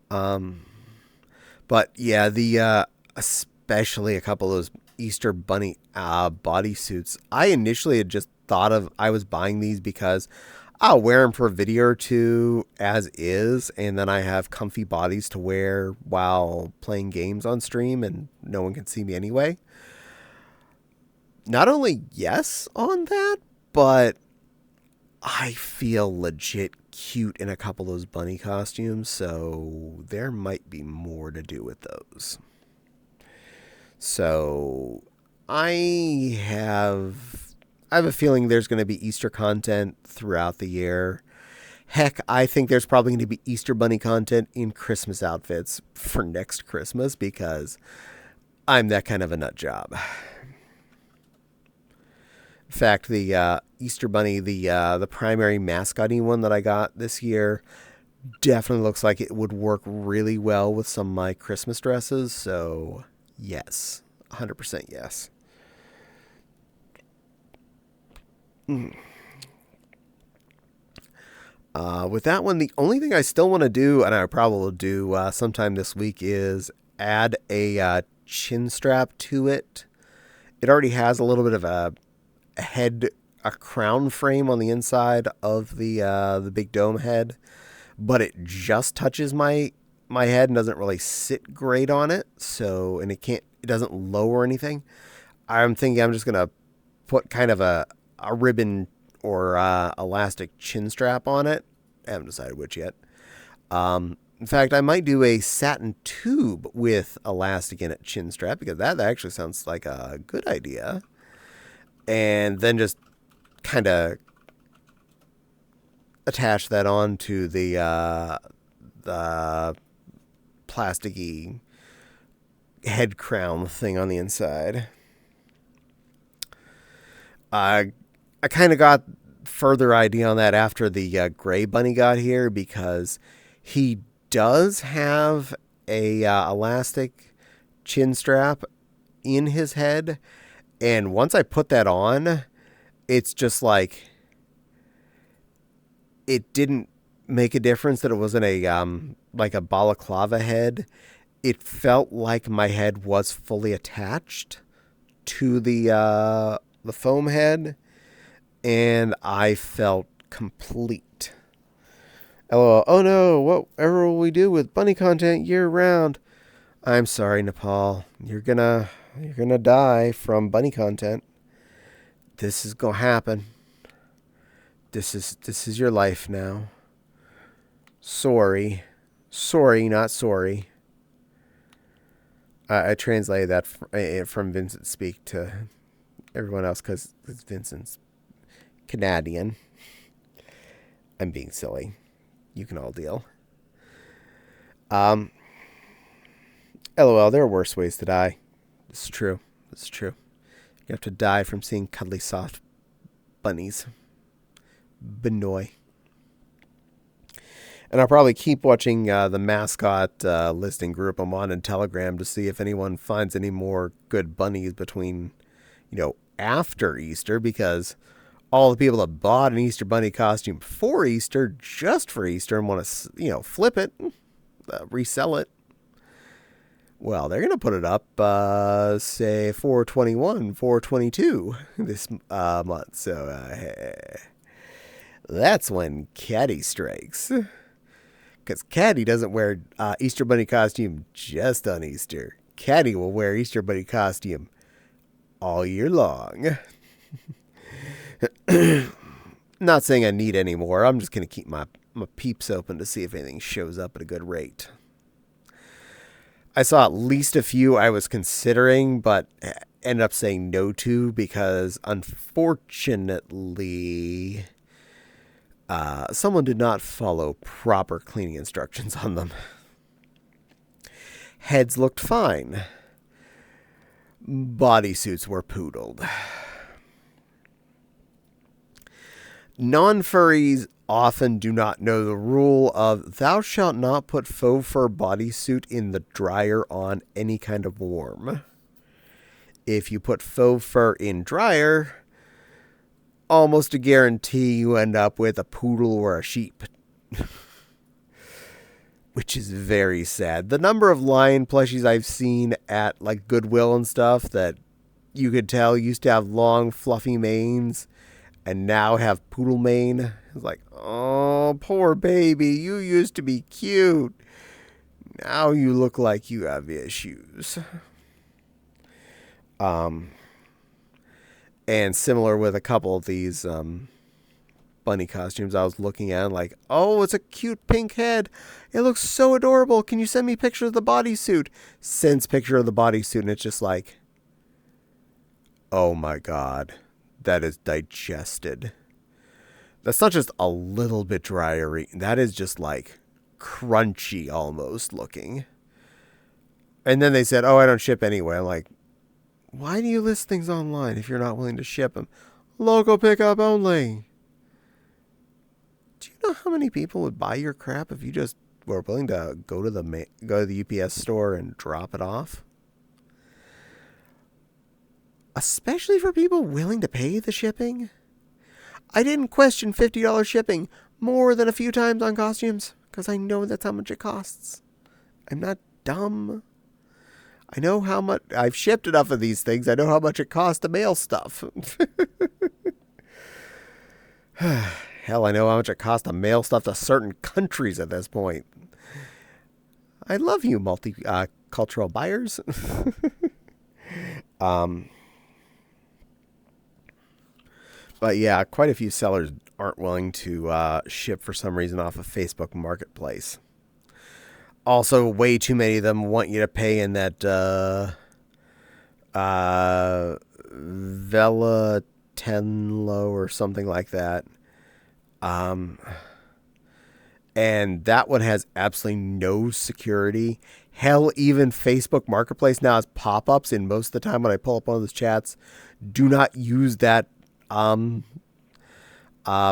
But yeah, the especially a couple of those Easter Bunny bodysuits. I initially had just thought of I was buying these because I'll wear them for a video or two as is, and then I have comfy bodies to wear while playing games on stream, and no one can see me anyway. Not only yes on that, but I feel legit cute in a couple of those bunny costumes, so there might be more to do with those. So I have a feeling there's going to be Easter content throughout the year. Heck, I think there's probably going to be Easter Bunny content in Christmas outfits for next Christmas because I'm that kind of a nut job. In fact, the Easter Bunny, the primary mascot-y one that I got this year, definitely looks like it would work really well with some of my Christmas dresses. So, yes, 100% yes. With that one, the only thing I still want to do, and I probably will do sometime this week, is add a chin strap to it. It already has a little bit of a crown frame on the inside of the big dome head, but it just touches my head and doesn't really sit great on it. So, and it doesn't lower anything. I'm thinking I'm just gonna put kind of a ribbon or elastic chin strap on it. I haven't decided which yet. In fact, I might do a satin tube with elastic in it chin strap because that actually sounds like a good idea. And then just kind of attach that onto the plasticky head crown thing on the inside. I kind of got further idea on that after the gray bunny got here because he does have a elastic chin strap in his head. And once I put that on, it's just like it didn't make a difference that it wasn't a like a balaclava head. It felt like my head was fully attached to the foam head, and I felt complete. LOL. Oh no, whatever will we do with bunny content year round? I'm sorry, Nepal. You're gonna die from bunny content. This is gonna happen. This is your life now. Sorry, not sorry. I translated that from Vincent Speak to everyone else because Vincent's Canadian. I'm being silly. You can all deal. LOL, there are worse ways to die. This is true. You have to die from seeing cuddly soft bunnies. Benoy. And I'll probably keep watching the mascot listing group I'm on in Telegram to see if anyone finds any more good bunnies between, after Easter, because all the people that bought an Easter bunny costume for Easter, just for Easter, and want to, flip it, resell it, well, they're going to put it up, say, 4/21, 4/22 this month. So that's when Caddie strikes. Because Caddie doesn't wear Easter bunny costume just on Easter. Caddie will wear Easter bunny costume all year long. Not saying I need any more. I'm just going to keep my peeps open to see if anything shows up at a good rate. I saw at least a few I was considering, but ended up saying no to because, unfortunately, someone did not follow proper cleaning instructions on them. Heads looked fine. Bodysuits were poodled. Non-furries often do not know the rule of thou shalt not put faux fur bodysuit in the dryer on any kind of warm. If you put faux fur in dryer, almost a guarantee you end up with a poodle or a sheep. Which is very sad. The number of lion plushies I've seen at like Goodwill and stuff that you could tell used to have long fluffy manes and now have poodle mane. It's like, oh, poor baby. You used to be cute. Now you look like you have issues. And similar with a couple of these bunny costumes I was looking at, like, oh, it's a cute pink head. It looks so adorable. Can you send me pictures of the bodysuit? Sends picture of the bodysuit, and it's just like, oh my God, that is digested. That's not just a little bit dryery. That is just like crunchy almost looking. And then they said, oh, I don't ship anyway. I'm like, why do you list things online if you're not willing to ship them? Local pickup only. Do you know how many people would buy your crap if you just were willing to go to the UPS store and drop it off? Especially for people willing to pay the shipping. I didn't question $50 shipping more than a few times on costumes because I know that's how much it costs. I'm not dumb. I know how much. I've shipped enough of these things. I know how much it costs to mail stuff. Hell, I know how much it costs to mail stuff to certain countries at this point. I love you, multicultural buyers. But yeah, quite a few sellers aren't willing to ship for some reason off of Facebook Marketplace. Also, way too many of them want you to pay in that Vela Tenlo or something like that. And that one has absolutely no security. Hell, even Facebook Marketplace now has pop-ups, and most of the time when I pull up one of those chats, do not use that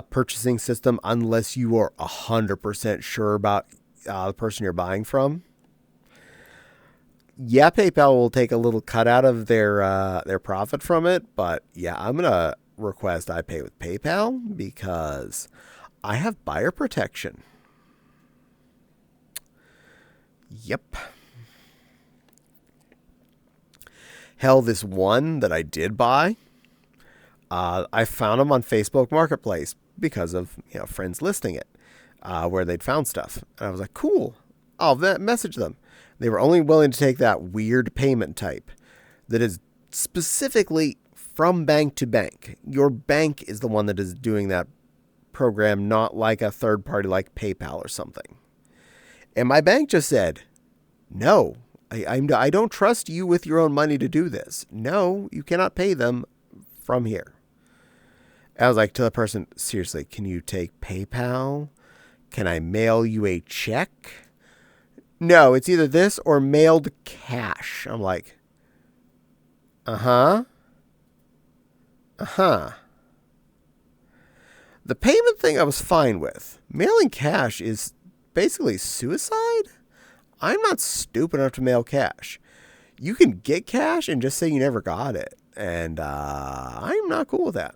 purchasing system unless you are 100% sure about the person you're buying from. Yeah, PayPal will take a little cut out of their profit from it, but yeah, I'm gonna request I pay with PayPal because I have buyer protection. Yep. Hell, this one that I did buy, I found them on Facebook Marketplace because of friends listing it. Where they'd found stuff. And I was like, cool, I'll message them. They were only willing to take that weird payment type that is specifically from bank to bank. Your bank is the one that is doing that program, not like a third party like PayPal or something. And my bank just said, no, I don't trust you with your own money to do this. No, you cannot pay them from here. I was like to the person, seriously, can you take PayPal? Can I mail you a check? No, it's either this or mailed cash. I'm like, uh-huh. The payment thing I was fine with. Mailing cash is basically suicide. I'm not stupid enough to mail cash. You can get cash and just say you never got it. And I'm not cool with that.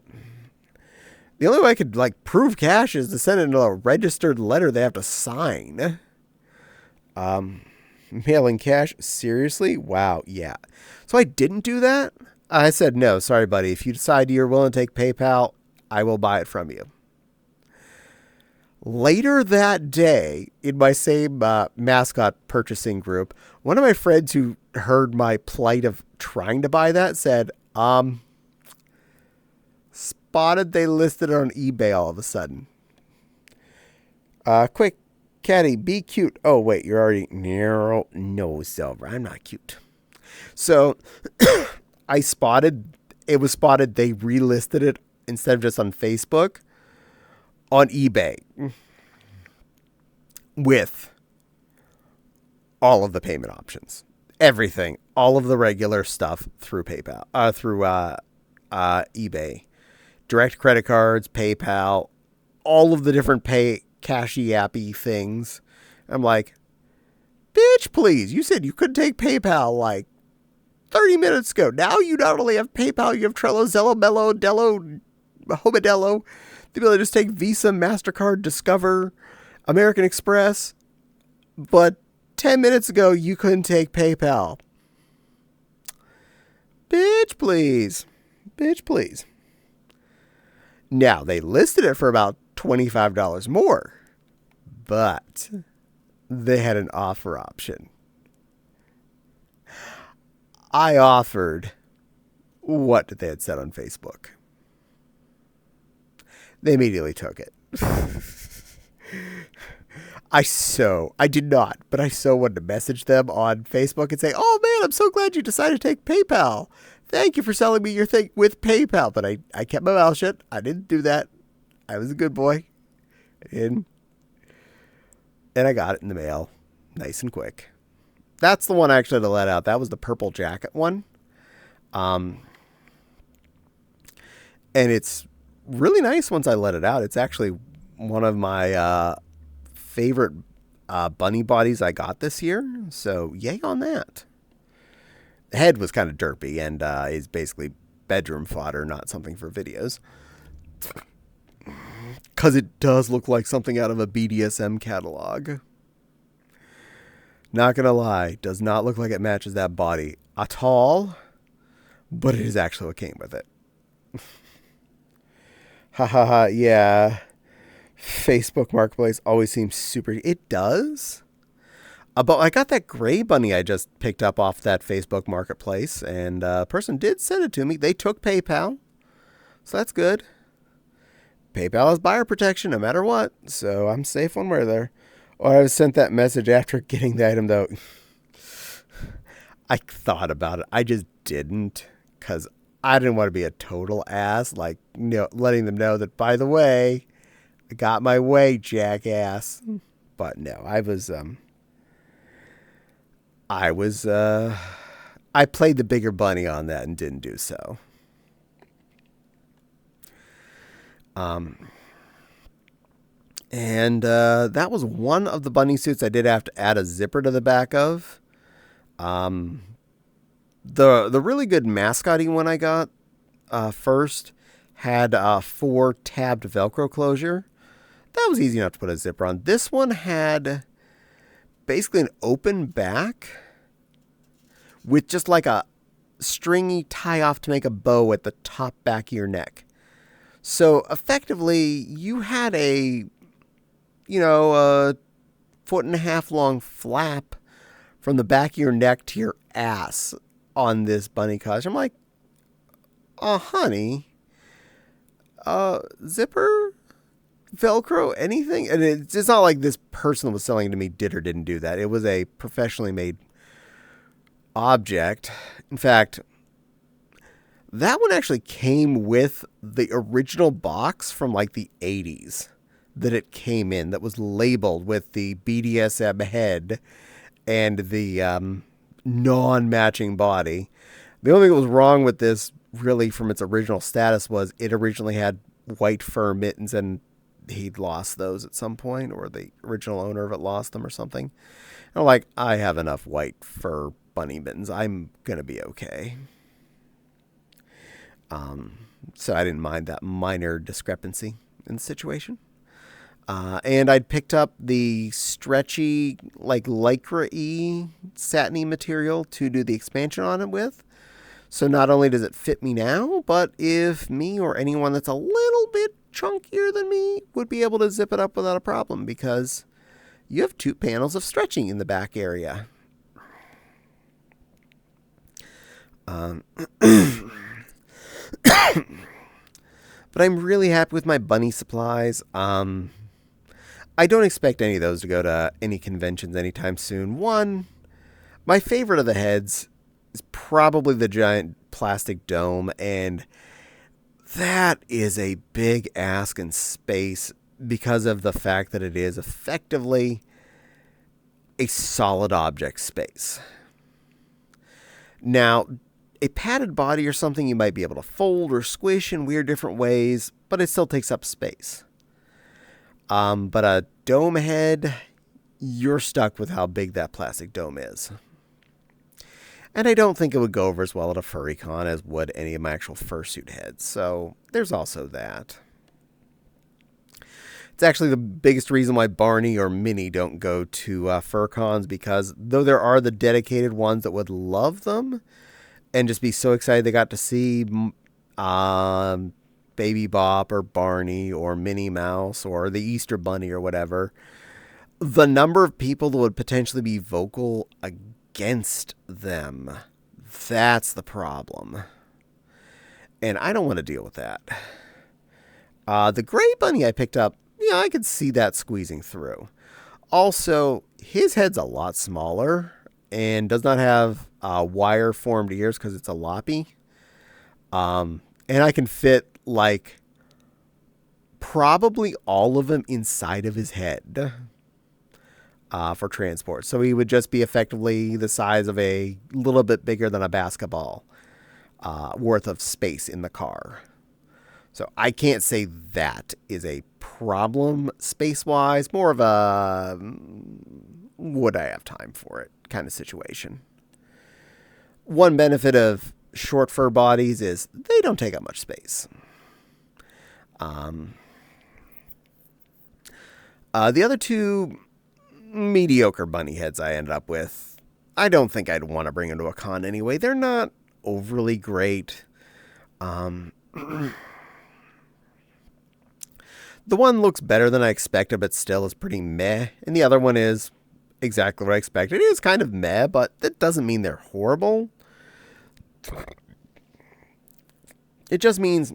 The only way I could prove cash is to send it in a registered letter they have to sign. Mailing cash? Seriously? Wow, yeah. So I didn't do that. I said, no, sorry, buddy. If you decide you're willing to take PayPal, I will buy it from you. Later that day, in my same mascot purchasing group, one of my friends who heard my plight of trying to buy that said, spotted they listed it on eBay all of a sudden. Quick, Caddie, be cute. Oh, wait, you're already... No, Silver, I'm not cute. So, it was spotted they relisted it instead of just on Facebook, on eBay. With all of the payment options. Everything. All of the regular stuff through PayPal. Through eBay. Direct credit cards, PayPal, all of the different pay cashy yappy things. I'm like, bitch, please. You said you couldn't take PayPal like 30 minutes ago. Now you not only have PayPal, you have Trello, Zello, Mello, Dello, Homodello. The ability to just take Visa, MasterCard, Discover, American Express. But 10 minutes ago, you couldn't take PayPal. Bitch, please. Bitch, please. Now, they listed it for about $25 more. But they had an offer option. I offered what they had said on Facebook. They immediately took it. I did not, but I so wanted to message them on Facebook and say, oh man, I'm so glad you decided to take PayPal. Thank you for selling me your thing with PayPal. But I kept my mouth shut. I didn't do that. I was a good boy. And I got it in the mail. Nice and quick. That's the one I actually had to let out. That was the purple jacket one. And it's really nice once I let it out. It's actually one of my favorite bunny bodies I got this year. So yay on that. The head was kind of derpy and is basically bedroom fodder, not something for videos. Because it does look like something out of a BDSM catalog. Not gonna lie, does not look like it matches that body at all, but it is actually what came with it. Ha ha ha, yeah. Facebook Marketplace always seems super... It does? But I got that gray bunny I just picked up off that Facebook Marketplace, and a person did send it to me. They took PayPal, so that's good. PayPal has buyer protection no matter what, so I'm safe one way or there. Or I was sent that message after getting the item, though. I thought about it. I just didn't, because I didn't want to be a total ass, like, letting them know that, by the way, I got my way, jackass. But no, I played the bigger bunny on that and didn't do so. And that was one of the bunny suits I did have to add a zipper to the back of. The really good mascotty one I got first had 4 tabbed Velcro closure. That was easy enough to put a zipper on. This one had basically an open back with just like a stringy tie off to make a bow at the top back of your neck. So effectively, you had a 1.5-foot long flap from the back of your neck to your ass on this bunny costume. I'm like, honey, zipper, Velcro, anything? And it's not like this person was selling it to me did or didn't do that. It was a professionally made object. In fact, that one actually came with the original box from like the 80s that it came in, that was labeled with the BDSM head and the non-matching body. The only thing that was wrong with this, really, from its original status, was it originally had white fur mittens, and he'd lost those at some point, or the original owner of it lost them or something. And I'm like, I have enough white fur bunny mittens. I'm going to be okay. So I didn't mind that minor discrepancy in the situation. And I'd picked up the stretchy, like lycra-y, satiny material to do the expansion on it with. So not only does it fit me now, but if me or anyone that's a little bit chunkier than me would be able to zip it up without a problem, because you have 2 panels of stretching in the back area. But I'm really happy with my bunny supplies. I don't expect any of those to go to any conventions anytime soon. One, my favorite of the heads is probably the giant plastic dome, and that is a big ask in space because of the fact that it is effectively a solid object space. Now, a padded body or something you might be able to fold or squish in weird different ways, but it still takes up space. But a dome head, you're stuck with how big that plastic dome is. And I don't think it would go over as well at a furry con as would any of my actual fursuit heads. So there's also that. It's actually the biggest reason why Barney or Minnie don't go to fur cons, because though there are the dedicated ones that would love them and just be so excited they got to see Baby Bop or Barney or Minnie Mouse or the Easter Bunny or whatever, the number of people that would potentially be vocal against them, that's the problem. And I don't want to deal with that. The gray bunny I picked up, yeah, I could see that squeezing through. Also, his head's a lot smaller and does not have wire formed ears because it's a loppy. And I can fit like probably all of them inside of his head for transport. So he would just be effectively the size of a little bit bigger than a basketball worth of space in the car. So I can't say that is a problem space-wise. More of a would I have time for it kind of situation. One benefit of short fur bodies is they don't take up much space. The other two mediocre bunny heads I ended up with, I don't think I'd want to bring them to a con anyway. They're not overly great. The one looks better than I expected, but still is pretty meh. And the other one is exactly what I expected. It is kind of meh, but that doesn't mean they're horrible. It just means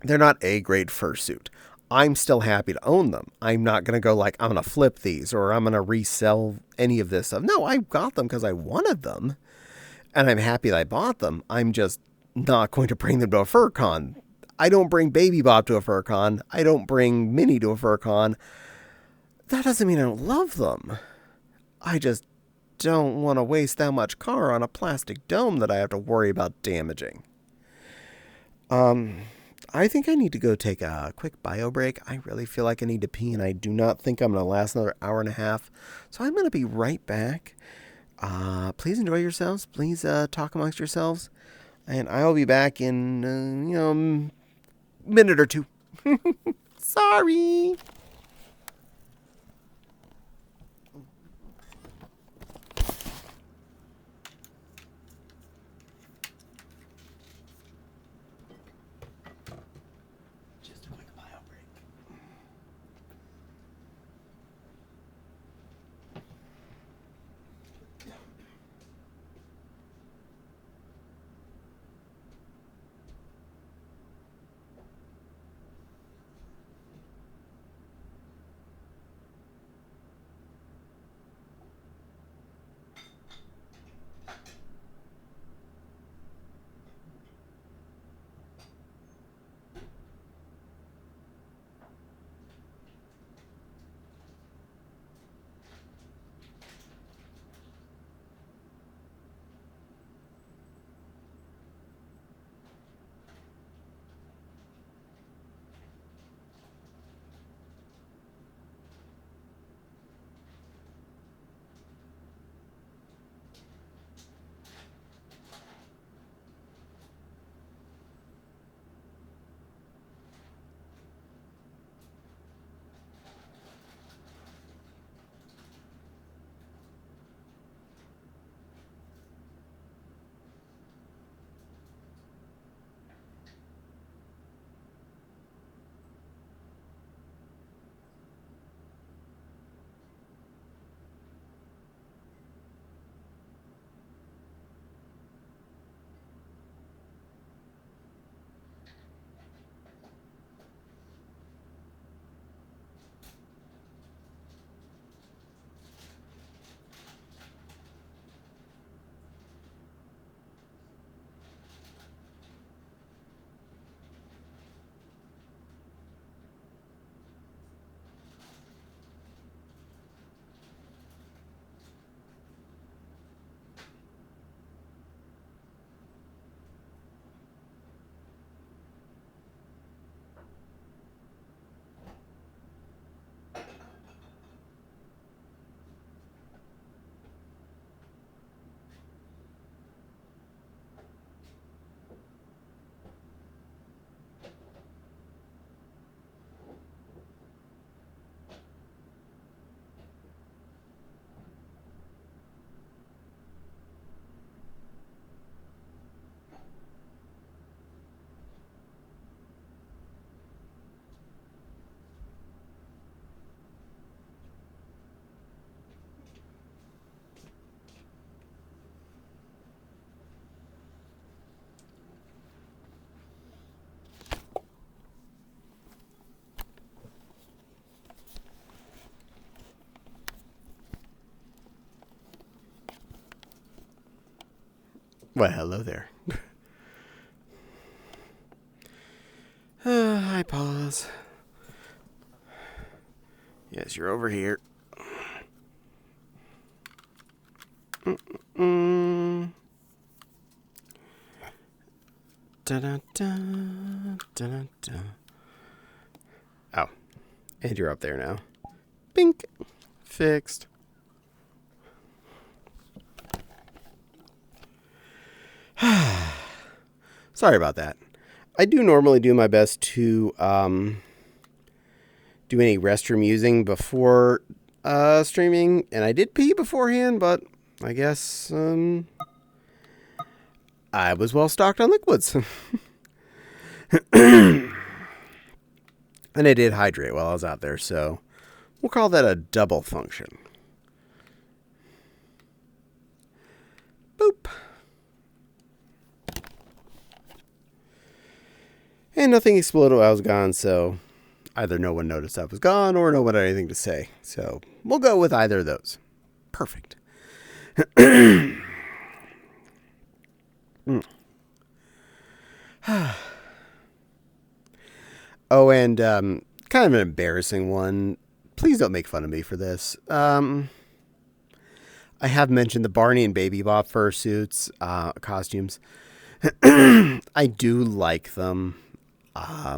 they're not a great fursuit. I'm still happy to own them. I'm not going to go like, I'm going to flip these or I'm going to resell any of this stuff. No, I got them because I wanted them. And I'm happy that I bought them. I'm just not going to bring them to a fur con. I don't bring Baby Bop to a fur con. I don't bring Minnie to a fur con. That doesn't mean I don't love them. I just don't want to waste that much car on a plastic dome that I have to worry about damaging. I think I need to go take a quick bio break. I really feel like I need to pee, and I do not think I'm going to last another hour and a half. So I'm going to be right back. Please enjoy yourselves. Please talk amongst yourselves. And I'll be back in, minute or two. Sorry. Just a quick bio break. Well, hello there. Hi, Paws. Yes, you're over here. Mm-mm. Da-da-da, da-da-da. Oh, and you're up there now. Bink. Fixed. Sorry about that. I do normally do my best to do any restroom using before streaming, and I did pee beforehand, but I guess I was well stocked on liquids. And I did hydrate while I was out there, so we'll call that a double function. Boop. And nothing exploded while I was gone, so either no one noticed I was gone or no one had anything to say. So we'll go with either of those. Perfect. Oh, and kind of an embarrassing one. Please don't make fun of me for this. I have mentioned the Barney and Baby Bop fursuits, costumes. I do like them. I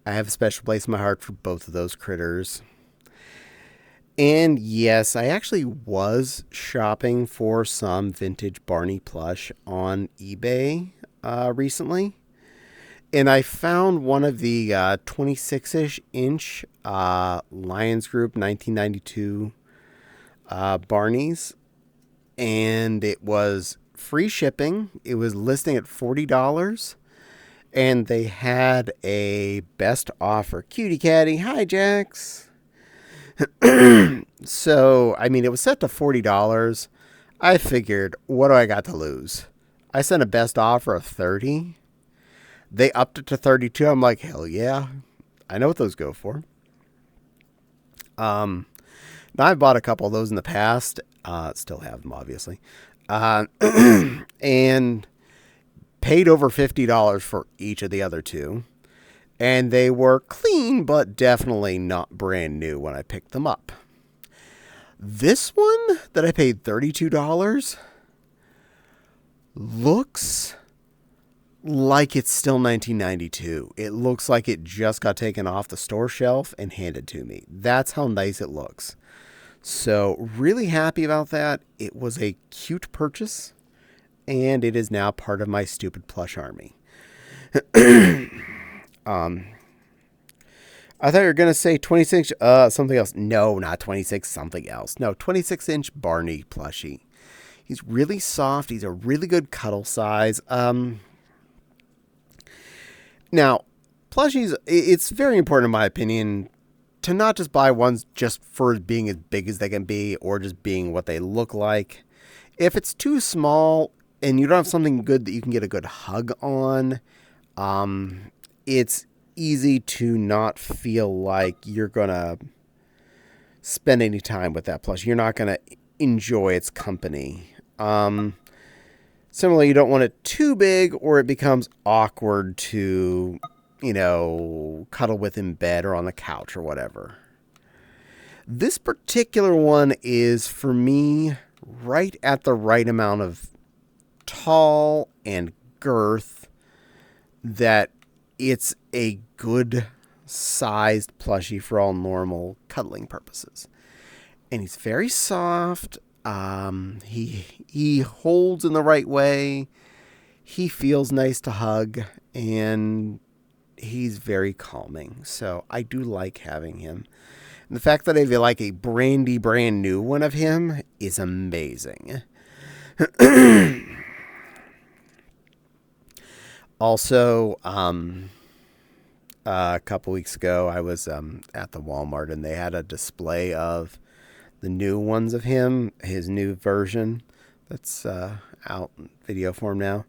have a special place in my heart for both of those critters. And yes, I actually was shopping for some vintage Barney plush on eBay recently. And I found one of the 26-ish inch Lions Group 1992 Barneys. And it was free shipping. It was listing at $40. And they had a best offer. Cutie Caddie. Hi, Jax. So, I mean, it was set to $40. I figured, what do I got to lose? I sent a best offer of $30. They upped it to $32. I'm like, hell yeah. I know what those go for. Now, I've bought a couple of those in the past. Still have them, obviously. And paid over $50 for each of the other two. And they were clean, but definitely not brand new when I picked them up. This one that I paid $32 looks like it's still 1992. It looks like it just got taken off the store shelf and handed to me. That's how nice it looks. So really happy about that. It was a cute purchase. And it is now part of my stupid plush army. I thought you were going to say 26 something else. No, not 26 something else. No, 26-inch Barney plushie. He's really soft. He's a really good cuddle size. Now, plushies, it's very important in my opinion to not just buy ones just for being as big as they can be or just being what they look like. If it's too small and you don't have something good that you can get a good hug on, it's easy to not feel like you're going to spend any time with that plush. You're not going to enjoy its company. Similarly, you don't want it too big or it becomes awkward to, cuddle with in bed or on the couch or whatever. This particular one is, for me, right at the right amount of tall and girth that it's a good sized plushie for all normal cuddling purposes. And he's very soft. He holds in the right way. He feels nice to hug, and he's very calming. So I do like having him. And the fact that I feel like a brand new one of him is amazing. Also, a couple weeks ago, I was at the Walmart, and they had a display of the new ones of him, his new version that's out in video form now.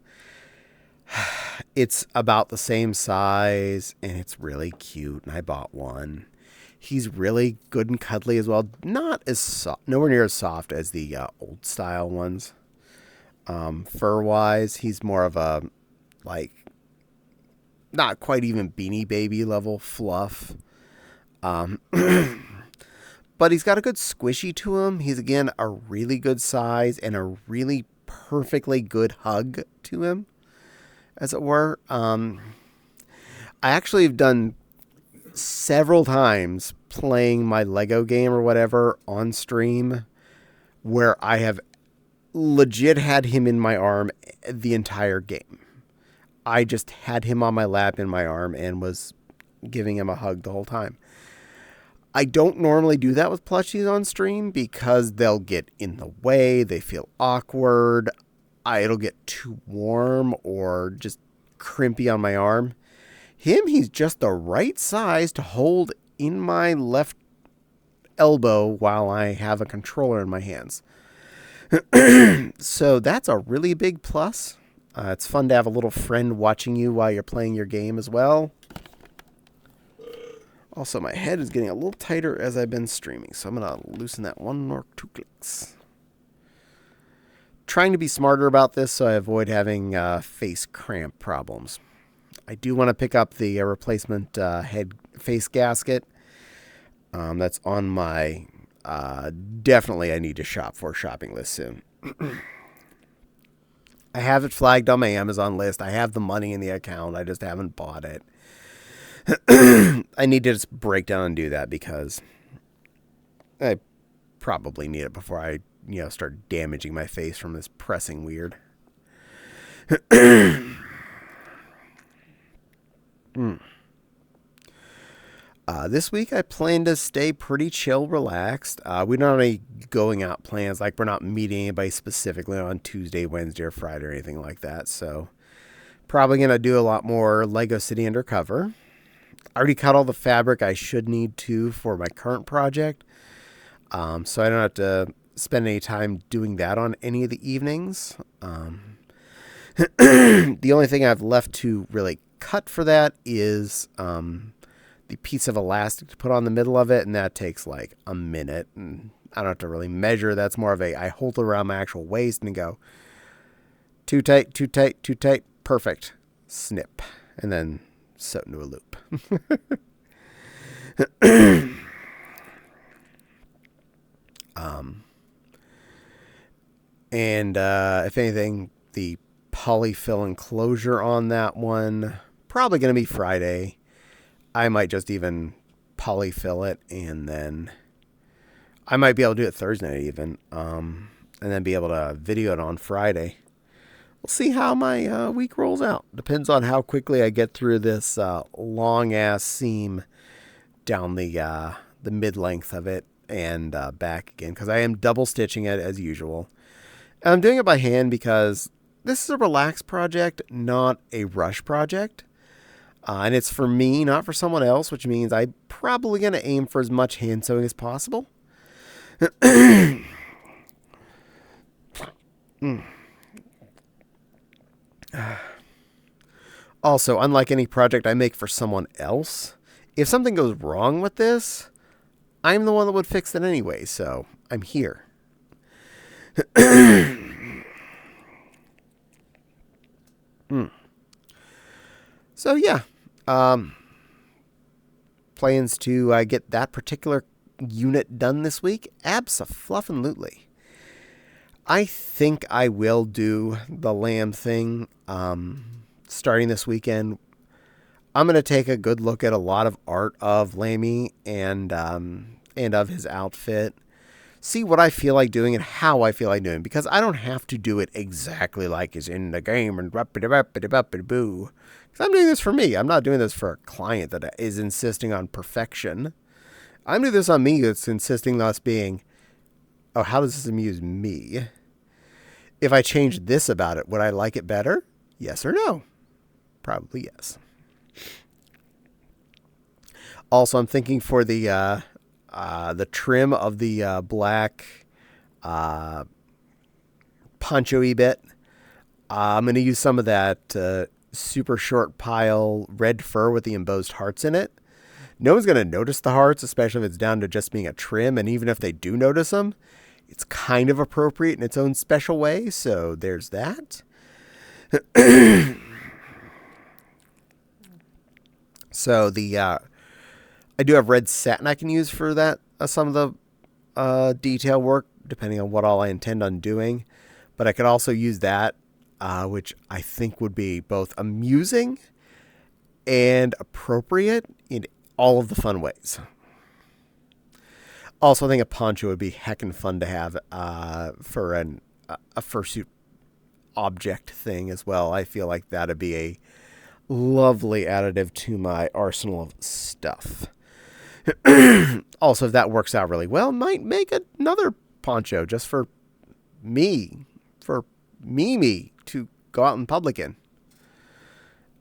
It's about the same size, and it's really cute, and I bought one. He's really good and cuddly as well. Not as soft, nowhere near as soft as the old style ones. Fur-wise, he's more of a, like, not quite even Beanie Baby level fluff. But he's got a good squishy to him. He's, again, a really good size and a really perfectly good hug to him, as it were. I actually have done several times playing my Lego game or whatever on stream where I have legit had him in my arm the entire game. I just had him on my lap in my arm and was giving him a hug the whole time. I don't normally do that with plushies on stream because they'll get in the way, they feel awkward, it'll get too warm or just crimpy on my arm. He's just the right size to hold in my left elbow while I have a controller in my hands. So that's a really big plus. It's fun to have a little friend watching you while you're playing your game as well. Also, my head is getting a little tighter as I've been streaming, so I'm going to loosen that 1 or 2 clicks. Trying to be smarter about this so I avoid having face cramp problems. I do want to pick up the replacement head face gasket. That's on my definitely I need to shop for shopping list soon. I have it flagged on my Amazon list. I have the money in the account. I just haven't bought it. I need to just break down and do that because I probably need it before I, start damaging my face from this pressing weird. This week I plan to stay pretty chill, relaxed. We don't have any going out plans. Like, we're not meeting anybody specifically on Tuesday, Wednesday, or Friday or anything like that. So probably going to do a lot more Lego City Undercover. I already cut all the fabric I should need to for my current project. So I don't have to spend any time doing that on any of the evenings. The only thing I've left to really cut for that is the piece of elastic to put on the middle of it, and that takes like a minute. And I don't have to really measure. That's more of I hold it around my actual waist and go, too tight, too tight, too tight, perfect, snip, and then sew into a loop. And if anything, the polyfill enclosure on that one probably going to be Friday. I might just even polyfill it, and then I might be able to do it Thursday night even, and then be able to video it on Friday. We'll see how my week rolls out. Depends on how quickly I get through this long-ass seam down the mid-length of it and back again, because I am double-stitching it as usual. And I'm doing it by hand because this is a relaxed project, not a rush project. And it's for me, not for someone else, which means I'm probably going to aim for as much hand sewing as possible. Also, unlike any project I make for someone else, if something goes wrong with this, I'm the one that would fix it anyway, so I'm here. So yeah, plans to get that particular unit done this week? Abso-fluffin-lutely. I think I will do the lamb thing starting this weekend. I'm going to take a good look at a lot of art of Lammy and of his outfit. See what I feel like doing and how I feel like doing, because I don't have to do it exactly like it's in the game and boo. Because I'm doing this for me. I'm not doing this for a client that is insisting on perfection. I'm doing this on me that's insisting on us being, oh, how does this amuse me? If I change this about it, would I like it better? Yes or no? Probably yes. Also, I'm thinking for the trim of the black poncho-y bit, I'm going to use some of that super short pile red fur with the embossed hearts in it. No one's going to notice the hearts, especially if it's down to just being a trim. And even if they do notice them, it's kind of appropriate in its own special way, so there's that. So I do have red satin I can use for that, some of the detail work, depending on what all I intend on doing. But I could also use that, which I think would be both amusing and appropriate in all of the fun ways. Also, I think a poncho would be heckin' fun to have for a fursuit object thing as well. I feel like that'd be a lovely additive to my arsenal of stuff. Also, if that works out really well, might make another poncho just for me to go out in public in.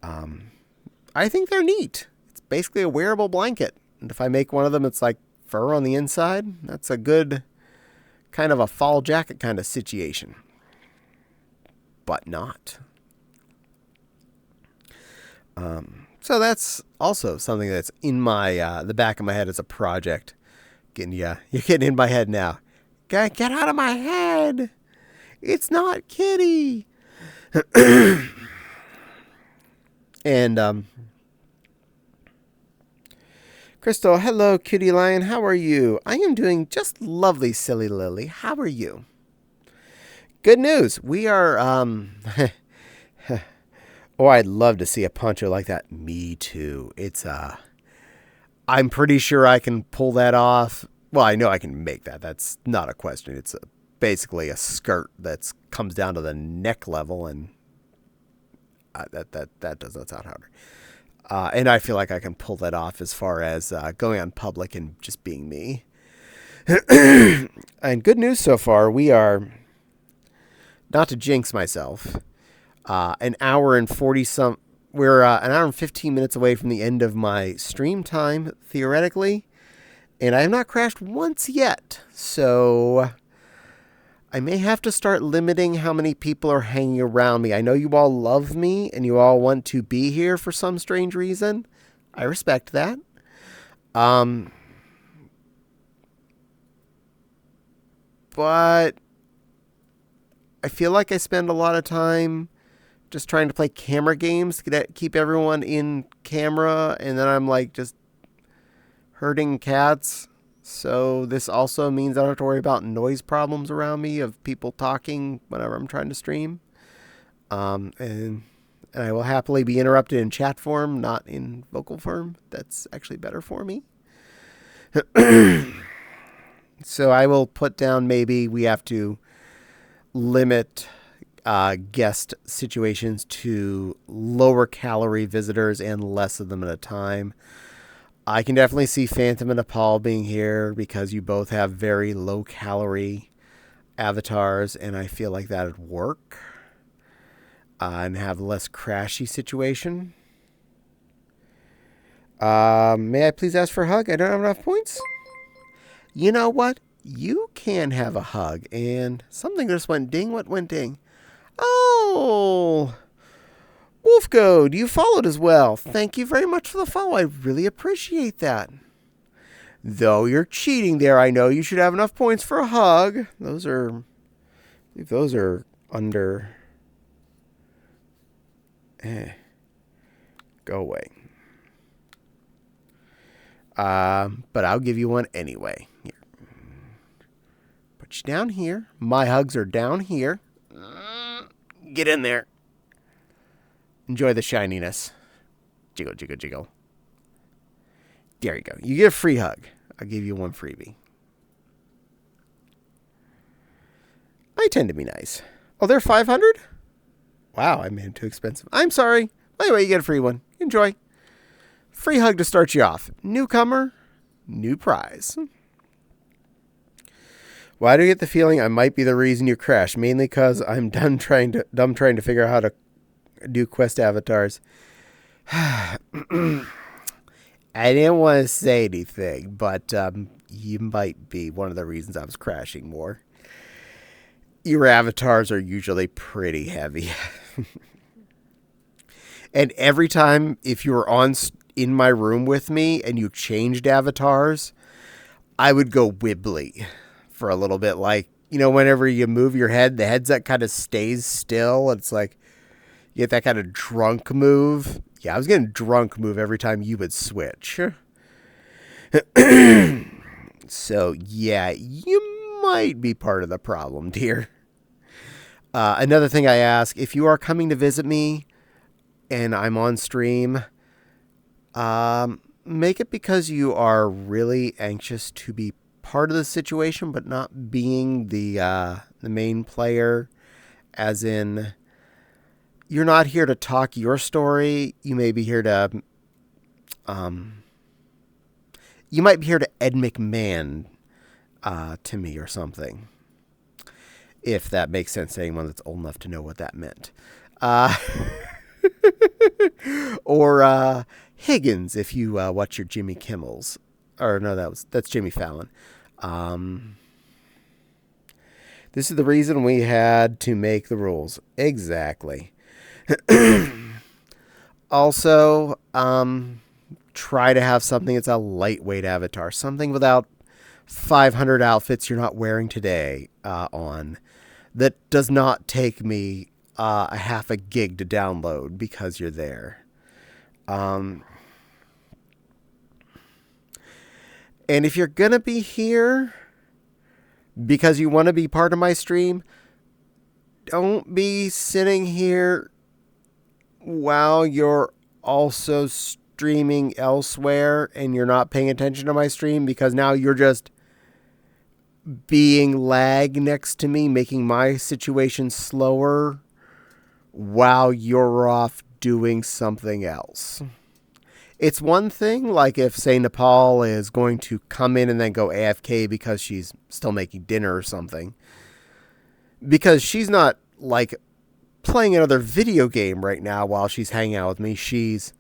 I think they're neat. It's basically a wearable blanket. And if I make one of them, it's like fur on the inside. That's a good kind of a fall jacket kind of situation. But not. So that's also something that's in my the back of my head as a project. You're getting in my head now. Get out of my head. It's not Kitty. And Crystal, hello, Cutie Lion. How are you? I am doing just lovely, Silly Lily. How are you? Good news. We are oh, I'd love to see a poncho like that. Me too. It's I'm pretty sure I can pull that off. Well, I know I can make that. That's not a question. It's basically a skirt that comes down to the neck level, and that does not sound harder. And I feel like I can pull that off as far as going on public and just being me. And good news so far, we are, not to jinx myself, an hour and 40 some. We're an hour and 15 minutes away from the end of my stream time, theoretically, and I have not crashed once yet. So I may have to start limiting how many people are hanging around me. I know you all love me and you all want to be here for some strange reason. I respect that. But I feel like I spend a lot of time just trying to play camera games to keep everyone in camera, and then I'm like just herding cats. So this also means I don't have to worry about noise problems around me of people talking whenever I'm trying to stream. And I will happily be interrupted in chat form, not in vocal form. That's actually better for me. So I will put down, maybe we have to limit guest situations to lower calorie visitors and less of them at a time. I can definitely see Phantom and Nepal being here because you both have very low calorie avatars, and I feel like that would work and have less crashy situation. May I please ask for a hug? I don't have enough points. You know what? You can have a hug, and something just went ding. What went ding? Oh, Wolfgoad, you followed as well. Thank you very much for the follow. I really appreciate that. Though you're cheating there, I know you should have enough points for a hug. Those are under. Go away. But I'll give you one anyway. Here. Put you down here. My hugs are down here. Get in there. Enjoy the shininess. Jiggle, jiggle, jiggle. There you go. You get a free hug. I'll give you one freebie. I tend to be nice. Oh, they're 500? Wow, I made them too expensive. I'm sorry. Anyway, you get a free one. Enjoy. Free hug to start you off. Newcomer, new prize. Why do you get the feeling I might be the reason you crashed? Mainly because I'm dumb trying to figure out how to do quest avatars. I didn't want to say anything, but you might be one of the reasons I was crashing more. Your avatars are usually pretty heavy. And every time, if you were in my room with me and you changed avatars, I would go wibbly for a little bit, like whenever you move your head, the headset kind of stays still. It's like you get that kind of drunk move. Yeah, I was getting drunk move every time you would switch. So, yeah, you might be part of the problem, dear. Another thing I ask, if you are coming to visit me and I'm on stream, make it because you are really anxious to be part of the situation, but not being the main player, as in you're not here to talk your story. You may be here to, you might be here to Ed McMahon to me or something. If that makes sense to anyone that's old enough to know what that meant. Or Higgins, if you watch your Jimmy Kimmels. Or no, that's Jimmy Fallon. This is the reason we had to make the rules. Exactly. Also, try to have something that's a lightweight avatar. Something without 500 outfits you're not wearing today on. That does not take me a half a gig to download because you're there. And if you're going to be here because you want to be part of my stream, don't be sitting here while you're also streaming elsewhere and you're not paying attention to my stream, because now you're just being lag next to me, making my situation slower while you're off doing something else. It's one thing, like if, say, Nepal is going to come in and then go AFK because she's still making dinner or something. Because she's not, like, playing another video game right now while she's hanging out with me. She's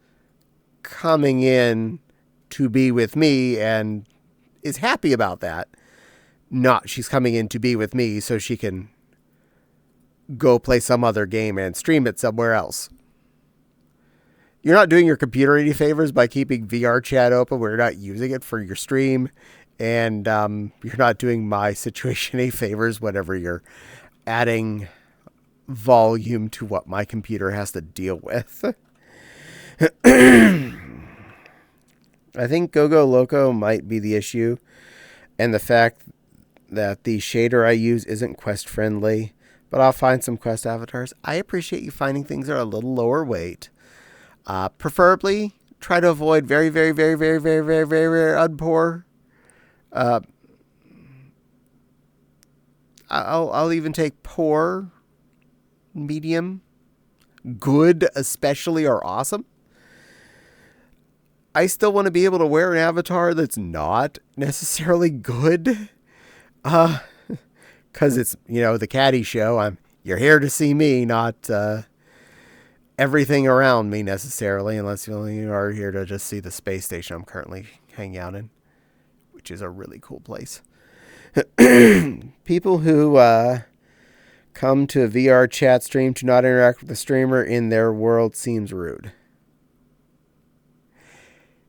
coming in to be with me and is happy about that. Not she's coming in to be with me so she can go play some other game and stream it somewhere else. You're not doing your computer any favors by keeping VR chat open where you're not using it for your stream. And you're not doing my situation any favors whenever you're adding volume to what my computer has to deal with. I think Go Loco might be the issue. And the fact that the shader I use isn't quest friendly. But I'll find some quest avatars. I appreciate you finding things that are a little lower weight. Preferably, try to avoid very, very, very, very, very, very, very, very unpoor. I'll even take poor, medium, good, especially, or awesome. I still want to be able to wear an avatar that's not necessarily good. Because it's, the Caddie show. You're here to see me, not everything around me necessarily, unless you are here to just see the space station I'm currently hanging out in, which is a really cool place. People who come to a VR chat stream to not interact with the streamer in their world seems rude.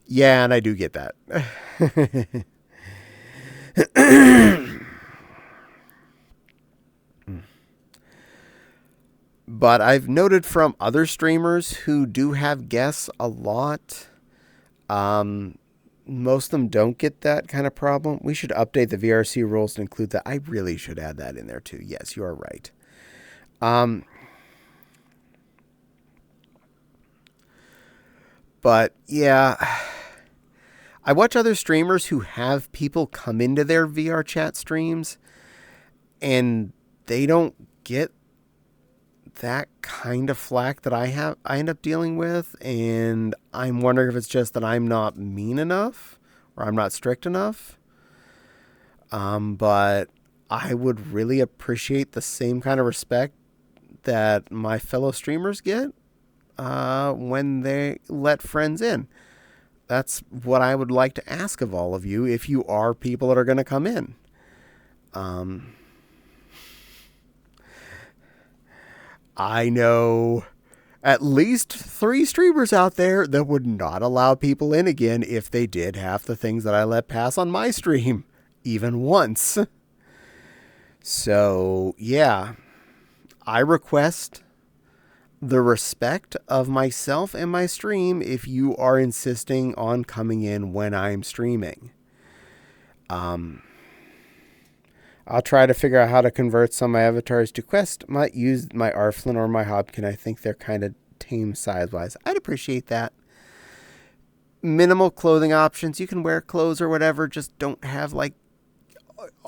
Yeah, and I do get that. But I've noted from other streamers who do have guests a lot, most of them don't get that kind of problem. We should update the VRC rules to include that. I really should add that in there too. Yes, you are right. But yeah, I watch other streamers who have people come into their VR chat streams and they don't get that kind of flack that I end up dealing with, and I'm wondering if it's just that I'm not mean enough or I'm not strict enough. But I would really appreciate the same kind of respect that my fellow streamers get when they let friends in. That's what I would like to ask of all of you if you are people that are going to come in. I know at least 3 streamers out there that would not allow people in again if they did half the things that I let pass on my stream, even once. So, yeah, I request the respect of myself and my stream if you are insisting on coming in when I'm streaming. I'll try to figure out how to convert some of my avatars to Quest. Might use my Arflin or my Hobkin. I think they're kind of tame size-wise. I'd appreciate that. Minimal clothing options. You can wear clothes or whatever. Just don't have, like,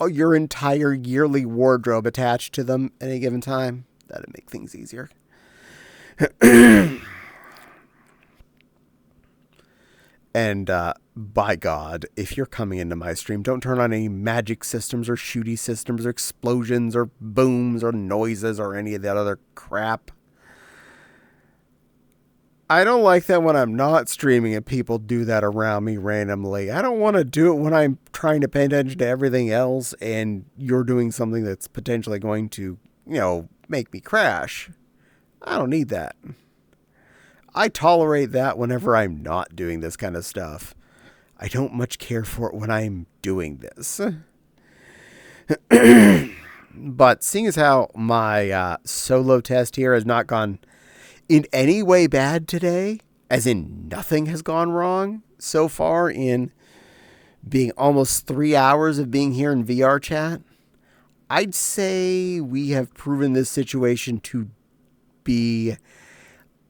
your entire yearly wardrobe attached to them at any given time. That'd make things easier. And by God, if you're coming into my stream, don't turn on any magic systems or shooty systems or explosions or booms or noises or any of that other crap. I don't like that when I'm not streaming and people do that around me randomly. I don't want to do it when I'm trying to pay attention to everything else and you're doing something that's potentially going to, make me crash. I don't need that. I tolerate that whenever I'm not doing this kind of stuff. I don't much care for it when I'm doing this. But seeing as how my solo test here has not gone in any way bad today, as in nothing has gone wrong so far in being almost 3 hours of being here in VR chat, I'd say we have proven this situation to be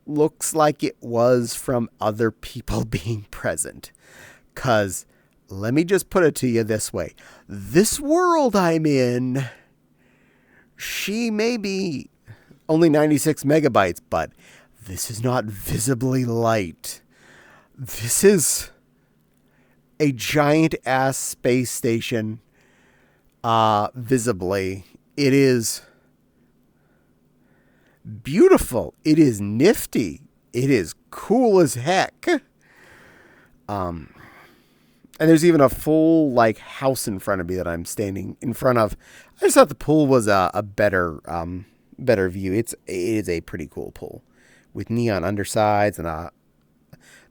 looks like it was from other people being present. 'Cause let me just put it to you this way. This world I'm in, she may be only 96 megabytes, but this is not visibly light. This is a giant ass space station, visibly. It is beautiful. It is nifty. It is cool as heck. And there's even a full house in front of me that I'm standing in front of. I just thought the pool was a better view. It is a pretty cool pool with neon undersides, and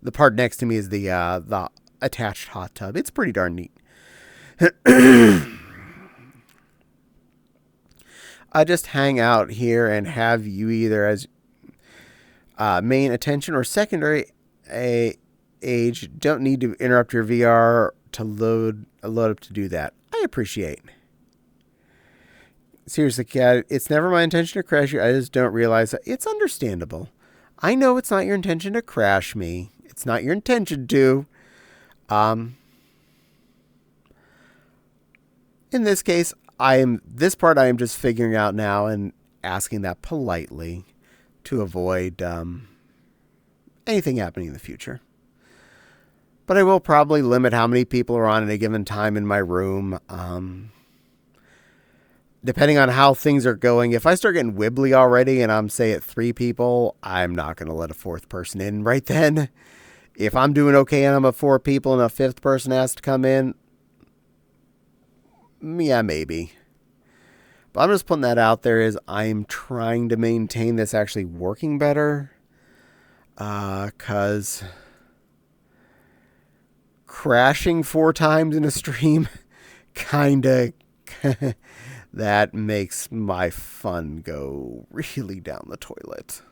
the part next to me is the attached hot tub. It's pretty darn neat. I just hang out here and have you either as main attention or secondary age. Don't need to interrupt your VR to load up to do that. I appreciate. Seriously, Cat, it's never my intention to crash you. I just don't realize that. It's understandable. I know it's not your intention to crash me. It's not your intention to. In this case, I am just figuring out now and asking that politely to avoid anything happening in the future. But I will probably limit how many people are on at a given time in my room. Depending on how things are going, if I start getting wibbly already and I'm, say, at 3 people, I'm not going to let a 4th person in right then. If I'm doing okay and I'm at 4 people and a 5th person has to come in, yeah, maybe. But I'm just putting that out there as I'm trying to maintain this actually working better. 'Cause crashing 4 times in a stream kinda that makes my fun go really down the toilet.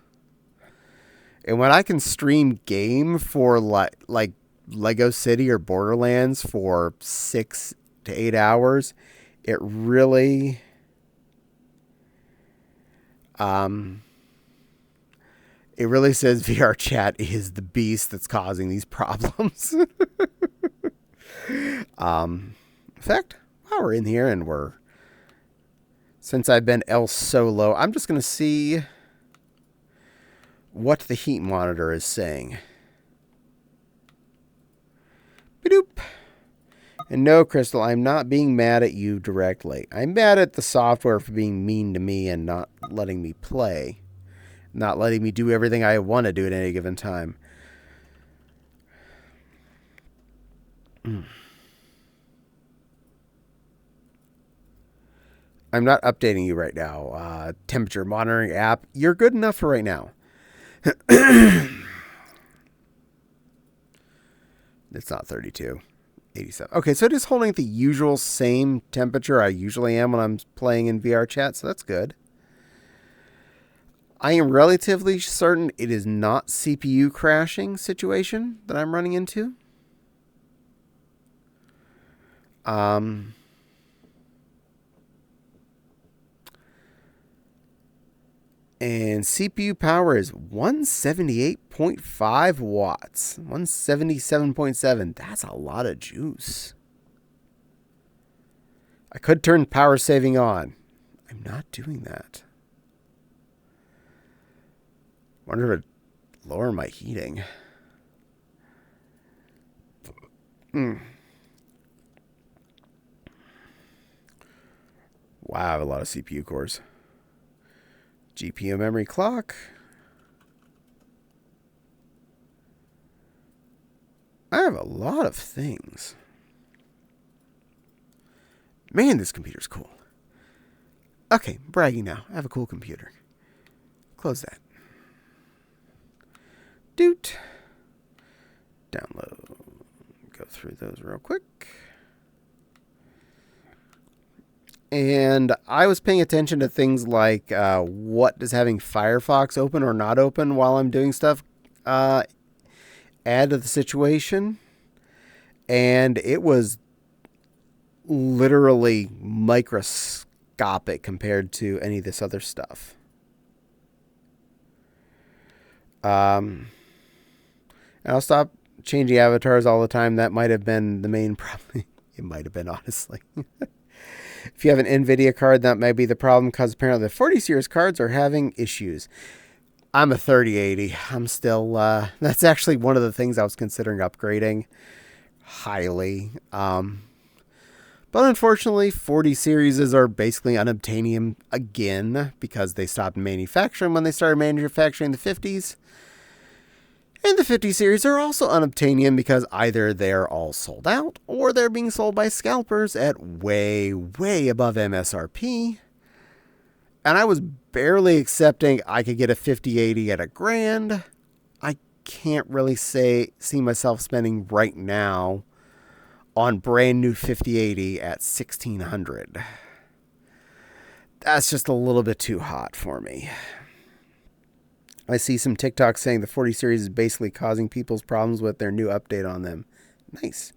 And when I can stream game for like Lego City or Borderlands for 6 to 8 hours, it really says VR chat is the beast that's causing these problems. In fact, while we're in here and since I've been else solo, I'm just going to see what the heat monitor is saying. Badoop. And no, Crystal, I'm not being mad at you directly. I'm mad at the software for being mean to me and not letting me play. Not letting me do everything I want to do at any given time. I'm not updating you right now. Temperature monitoring app. You're good enough for right now. It's not 32. 87. Okay, so it is holding at the usual same temperature I usually am when I'm playing in VR chat, so that's good. I am relatively certain it is not CPU crashing situation that I'm running into. And CPU power is 178.5 watts. 177.7. That's a lot of juice. I could turn power saving on. I'm not doing that. Wonder if it lower my heating. Wow, I have a lot of CPU cores. GPU memory clock. I have a lot of things. Man, this computer's cool. Okay, bragging now. I have a cool computer. Close that. Doot. Download. Go through those real quick. And I was paying attention to things like what does having Firefox open or not open while I'm doing stuff add to the situation. And it was literally microscopic compared to any of this other stuff. And I'll stop changing avatars all the time. That might have been the main problem. It might have been, honestly. If you have an NVIDIA card, that might be the problem because apparently the 40 series cards are having issues. I'm a 3080. I'm still, that's actually one of the things I was considering upgrading highly. But unfortunately, 40 series are basically unobtainium again because they stopped manufacturing when they started manufacturing the 50s. And the 50 series are also unobtainium because either they're all sold out or they're being sold by scalpers at way, way above MSRP. And I was barely accepting I could get a 5080 at $1,000. I can't really see myself spending right now on brand new 5080 at $1,600. That's just a little bit too hot for me. I see some TikToks saying the 40 series is basically causing people's problems with their new update on them. Nice.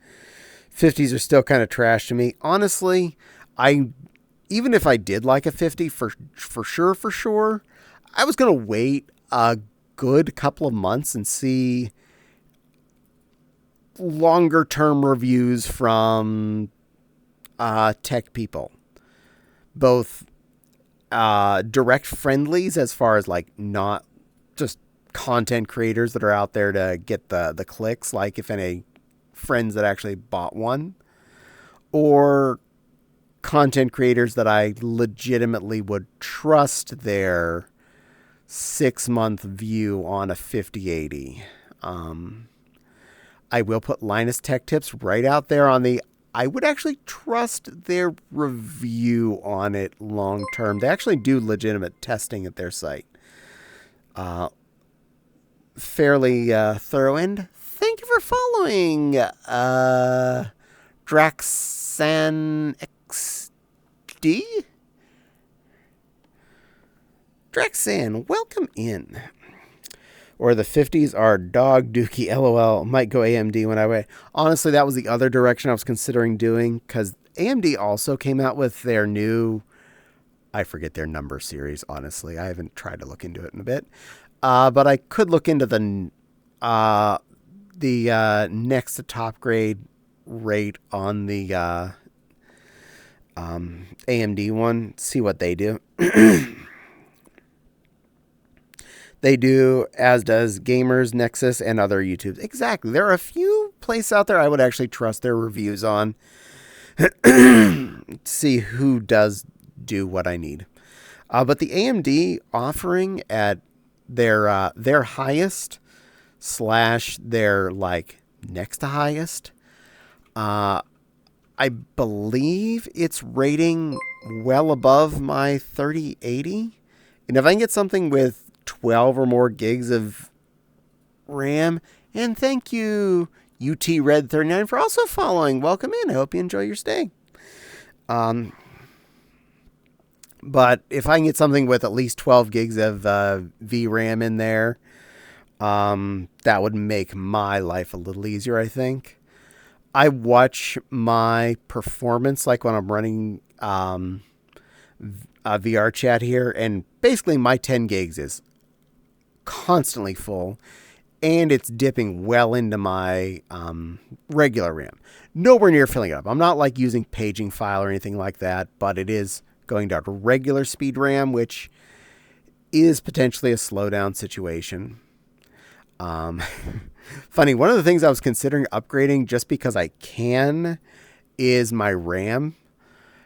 50s are still kind of trash to me. Honestly, even if I did like a 50 for sure, I was going to wait a good couple of months and see longer term reviews from tech people. Both direct friendlies as far as like not just content creators that are out there to get the clicks, like if any friends that actually bought one, or content creators that I legitimately would trust their 6-month view on a 5080. I will put Linus Tech Tips right out there on I would actually trust their review on it long term. They actually do legitimate testing at their site. Fairly thorough. And thank you for following Draxan XD. Draxan, welcome in. Or the 50s are dog dookie, LOL. Might go AMD when I wait. Honestly, that was the other direction I was considering doing, because AMD also came out with their new, I forget their number series, honestly. I haven't tried to look into it in a bit. But I could look into the next to top grade rate on the AMD one, see what they do. They do, as does Gamers, Nexus, and other YouTubes. Exactly. There are a few places out there I would actually trust their reviews on. See who does do what I need. But the AMD offering at their highest / their like next to highest, I believe it's rating well above my 3080. And if I can get something with 12 or more gigs of RAM, and thank you, UT Red 39 for also following. Welcome in. I hope you enjoy your stay. But if I can get something with at least 12 gigs of VRAM in there, that would make my life a little easier, I think. I watch my performance like when I'm running VR chat here, and basically my 10 gigs is constantly full, and it's dipping well into my regular RAM. Nowhere near filling it up. I'm not like using paging file or anything like that, but it is going down to regular speed RAM, which is potentially a slowdown situation. Funny, one of the things I was considering upgrading just because I can is my RAM,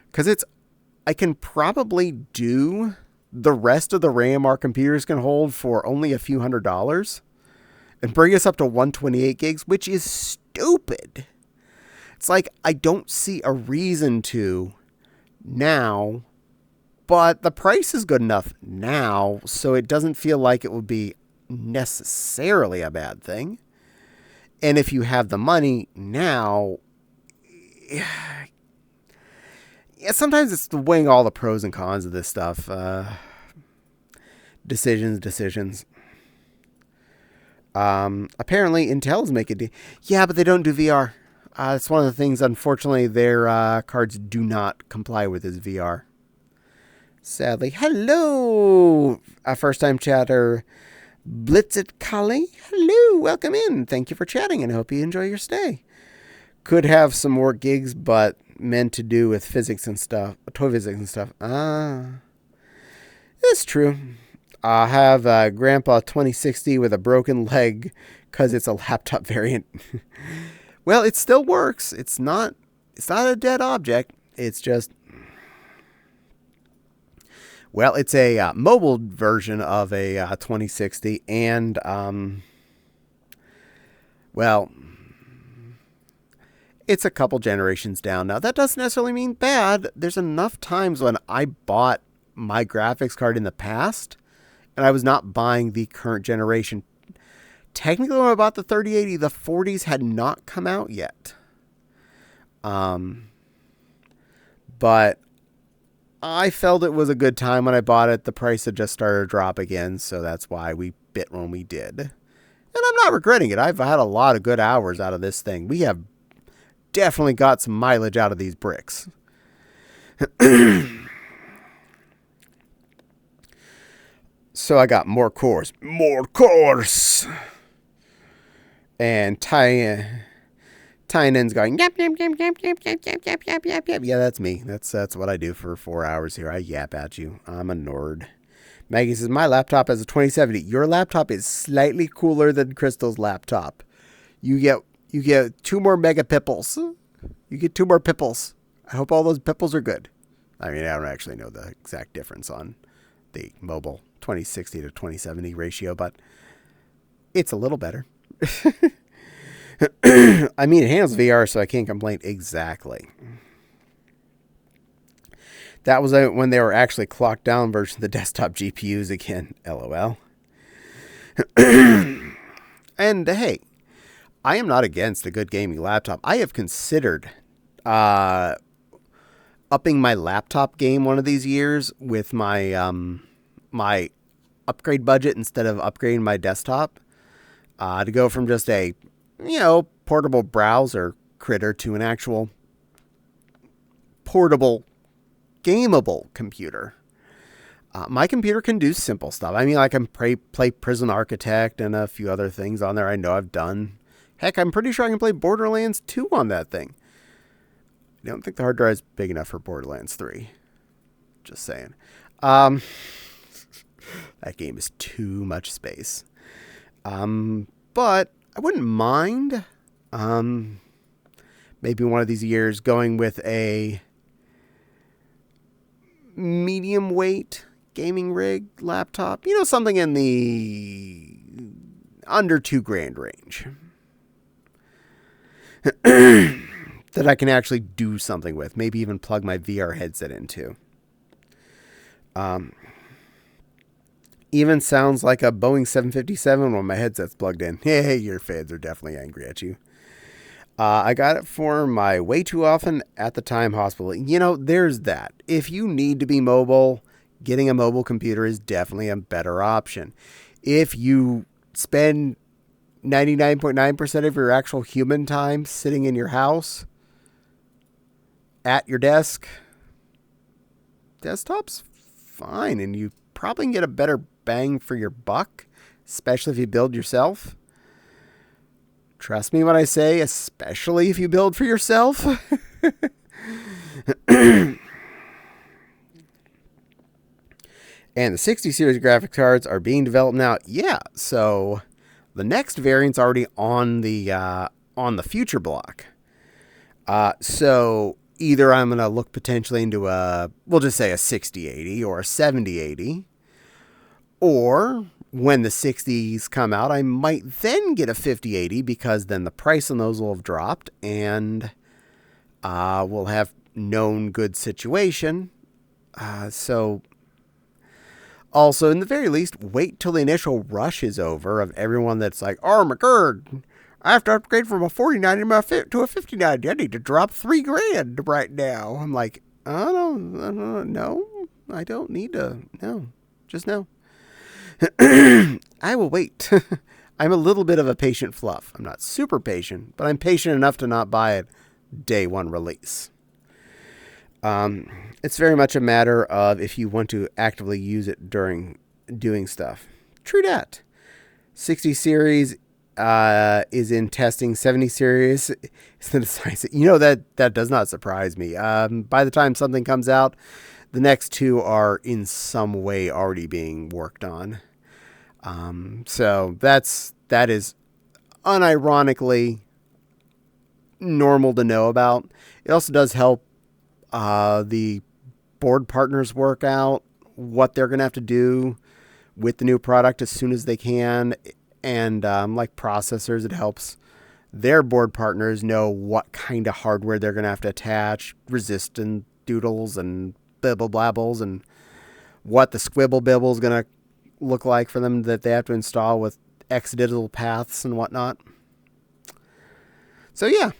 because I can probably do the rest of the RAM our computers can hold for only a few $100s and bring us up to 128 gigs, which is stupid. It's like, I don't see a reason to now, but the price is good enough now, so it doesn't feel like it would be necessarily a bad thing. And if you have the money now, yeah, sometimes it's weighing all the pros and cons of this stuff. Decisions. Apparently Intel's making it. Yeah, but they don't do VR. It's one of the things, unfortunately, their cards do not comply with is VR. Sadly. Hello, first time chatter. Blitzit Kali. Hello, welcome in. Thank you for chatting and hope you enjoy your stay. Could have some more gigs, but meant to do with physics and stuff, toy physics and stuff. It's true. I have Grandpa 2060 with a broken leg because it's a laptop variant. Well, it still works. It's not a dead object. It's just, well, it's a mobile version of a 2060, and well, it's a couple generations down now. That doesn't necessarily mean bad. There's enough times when I bought my graphics card in the past, and I was not buying the current generation. Technically, when I bought the 3080, the 40s had not come out yet. But I felt it was a good time when I bought it. The price had just started to drop again, so that's why we bit when we did. And I'm not regretting it. I've had a lot of good hours out of this thing. We have definitely got some mileage out of these bricks. So I got more cores. More cores! And Tynan's going, yap, yap, yap, yap, yap, yap, yap, yap, yap, yap, yap. Yeah, that's me. That's what I do for 4 hours here. I yap at you. I'm a nerd. Maggie says, my laptop has a 2070. Your laptop is slightly cooler than Crystal's laptop. You get 2 more megapipples. You get 2 more pipples. I hope all those pipples are good. I mean, I don't actually know the exact difference on the mobile 2060 to 2070 ratio, but it's a little better. I mean, it handles VR, so I can't complain exactly. That was when they were actually clocked down version of the desktop GPUs again. LOL. And hey, I am not against a good gaming laptop. I have considered upping my laptop game one of these years with my my upgrade budget instead of upgrading my desktop. To go from just a, portable browser critter to an actual portable, gameable computer. My computer can do simple stuff. I mean, I can play Prison Architect and a few other things on there I know I've done. Heck, I'm pretty sure I can play Borderlands 2 on that thing. I don't think the hard drive is big enough for Borderlands 3. Just saying. That game is too much space. But I wouldn't mind maybe one of these years going with a medium weight gaming rig laptop. Something in the under $2,000 range. That I can actually do something with. Maybe even plug my VR headset into. Even sounds like a Boeing 757 when my headset's plugged in. Hey, your fans are definitely angry at you. I got it for my way too often at the time hospital. You know, there's that. If you need to be mobile, getting a mobile computer is definitely a better option. If you spend 99.9% of your actual human time sitting in your house at your desk, desktop's fine, and you probably can get a better bang for your buck, especially if you build yourself. Trust me when I say, especially if you build for yourself. And the 60 series graphics cards are being developed now. Yeah, so the next variant's already on the future block. So either I'm going to look potentially into we'll just say a 6080 or a 7080. Or when the 60s come out, I might then get a 5080 because then the price on those will have dropped and we'll have known good situation. So also, in the very least, wait till the initial rush is over of everyone that's like, oh my god, I have to upgrade from a 4090 to a 5090. I need to drop $3,000 right now. I'm like, no, I don't need to. No, just no. I will wait. I'm a little bit of a patient fluff. I'm not super patient, but I'm patient enough to not buy it day one release. It's very much a matter of if you want to actively use it during doing stuff. True that. 60 series is in testing. 70 series is the decisive. You know, that does not surprise me. By the time something comes out, the next two are in some way already being worked on. So that is unironically normal to know about. It also does help the board partners work out what they're going to have to do with the new product as soon as they can. And like processors, it helps their board partners know what kind of hardware they're going to have to attach, resistant doodles and bibble blabbles, and what the squibble bibble is going to look like for them that they have to install with X digital paths and whatnot. So yeah,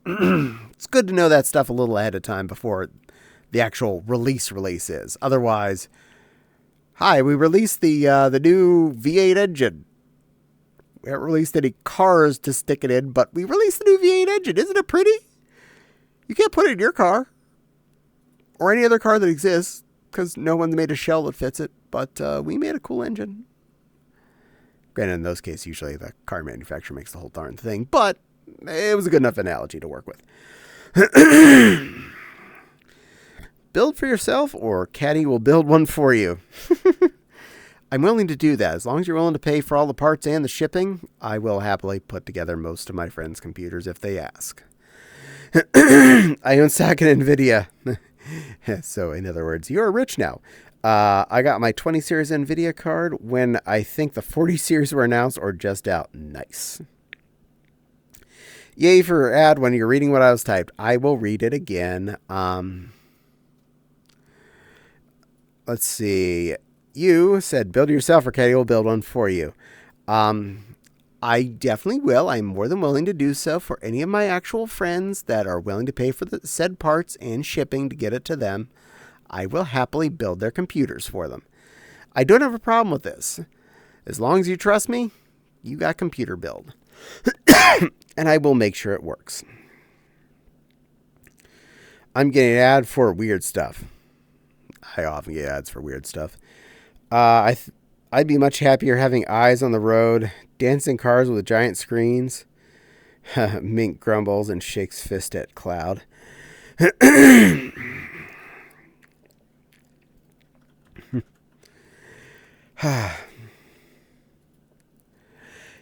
it's good to know that stuff a little ahead of time before the actual release is. Otherwise, hi, we released the new V8 engine. We haven't released any cars to stick it in, but we released the new V8 engine. Isn't it pretty? You can't put it in your car or any other car that exists because no one's made a shell that fits it, but we made a cool engine. Granted, in those cases, usually the car manufacturer makes the whole darn thing, but it was a good enough analogy to work with. Build for yourself, or Caddie will build one for you. I'm willing to do that. As long as you're willing to pay for all the parts and the shipping, I will happily put together most of my friends' computers if they ask. I own stock in NVIDIA. So, in other words, you're rich now. I got my 20 series NVIDIA card when I think the 40 series were announced or just out. Nice. Yay for ad when you're reading what I was typed. I will read it again. Let's see. You said build yourself, or Caddie will build one for you. I definitely will. I'm more than willing to do so for any of my actual friends that are willing to pay for the said parts and shipping to get it to them. I will happily build their computers for them. I don't have a problem with this. As long as you trust me, you got computer build. And I will make sure it works. I'm getting an ad for weird stuff. I often get ads for weird stuff. I'd be much happier having eyes on the road, dancing cars with giant screens. Mink grumbles and shakes fist at Cloud.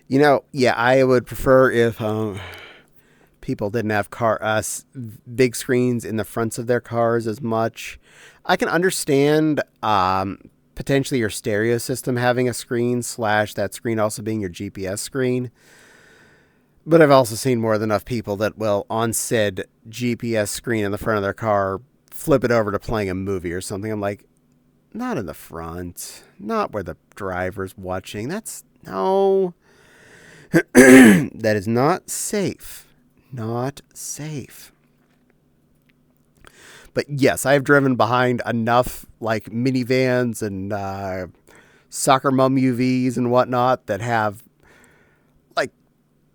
You know, yeah, I would prefer if people didn't have big screens in the fronts of their cars as much. I can understand potentially your stereo system having a screen / that screen also being your GPS screen. But I've also seen more than enough people that will, on said GPS screen in the front of their car, flip it over to playing a movie or something. I'm like, not in the front. Not where the driver's watching. No. That is not safe. Not safe. But yes, I have driven behind enough like minivans and soccer mom UVs and whatnot that have like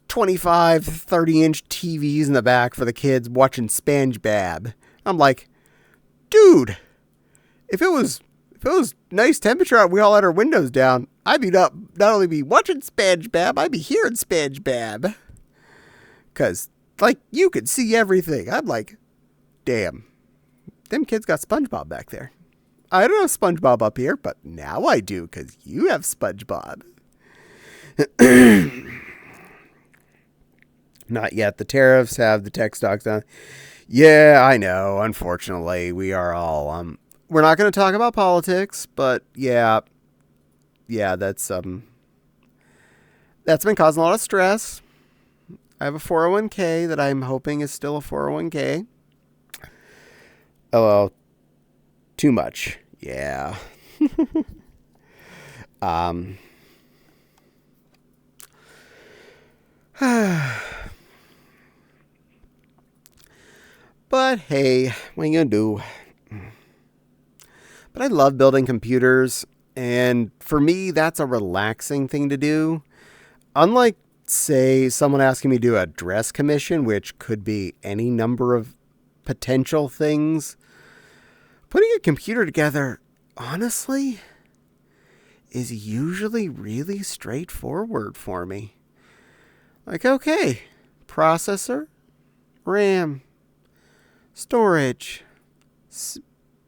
25, 30-inch TVs in the back for the kids watching SpongeBob. I'm like, dude, if it was nice temperature out, we all had our windows down, I'd be not only be watching SpongeBob, I'd be hearing SpongeBob. Because, like, you could see everything. I'm like, damn, them kids got SpongeBob back there. I don't have SpongeBob up here, but now I do, because you have SpongeBob. Not yet. The tariffs have the tech stocks down. Yeah, I know. Unfortunately, we are all... we're not going to talk about politics, but yeah, that's been causing a lot of stress. I have a 401k that I'm hoping is still a 401k. Oh, well, too much. Yeah. But hey, what are you going to do? But I love building computers, and for me, that's a relaxing thing to do. Unlike, say, someone asking me to do a dress commission, which could be any number of potential things, putting a computer together, honestly, is usually really straightforward for me. Like, okay, processor, RAM, storage,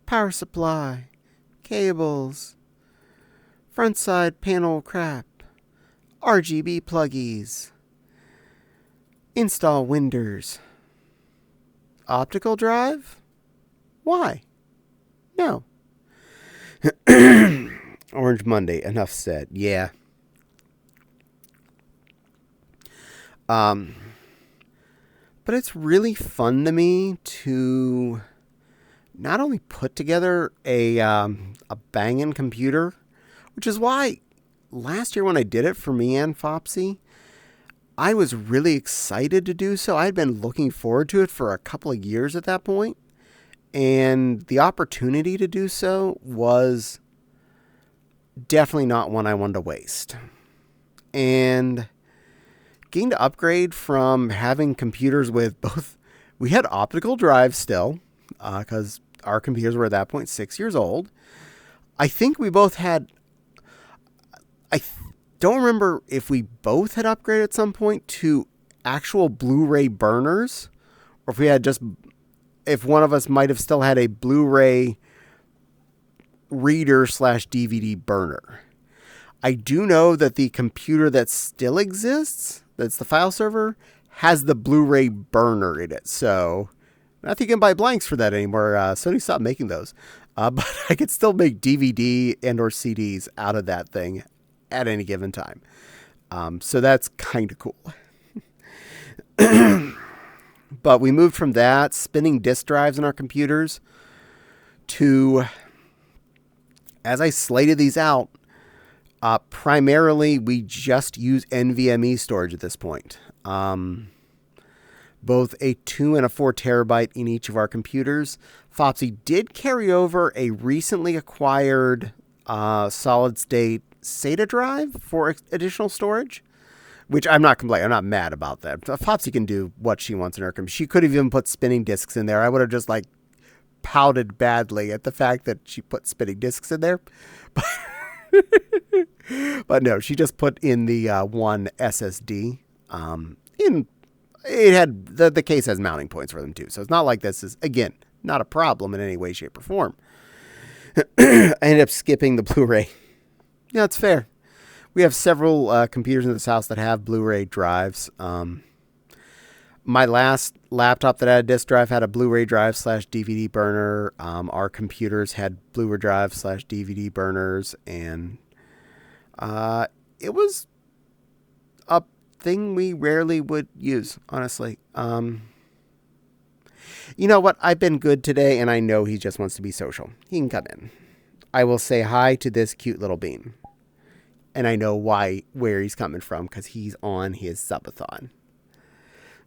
power supply, cables, front side panel crap, RGB pluggies, install Winders, optical drive? Why? No. Orange Monday, enough said. Yeah. But it's really fun to me to not only put together a banging computer, which is why last year when I did it for me and Fopsy, I was really excited to do so. I had been looking forward to it for a couple of years at that point, and the opportunity to do so was definitely not one I wanted to waste. And getting to upgrade from having computers with both, we had optical drives still, because our computers were at that point 6 years old. I think we both had, don't remember if we both had upgraded at some point to actual Blu-ray burners, or if we had just, if one of us might have still had a Blu-ray reader / DVD burner. I do know that the computer that still exists, that's the file server, has the Blu-ray burner in it. So I don't think you can buy blanks for that anymore. Sony stopped making those. But I could still make DVD and or CDs out of that thing at any given time. So that's kind of cool. But we moved from that, spinning disk drives in our computers, to, as I slated these out, primarily we just use NVMe storage at this point. Both a 2 and a 4 terabyte in each of our computers. Fopsy did carry over a recently acquired solid state SATA drive for additional storage, which I'm not complaining. I'm not mad about that. Fopsy can do what she wants in her computer. She could have even put spinning discs in there. I would have just like pouted badly at the fact that she put spinning discs in there. But no, she just put in the one SSD. It had the case has mounting points for them too, so it's not like this is, again, not a problem in any way, shape, or form. I ended up skipping the Blu-ray. Yeah, it's fair. We have several computers in this house that have Blu-ray drives. My last laptop that had a disk drive had a Blu-ray drive / DVD burner. Our computers had Blu-ray drive / DVD burners, and it was a thing we rarely would use, honestly. You know what? I've been good today, and I know he just wants to be social. He can come in. I will say hi to this cute little bean. And I know where he's coming from, because he's on his subathon.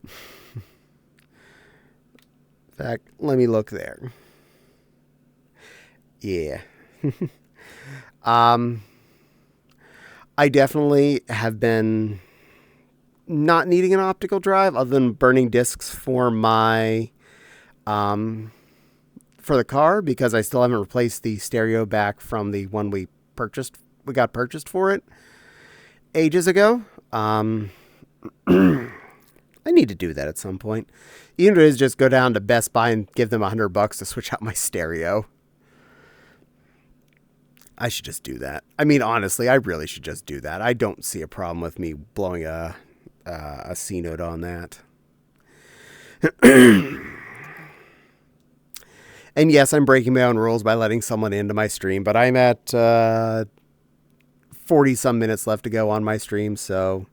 In fact, let me look there. Yeah. I definitely have been not needing an optical drive other than burning discs for my for the car, because I still haven't replaced the stereo back from the one we got purchased for it ages ago. I need to do that at some point. Even if it is just go down to Best Buy and give them $100 to switch out my stereo. I should just do that. I mean, honestly, I really should just do that. I don't see a problem with me blowing a C note on that. And yes, I'm breaking my own rules by letting someone into my stream, but I'm at 40-some minutes left to go on my stream, so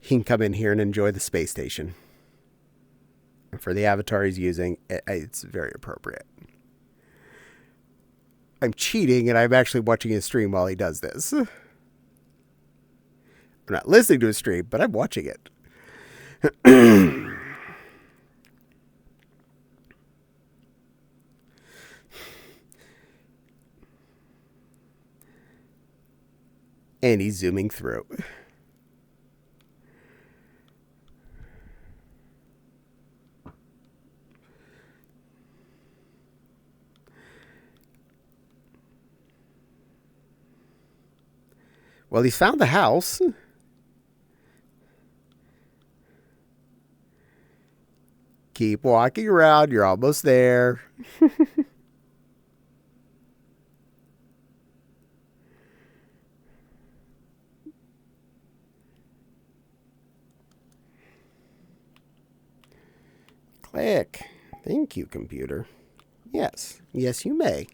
he can come in here and enjoy the space station. And for the avatar he's using, it's very appropriate. I'm cheating, and I'm actually watching his stream while he does this. I'm not listening to his stream, but I'm watching it. And he's zooming through. Well, he's found the house. Keep walking around. You're almost there. Click. Thank you, computer. Yes. Yes, you may.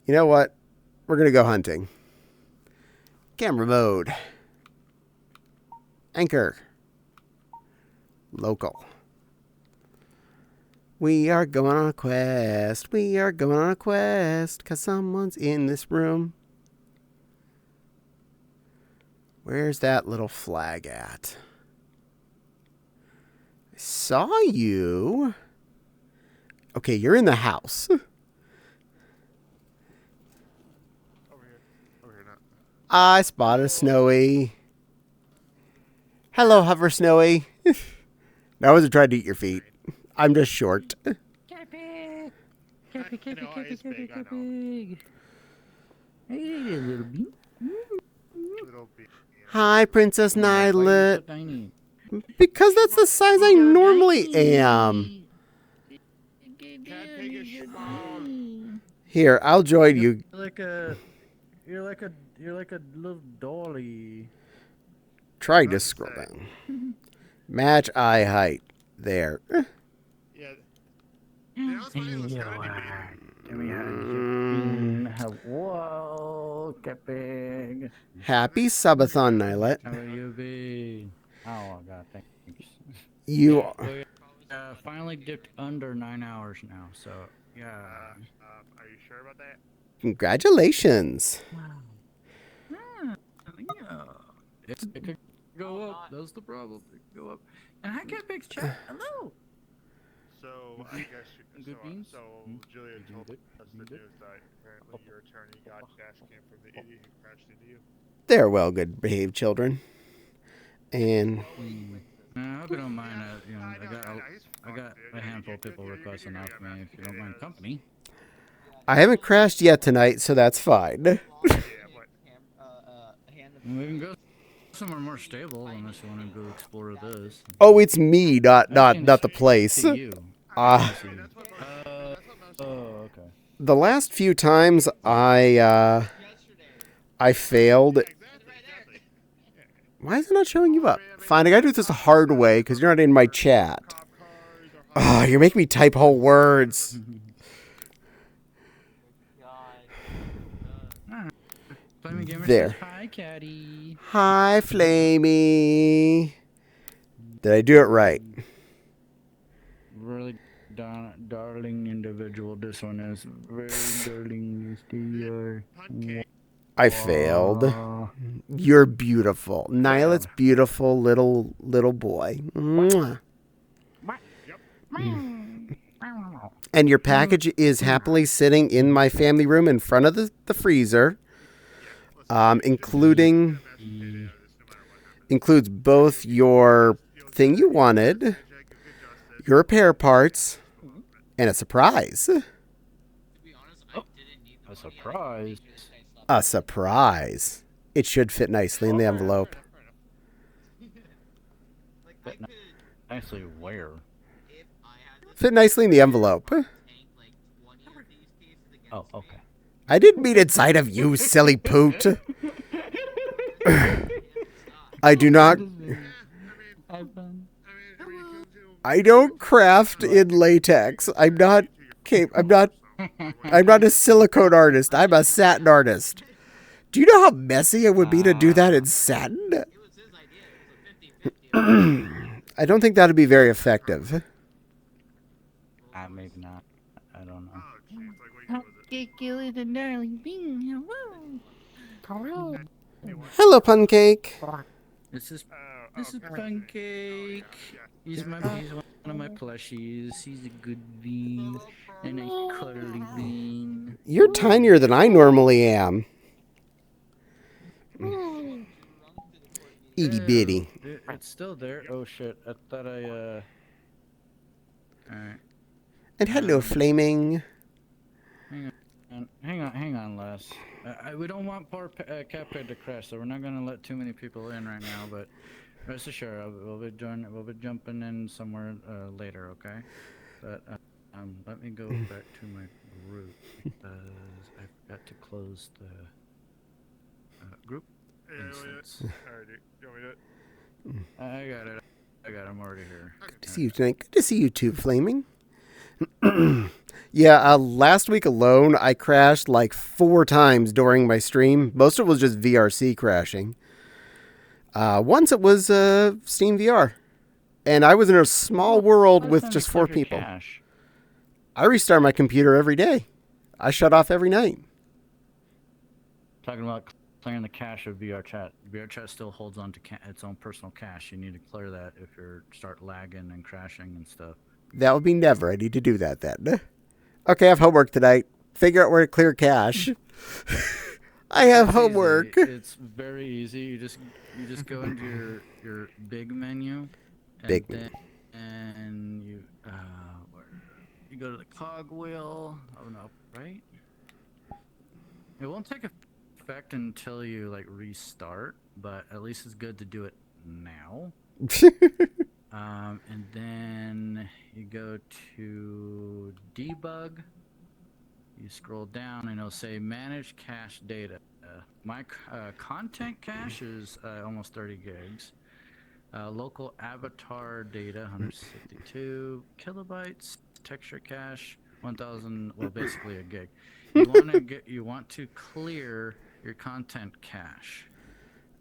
You know what? We're going to go hunting. Camera mode. Anchor. Local. We are going on a quest. We are going on a quest, 'cause someone's in this room. Where's that little flag at? I saw you. Okay, you're in the house. Over here now. I spotted Snowy. Hello, Hover Snowy. I wasn't trying to eat your feet. I'm just short. Cappy! Cappy, Cappy, know, Cappy, it's Cappy, big, I know. Cappy. Hey, little bee. Little bit. Hi, Princess Why are you so Nylet. tiny? Because that's the size I normally am. Cat pig is small. Here, I'll join you. You're like a little dolly. Try to scroll down. Match eye height. There. Yeah. That's why he looks tiny. Whoa, Cappy. Happy subathon, Nylet. How are you be? Oh, God, thanks. You We finally dipped under 9 hours now, so yeah. Are you sure about that? Congratulations. Yeah. It could go up. That's the problem. It could go up. And hi, Catpig's chat. Hello. So, I guess Good beans? Julia told us the news that apparently your attorney got gas cam from the idiot who crashed into you. They're well good behaved children. And I hope you don't mind. I got a handful of people requesting off me if you don't mind company. I haven't crashed yet tonight, so that's fine. Yeah, but We can go somewhere more stable unless you want to go explore this. Oh, it's me, not the place. To you. Ah. Oh, okay. The last few times I failed. Why is it not showing you up? Fine, I gotta do this the hard way because you're not in my chat. Oh, you're making me type whole words. There. Hi, Caddie. Hi, Flamey. Did I do it right? Really darling individual this one is. Very darling. Is the, Pancake. I failed. Aw. You're beautiful. Nyla's Failed. beautiful little boy. Mwah. Yep. And your package is happily sitting in my family room in front of the freezer, including includes both your thing you wanted, your repair parts, and a surprise. A surprise. A surprise. It should fit nicely in the envelope. Nicely where? Fit nicely in the envelope. Oh, okay. I didn't mean inside of you, silly poot. I do not. I don't craft in latex. I'm not a silicone artist. I'm a satin artist. Do you know how messy it would be to do that in satin? I don't think that'd be very effective. Maybe not. I don't know. Hello, Pancake. This is Pancake. He's one of my plushies. He's a good bean. A nice cuddly bean. You're tinier than I normally am. Itty bitty. It's still there. Oh shit! I thought I Alright. And hello, Flaming. Hang on, Les. We don't want poor Cuphead to crash, so we're not gonna let too many people in right now. But rest assured, we'll be jumping in somewhere later, okay? But let me go back to my group because I forgot to close the group instance. Alright, dude. You want me to do it? I got it. I'm already here. Good to see you tonight. Good to see you too, Flaming. Yeah, last week alone, I crashed like 4 times during my stream. Most of it was just VRC crashing. Once it was Steam VR. And I was in a small world with just 4 people. Cache. I restart my computer every day. I shut off every night. Talking about clearing the cache of VR chat. VR chat still holds on to its own personal cache. You need to clear that if you start lagging and crashing and stuff. That would be never. I need to do that then. Okay, I have homework tonight. Figure out where to clear cache. I have homework. It's very easy. You just go into your big menu. And you you go to the cog wheel. Oh no, right? It won't take effect until you like restart, but at least it's good to do it now. And then you go to debug. You scroll down and it'll say manage cache data. My content cache is almost 30 gigs. Local avatar data 162 kilobytes. Texture cache 1000. Well, basically a gig. You want to clear your content cache.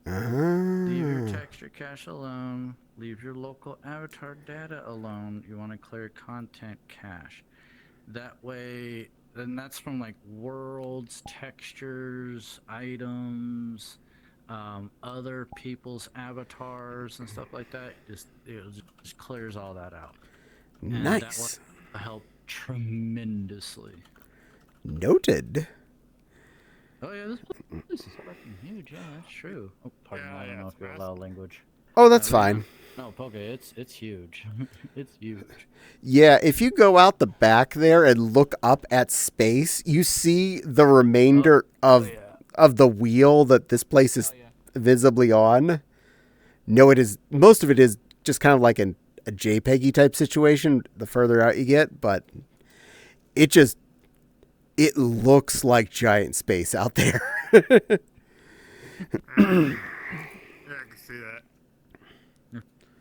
Leave your texture cache alone. Leave your local avatar data alone. You want to clear content cache. That way, then that's from like worlds, textures, items, other people's avatars and stuff like that. It just clears all that out. Nice. And that will help tremendously. Noted. Oh yeah, this place is fucking huge. Yeah, that's true. Oh, pardon me. I don't know if you're allowed language. Oh, that's fine. No, Poke, it's huge. It's huge. Yeah, if you go out the back there and look up at space, you see the remainder of the wheel that this place is visibly on. No, it is. Most of it is just kind of like a JPEG-y type situation. The further out you get, but it looks like giant space out there. Yeah, I can see that.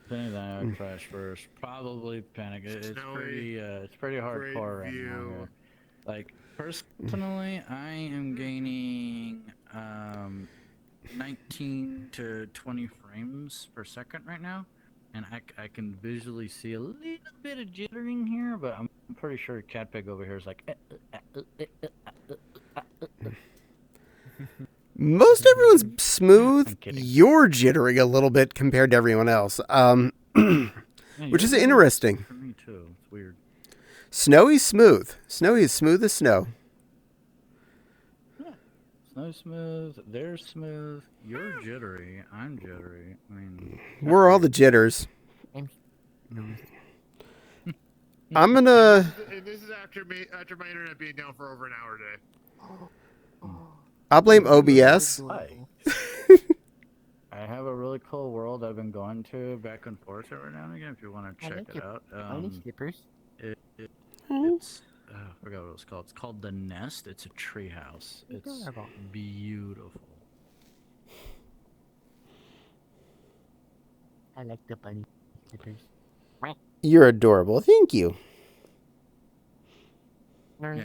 If anything, I would crash first. Probably panic. It's pretty hardcore right now. Like personally, I am gaining 19 to 20 frames per second right now. and I can visually see a little bit of jittering here, but I'm pretty sure Catpig over here is like. Most everyone's smooth. I'm kidding. You're jittering a little bit compared to everyone else, Yeah, which is you're interesting. for me too. It's weird. Snowy's smooth. Snowy is smooth as snow. Snow smooth. They're smooth. You're jittery. I'm jittery. I mean, We're all the jitters. No. I'm gonna. And this is after my internet being down for over an hour today. I'll blame OBS. Hi. I have a really cool world I've been going to back and forth every now and again. If you want to I check like it it. out, I need slippers. it's I forgot what it's called. It's called the Nest. It's a tree house. It's Adorable. beautiful. I like the bunny slippers. You're adorable. Thank you. Yeah.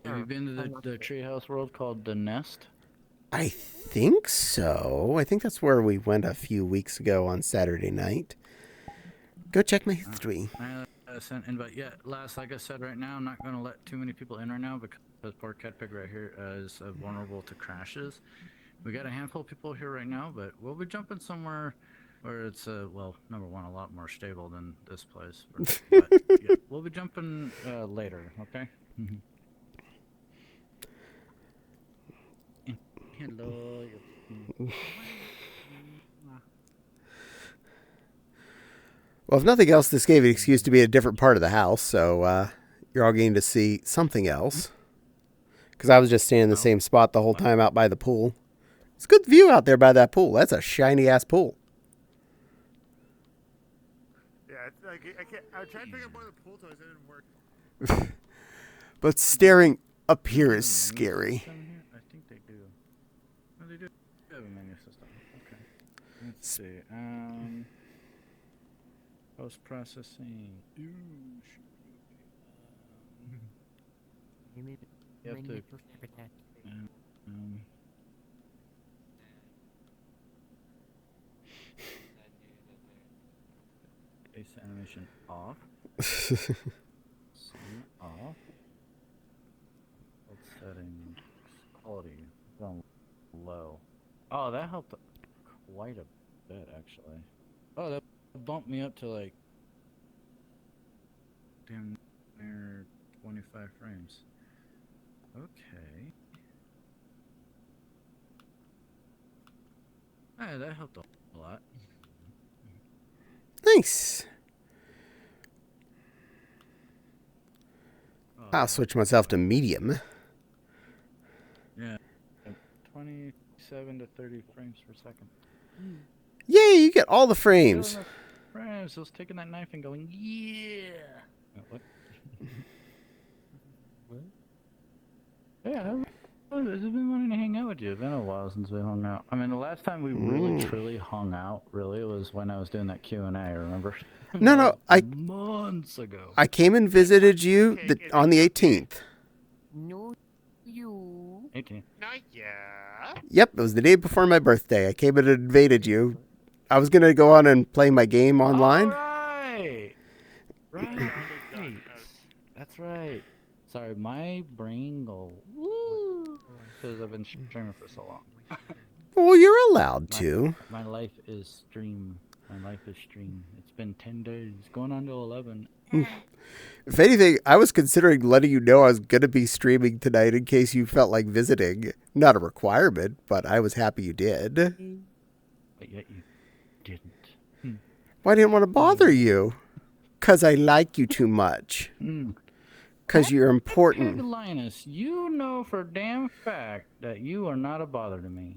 Have you been to the treehouse world called the Nest? I think so. I think that's where we went a few weeks ago on Saturday night. Go check my history. I sent invite. Yeah, like I said, right now I'm not going to let too many people in right now because poor Catpig right here is vulnerable to crashes. We got a handful of people here right now, but we'll be jumping somewhere where it's well, number one, a lot more stable than this place. But yeah, we'll be jumping later. Okay. Hello. Well, if nothing else, this gave an excuse to be a different part of the house, so you're all getting to see something else. Because I was just standing in the same spot the whole time out by the pool. It's a good view out there by that pool. That's a shiny-ass pool. Yeah, it's like I tried to pick up one of the pool toys, it didn't work. But staring up here is scary. I think they do. Oh, they do have a menu system. Okay. Let's see. Post processing. You have to. Base animation off. Scene off. Let's setting quality down low. Oh, that helped quite a bit actually. Oh, that bumped me up to like damn near 25 frames. Okay. Hey, that helped a lot. Nice. I'll switch myself to medium. Yeah. 27 to 30 frames per second. Yay, you get all the frames. Frames. I was taking that knife and going, yeah. What? What? Yeah, I've been wanting to hang out with you. It's been a while since we hung out. I mean, the last time we really, truly hung out, really, was when I was doing that Q&A, remember? No, months ago. I came and visited you on the 18th. No, you. 18. Not yeah. Yep, it was the day before my birthday. I came and invaded you. I was going to go on and play my game online. Right. Right. That's right. Sorry, my brain go woo because I've been streaming for so long. Well, you're allowed to. My life is stream. My life is stream. It's been 10 days, going on to 11. If anything, I was considering letting you know I was going to be streaming tonight in case you felt like visiting. Not a requirement, but I was happy you did. But yet you didn't. Well, I didn't want to bother you. Because I like you too much. Because you're important. Linus, you know for damn fact that you are not a bother to me.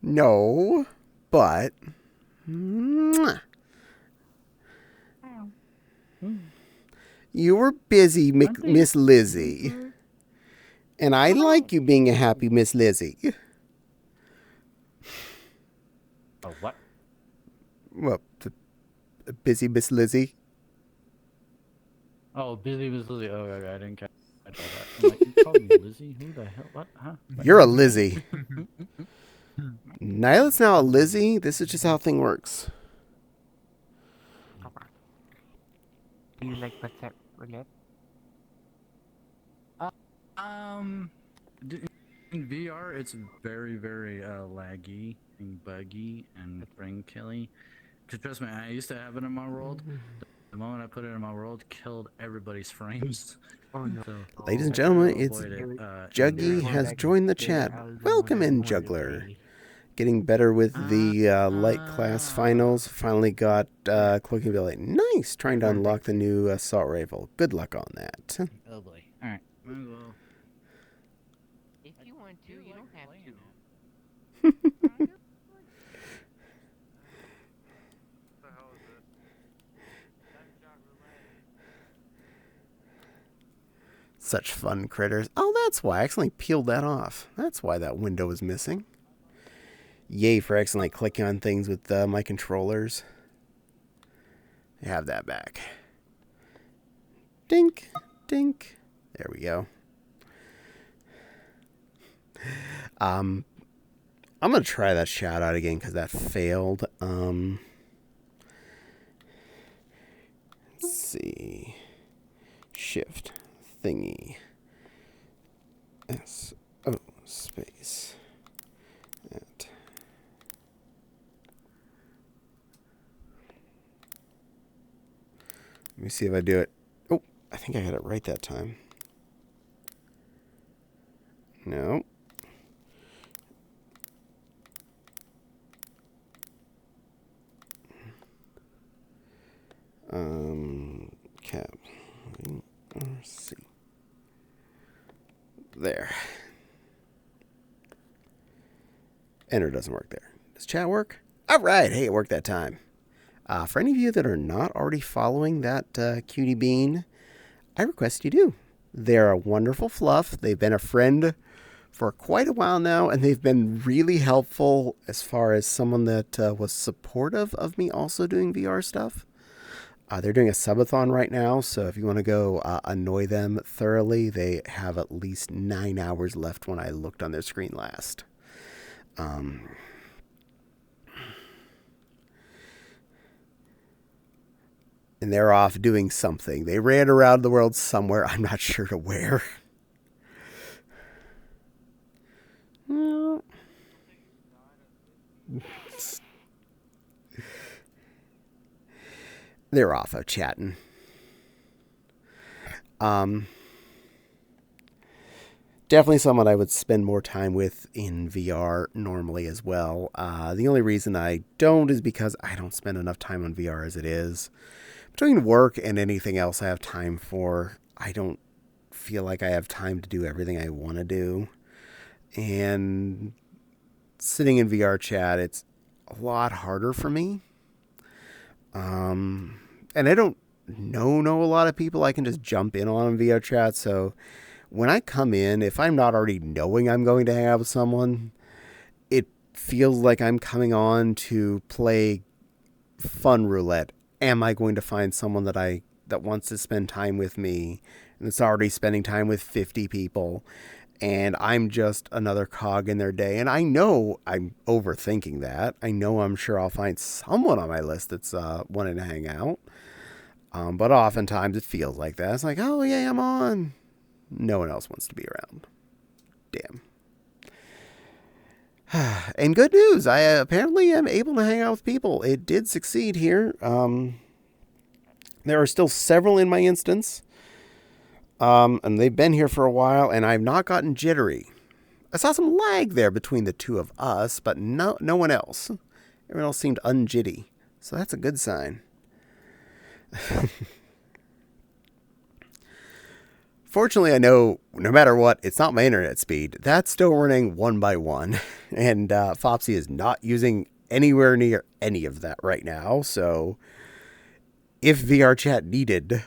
No, but... Mwah. You were busy, Miss Lizzie. And I like you being a happy Miss Lizzie. Oh, what? Well, busy Miss Lizzie. Oh, busy Miss Lizzie. Oh, okay, I didn't catch all that. I'm like, you called me Lizzie? Who the hell? What? Huh? You're a Lizzie. Nyla's now a Lizzie. This is just how thing works. Do you like Patek roulette? Um, in VR, it's very, very laggy and buggy and brain killy. Cause trust me, I used to have it in my world. The moment I put it in my world, killed everybody's frames. Oh no. So Ladies and I try to gentlemen, it's avoid it. In Juggy VR. has joined the chat. Welcome in, Juggler. Getting better with the light class finals. Finally got cloaking ability. Nice. Trying to unlock the new assault rifle. Good luck on that. Oh boy. All right. Well, If you want to, you don't have to. What the hell is this? Such fun critters. Oh, that's why I accidentally peeled that off. That's why that window was missing. Yay for accidentally clicking on things with my controllers. I have that back. Dink, dink. There we go. I'm gonna try that shout out again because that failed. Let's see. Shift thingy. S-O space. That. Let me see if I do it. Oh, I think I got it right that time. No. Cap. C. There. Enter doesn't work there. Does chat work? All right. Hey, it worked that time. For any of you that are not already following that cutie bean, I request you do. They're a wonderful fluff. They've been a friend for quite a while now, and they've been really helpful as far as someone that was supportive of me also doing VR stuff. They're doing a subathon right now, so if you want to go annoy them thoroughly, they have at least 9 hours left when I looked on their screen last. And they're off doing something. They ran around the world somewhere. I'm not sure to where. They're off of chatting. Definitely someone I would spend more time with in VR normally as well. The only reason I don't is because I don't spend enough time on VR as it is. Between work and anything else I have time for, I don't feel like I have time to do everything I want to do. And sitting in VR chat, it's a lot harder for me. And I don't know a lot of people I can just jump in on VR chat. So when I come in, if I'm not already knowing I'm going to hang out with someone, it feels like I'm coming on to play fun roulette. Am I going to find someone that wants to spend time with me and it's already spending time with 50 people and I'm just another cog in their day? And I know I'm overthinking that. I know I'm sure I'll find someone on my list that's wanting to hang out. But oftentimes it feels like that. It's like, oh yeah, I'm on. No one else wants to be around. Damn. And good news, I apparently am able to hang out with people. It did succeed here. There are still several in my instance. And they've been here for a while, and I've not gotten jittery. I saw some lag there between the two of us, but no one else. Everyone else seemed unjitty. So that's a good sign. Fortunately, I know no matter what, it's not my internet speed. That's still running 1 by 1. And Fopsy is not using anywhere near any of that right now. So if VR chat needed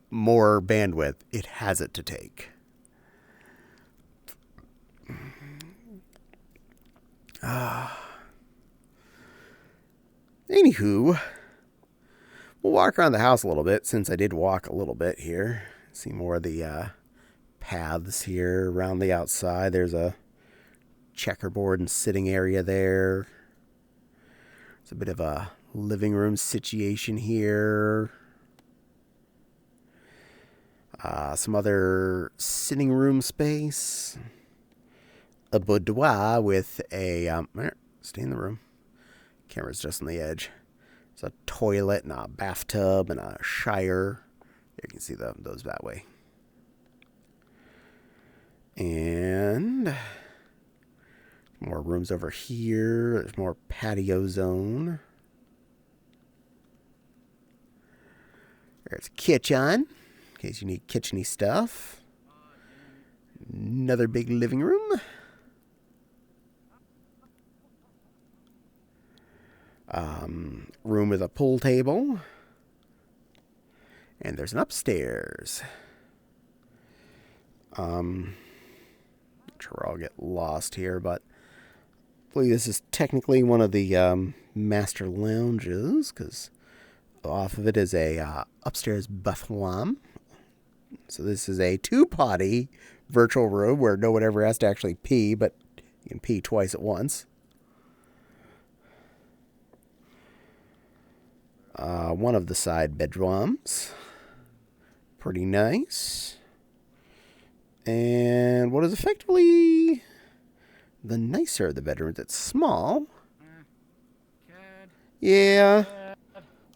more bandwidth, it has it to take. Anywho, we'll walk around the house a little bit since I did walk a little bit here. See more of the paths here around the outside. There's a checkerboard and sitting area there. It's a bit of a living room situation here. Some other sitting room space. A boudoir with a... stay in the room. Camera's just on the edge. There's a toilet and a bathtub and a shower. You can see those that way. And more rooms over here. There's more patio zone. There's a kitchen, in case you need kitcheny stuff. Another big living room. Room with a pool table. And there's an upstairs. Not sure I'll get lost here, but I believe this is technically one of the master lounges, because off of it is a upstairs bathroom. So this is a two-potty virtual room where no one ever has to actually pee, but you can pee twice at once. One of the side bedrooms. Pretty nice. And what is effectively the nicer of the bedrooms. It's small. Yeah.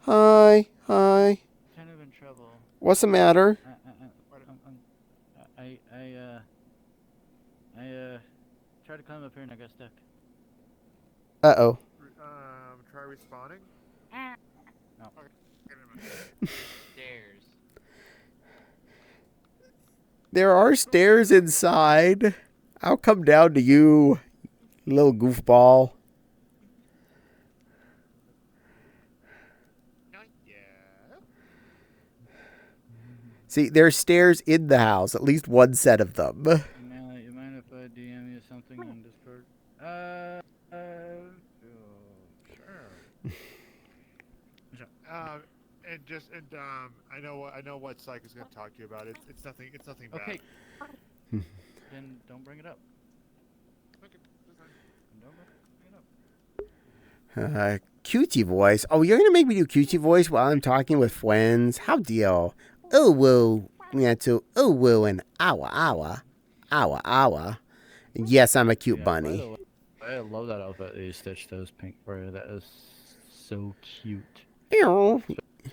Hi. Kind of in trouble. What's the matter? I tried to climb up here and I got stuck. Uh-oh. Try respawning. No. Stairs. There are stairs inside. I'll come down to you, little goofball. Yeah. See, there's stairs in the house, at least one set of them. Now, you mind if I DM you something on Discord? Sure. I know what Psych is going to talk to you about. It's nothing bad. Okay. Then don't bring it up. Okay, that's fine. Cutesy voice. Oh, you're going to make me do cutesy voice while I'm talking with friends? How dare. Oh, whoa. Yeah, so, oh, whoa, and hour. Yes, I'm a cute bunny. I love that outfit that you stitched those pink for you. That is so cute. Ew.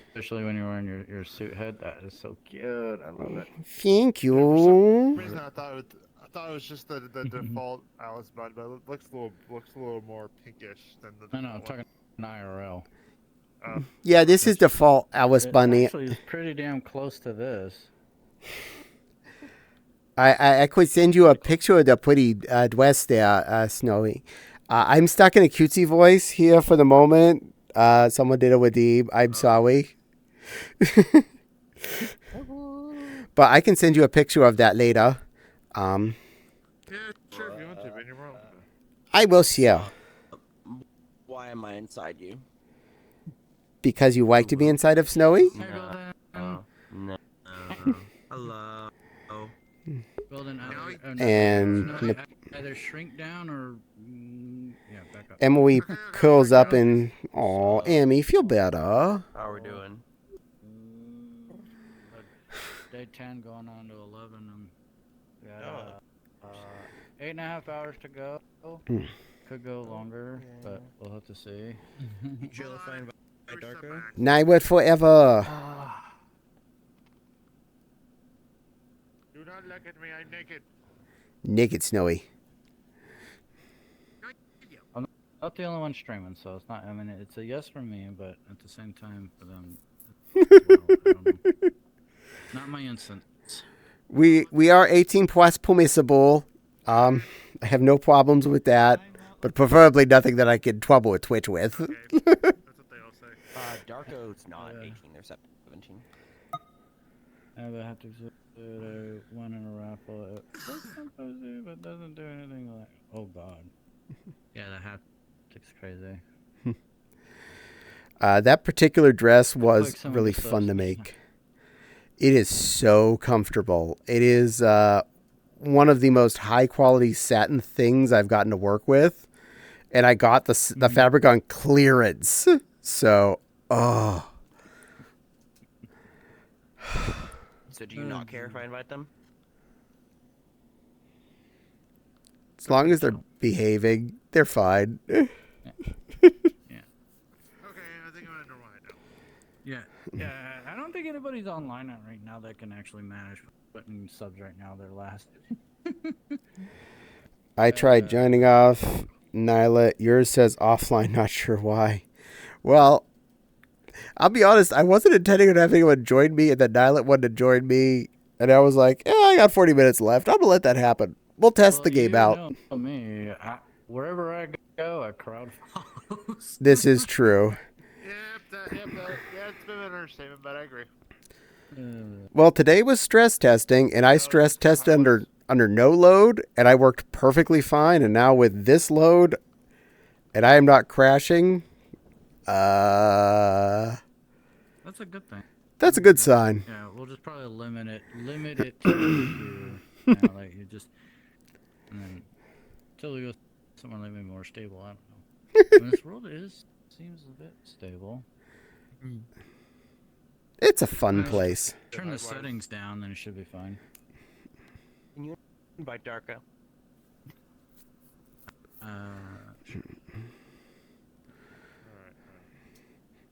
Especially when you're wearing your suit head. That is so cute. I love it. Thank Yeah, for some you. reason I thought it was just the default Alice button, but it looks a little more pinkish than the. No, I'm default talking IRL. one. Yeah, this is default Alice Bunny. Actually, it's pretty damn close to this. I could send you a picture of the pretty dress there, Snowy. I'm stuck in a cutesy voice here for the moment. Someone did a redeem. I'm sorry. But I can send you a picture of that later. Yeah, sure, if you want to, man, you're wrong. I will share. Why am I inside you? Because you like to be inside of Snowy? No. Hello. Golden, And either shrink down or back up. Emily curls up and, aw, Emmy, feel better. How are we doing? Day 10 going on to 11. We got 8.5 hours to go. Could go longer, but we'll have to see. You Jillifying by Darko? Nightwood forever. Do not look at me. I'm naked. Naked Snowy. Not the only one streaming, so it's not. I mean, it's a yes for me, but at the same time for them, as well, I don't know. Not my instance. We are 18 plus permissible. I have no problems with that, but preferably nothing that I can trouble with Twitch with. Okay, that's what they all say. Darko's not Yeah. 18, they're 17. I would have to one in a raffle. It looks supposed to, but doesn't do anything like. Oh God. Yeah, the haptic's crazy. That particular dress was Like some of really the fun to stuff. make. It is so comfortable. It is one of the most high quality satin things I've gotten to work with. And I got the fabric on clearance. So, oh. So do you not care if I invite them? As long as they're behaving, they're fine. Okay, I think I'm gonna normalize now. Yeah. I don't think anybody's online right now that can actually manage putting subs right now. They're last. I tried joining off. Nyla, yours says offline, not sure why. Well, I'll be honest, I wasn't intending on having anyone join me, and then Nyla wanted to join me, and I was like, I got 40 minutes left. I'm going to let that happen. We'll test the game out. Know me, wherever I go, a crowd follows. This is true. Yeah, it's been an understatement, but I agree. Well, today was stress testing, and I stress tested under no load, and I worked perfectly fine. And now with this load, and I am not crashing. That's a good thing. That's a good sign. Yeah, we'll just probably limit it to like you just, and then until we go somewhere maybe more stable. I don't know. And this world seems a bit stable. It's a fun place. Turn the settings down, then it should be fine. Can you invite Darko? Sure.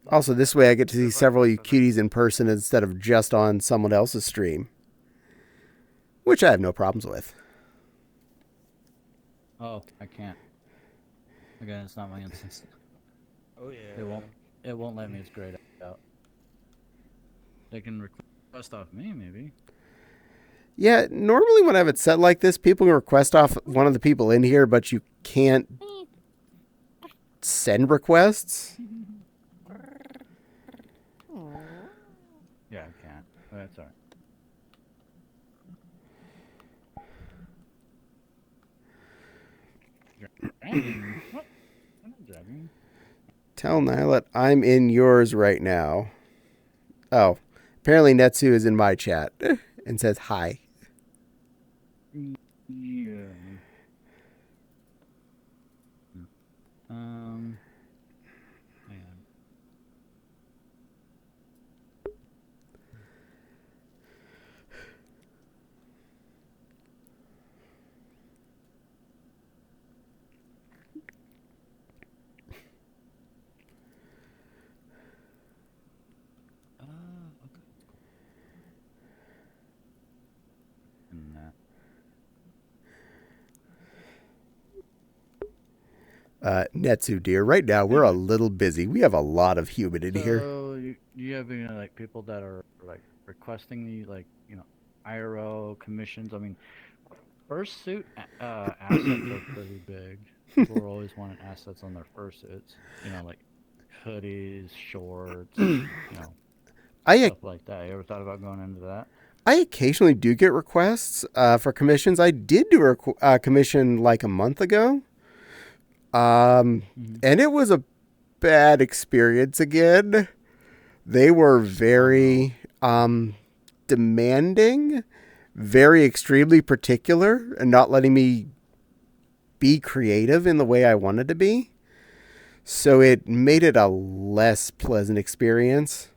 Also, this way I get to see several of you cuties in person instead of just on someone else's stream, which I have no problems with. Oh, I can't. Again, it's not my instance. Oh yeah. It won't let me. It's grayed out. They can request off me, maybe. Yeah, normally when I have it set like this, people can request off one of the people in here, but you can't send requests. Yeah, I can't. But that's alright. Dragging? What? I'm not dragging. Tell Nyla I'm in yours right now. Oh, apparently Netsu is in my chat and says hi. Yeah. Hang on. Okay. And that. Netsu, dear, right now we're a little busy. We have a lot of human in here. So you have like people that are like requesting the IRO commissions. I mean, fursuit assets are pretty big. People are always wanting assets on their fursuits. Like hoodies, shorts, stuff like that. You ever thought about going into that? I occasionally do get requests for commissions. I did do a commission like a month ago. And it was a bad experience again. They were very demanding, very extremely particular, and not letting me be creative in the way I wanted to be. So it made it a less pleasant experience.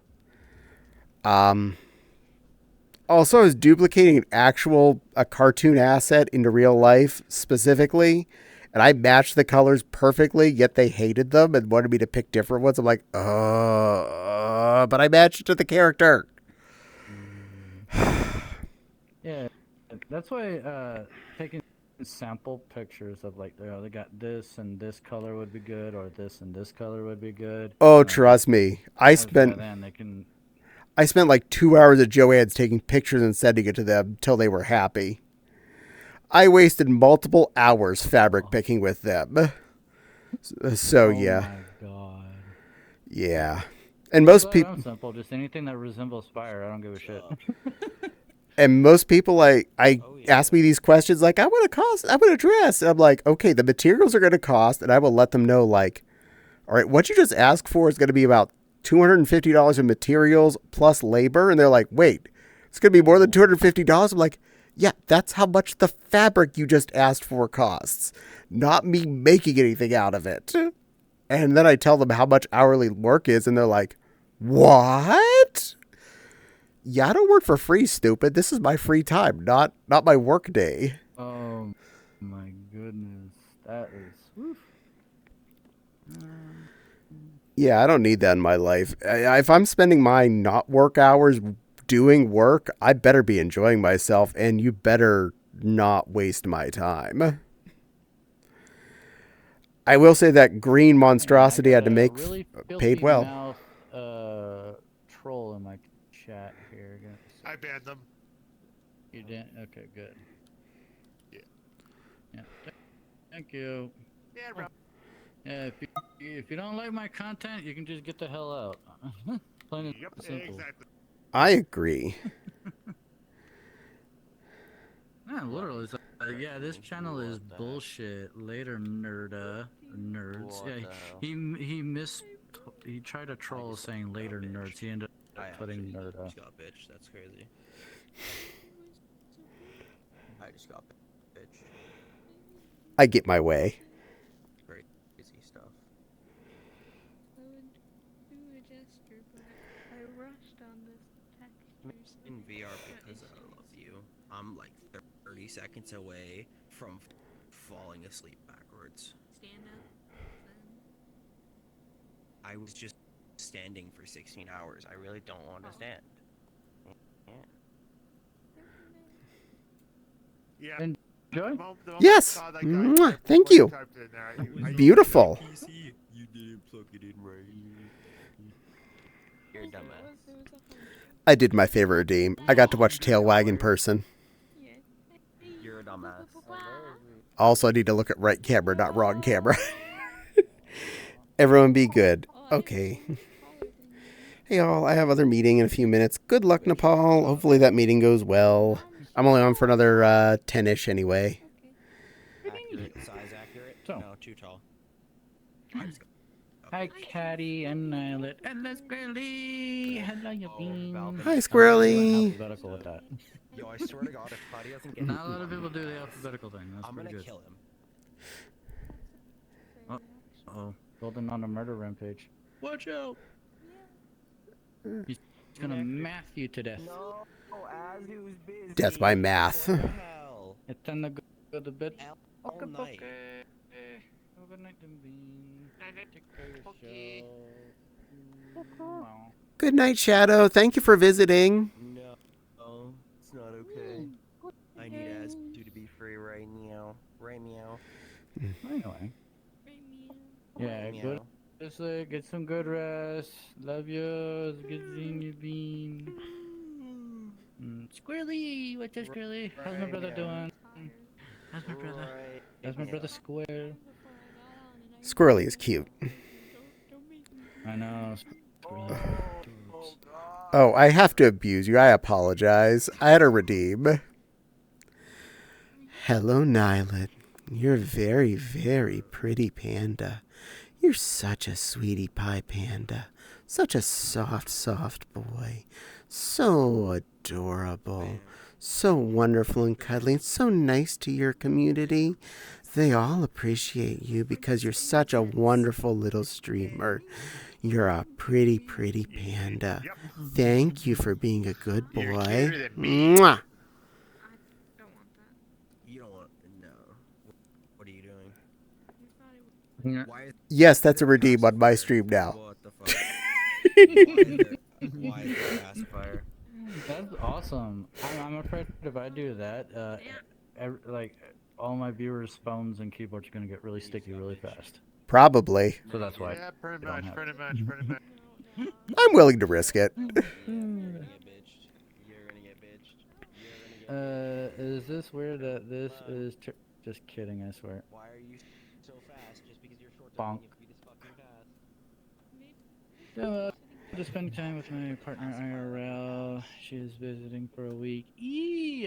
Also, I was duplicating a cartoon asset into real life specifically. And I matched the colors perfectly, yet they hated them and wanted me to pick different ones. I'm like, but I matched it to the character. Yeah, that's why taking sample pictures of like, they got this and this color would be good, or this and this color would be good. Oh, trust me. I spent like 2 hours at Joanne's taking pictures and sending it to them until they were happy. I wasted multiple hours fabric picking with them. So yeah. Oh my god. Yeah. And most people. I'm simple. Just anything that resembles fire, I don't give a shit. And most people ask me these questions like, I want a dress. And I'm like, okay, the materials are going to cost, and I will let them know like, all right, what you just asked for is going to be about $250 in materials plus labor. And they're like, wait, it's going to be more than $250. I'm like, yeah, that's how much the fabric you just asked for costs, not me making anything out of it. And then I tell them how much hourly work is, and they're like, what? Yeah, I don't work for free, stupid. This is my free time, not my work day. Oh my goodness, that is. Woof. Yeah, I don't need that in my life. If I'm spending my not work hours doing work, I better be enjoying myself, and you better not waste my time. I will say that green monstrosity I had to make really paid filthy well. mouth troll in my chat here. I banned them. You didn't? Okay, good. Yeah. Yeah. Thank you. Yeah, bro. Yeah, if you don't like my content, you can just get the hell out. Plain and Yep, simple. exactly. I agree. Yeah, literally. It's yeah, this channel is bullshit. Later, nerds. He tried to troll saying later nerds. He ended up putting nerda. Just got bitch. That's crazy. I just got bitch. I get my way. Crazy stuff. I would do a gesture, but I rushed on this texture. In VR because I love you. I'm like 30 seconds away from falling asleep backwards. Stand up. I was just standing for 16 hours. I really don't want to stand. Yeah. Enjoy. Yes. Mwah. Thank you. Beautiful. PC, you didn't plug it in right. You're a dumbass. I did my favorite redeem. I got to watch Tail wag in person. You're a dumbass. Also, I need to look at right camera, not wrong camera. Everyone be good. Okay. Hey all, I have other meeting in a few minutes. Good luck, Nepal. Hopefully that meeting goes well. I'm only on for another 10-ish anyway. Accurate. Size accurate? So. No, too tall. Hi, Caddie and Nylet. Hello, Squirrely. Hello, you bean. Hi, Squirrely. Alphabetical with that. Yo, I swear to God, if Caddie doesn't get Not a lot of people do the alphabetical thing. That's I'm pretty gonna good. kill him. Oh, building on a murder rampage. Watch out! He's gonna math you to death. No, Azu's busy. Death by math. What the hell? It's time to go to bed. All night. Have a good night, Bean. Take care of Okay. yourself. Good night, Shadow. Thank you for visiting. No, it's not okay. I need Azu to be free right now. Right meow. Anyway. Yeah, Meow. good. Just get some good rest. Love you. Good seeing you, Bean. Squirrely, what's up, Squirrely? How's my brother doing? How's my brother? Right How's my brother Square? Squirrely is cute. I know. Oh, I have to abuse you. I apologize. I had to redeem. Hello, Nylet. You're a very, very pretty panda. You're such a sweetie pie panda. Such a soft, soft boy. So adorable. So wonderful and cuddly. And so nice to your community. They all appreciate you because you're such a wonderful little streamer. You're a pretty, pretty panda. Thank you for being a good boy. Mwah! You don't want no. What are you doing? Yeah. Why is Yes, that's a redeem on my stream now. What the fuck? Why is there pacifier? That's awesome. I'm afraid if I do that, like all my viewers' phones and keyboards are gonna get really sticky really fast. Probably. So that's why. Yeah, pretty I don't much, have pretty much, pretty much. I'm willing to risk it. You're gonna get bitched. Is this weird that this is just kidding? I swear. Why are you so fast? Just because you're short Bonk. doesn't mean you have to be this fucking fast. Just spending time with my partner IRL. She's visiting for a week.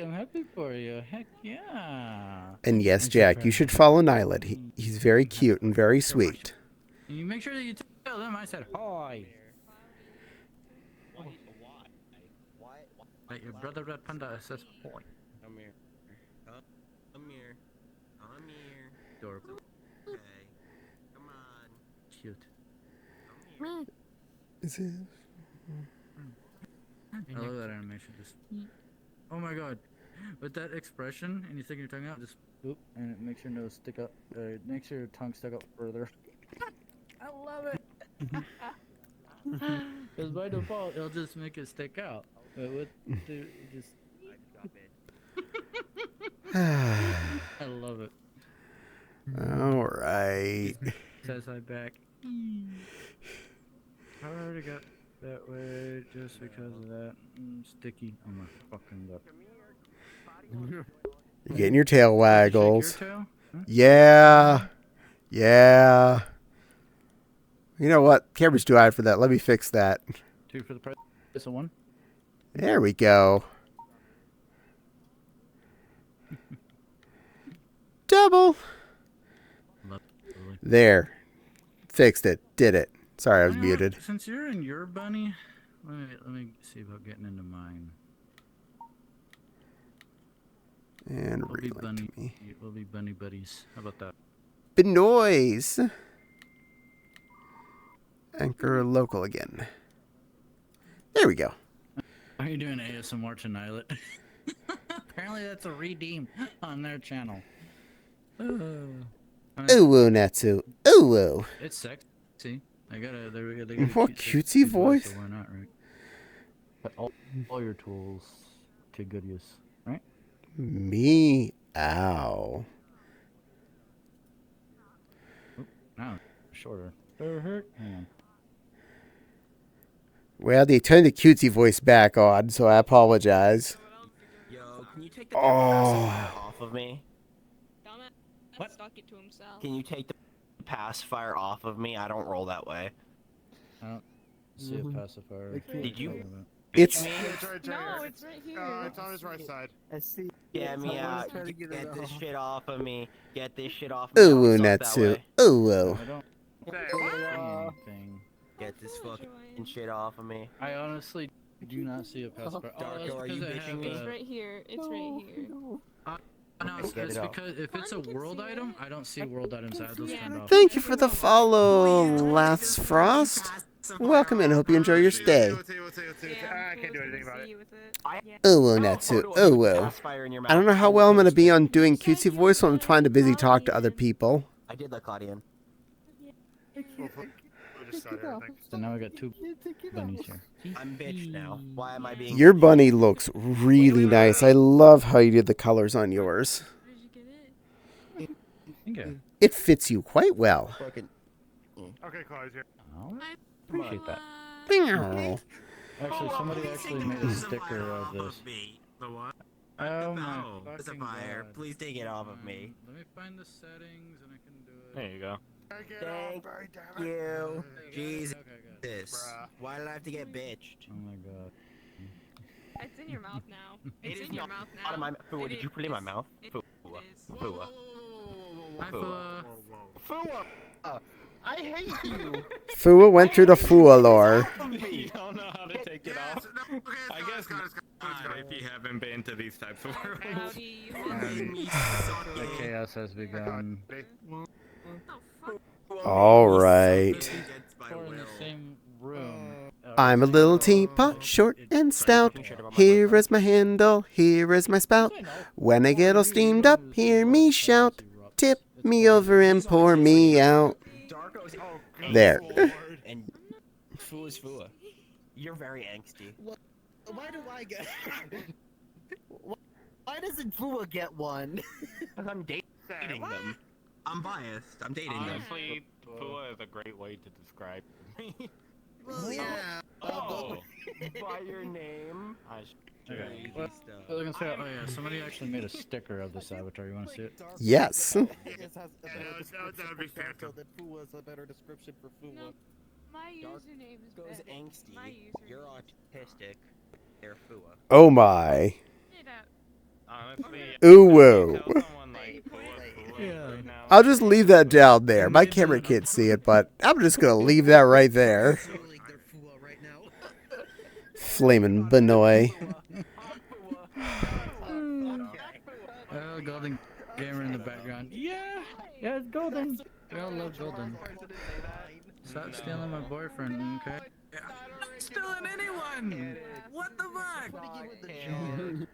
I'm happy for you. Heck yeah. And yes, Jack, you should follow Nylet. He's very cute and very sweet. And you make sure that you tell them I said hi. Why? That your brother Red Panda says hi. Come here. Come here. Come here. Adorable. Okay. Come on. Cute. Come here. Is it? I love that animation. Just, oh my god, with that expression, and you stick your tongue out, just boop, and it makes your nose stick up. It makes your tongue stick up further. I love it. Because by default, it'll just make it stick out. But with the, it just. I love it. All right. Says I back. I already got that way just because of that. Sticky on my fucking lip. You're getting your tail waggles. Your tail? Huh? Yeah. Yeah. You know what? Camera's too high for that. Let me fix that. 2 for the price of 1. There we go. Double. There. Fixed it. Did it. Sorry, I was muted. Since you're in your bunny, let me see about getting into mine. And We'll be relink bunny. to me. We'll be bunny buddies. How about that? Benoise. Anchor local again. There we go. Are you doing ASMR to Nilet? Apparently that's a redeem on their channel. Ooh, Natsu. Ooh. It's sexy. They got a What cute, cutesy voice? so why not, right? But all your tools to good use, right? Meow. Now shorter. Hang on. Well, they turned the cutesy voice back on, so I apologize. Yo, can you take the pacifier off of me? What? Stuck it to himself. Can you take the pacifier off of me? I don't roll that way. I don't see a pacifier. Did you? It's Me? It's right there. No, it's right here. It's on his right side. I see. Get me Someone's out. trying to get Get it this off. shit off of me. Get this shit off me. ooh, Don't suck that Natsu. way. Ooh. I don't Say see anything. Get this Oh, fucking Joanne. shit off of me. I honestly do not see a pacifier. Darko, that's are you because I bitching have me? It's a- right here. It's right here. No, it's Get it off. because if it's a Fun, can world see item, it. I don't see world items. I have those turned off. Thank you for the follow, Last Frost. Welcome and hope you enjoy your stay. Let's see. I can't do anything about it. Ooh, Natsu. Ooh. I don't know how well I'm going to be on doing cutesy voice, so I'm trying to busy talk to other people. I did let Claudia in. We'll just cut everything. So now I got 2 bunnies here. I'm bitch now. Why am I being? Your bunny looks really nice. I love how you did the colors on yours. Where did you get it? Okay. It fits you quite well. Fucking. Okay, Claudia's here. Oh, appreciate that. Meow. Actually, somebody actually made a sticker of this. The what? Oh my No, it's a fucking fire. god. Please take it off of me. Let me find the settings and I can do it. There you go. Thank You. Okay, Jesus. Okay, good. This. Why did I have to get bitched? Oh my god. It's in your mouth now. It It's is in your not mouth out of now. my Fua, did you put it in my mouth? It Fua. is. Fua. Hi, Fua. Fua. Fua! I hate you! Fua went through the Fua lore. You don't know how to take it off. I guess not if you haven't been to these types of worlds. Howdy, you And Me the suck it. chaos has begun. Oh, fuck. All right. Against my We're in the will. same room. I'm a little teapot, short and stout. Here is my handle, here is my spout. When I get all steamed up, hear me shout. Tip me over and pour me out. Darko's There. and Fua's Fua. You're very angsty. Why do I get? Why doesn't Fua get one? Because I'm dating them. I'm biased. I'm dating them. Honestly, Pua is a great way to describe me. Yeah. Oh, By your name. Okay. Crazy Well, stuff. I was gonna say, oh yeah, somebody actually made a sticker of this avatar. You want to see it? Yes. that would be fair, So that Fua is a better description for Fua. No, my Dark username is Goes better. angsty. My username. You're autistic. They're Fua. Oh my. It out. honestly. Ooh, if whoa. you tell someone like Pua right now, I'll just leave that down there. My camera can't see it, but I'm just going to leave that right there. Flamin' Benoy. Oh, golden gamer in the background. Yeah, yeah, it's golden. We all love golden. Stop stealing my boyfriend, okay? I'm not stealing anyone. What the fuck? Tail.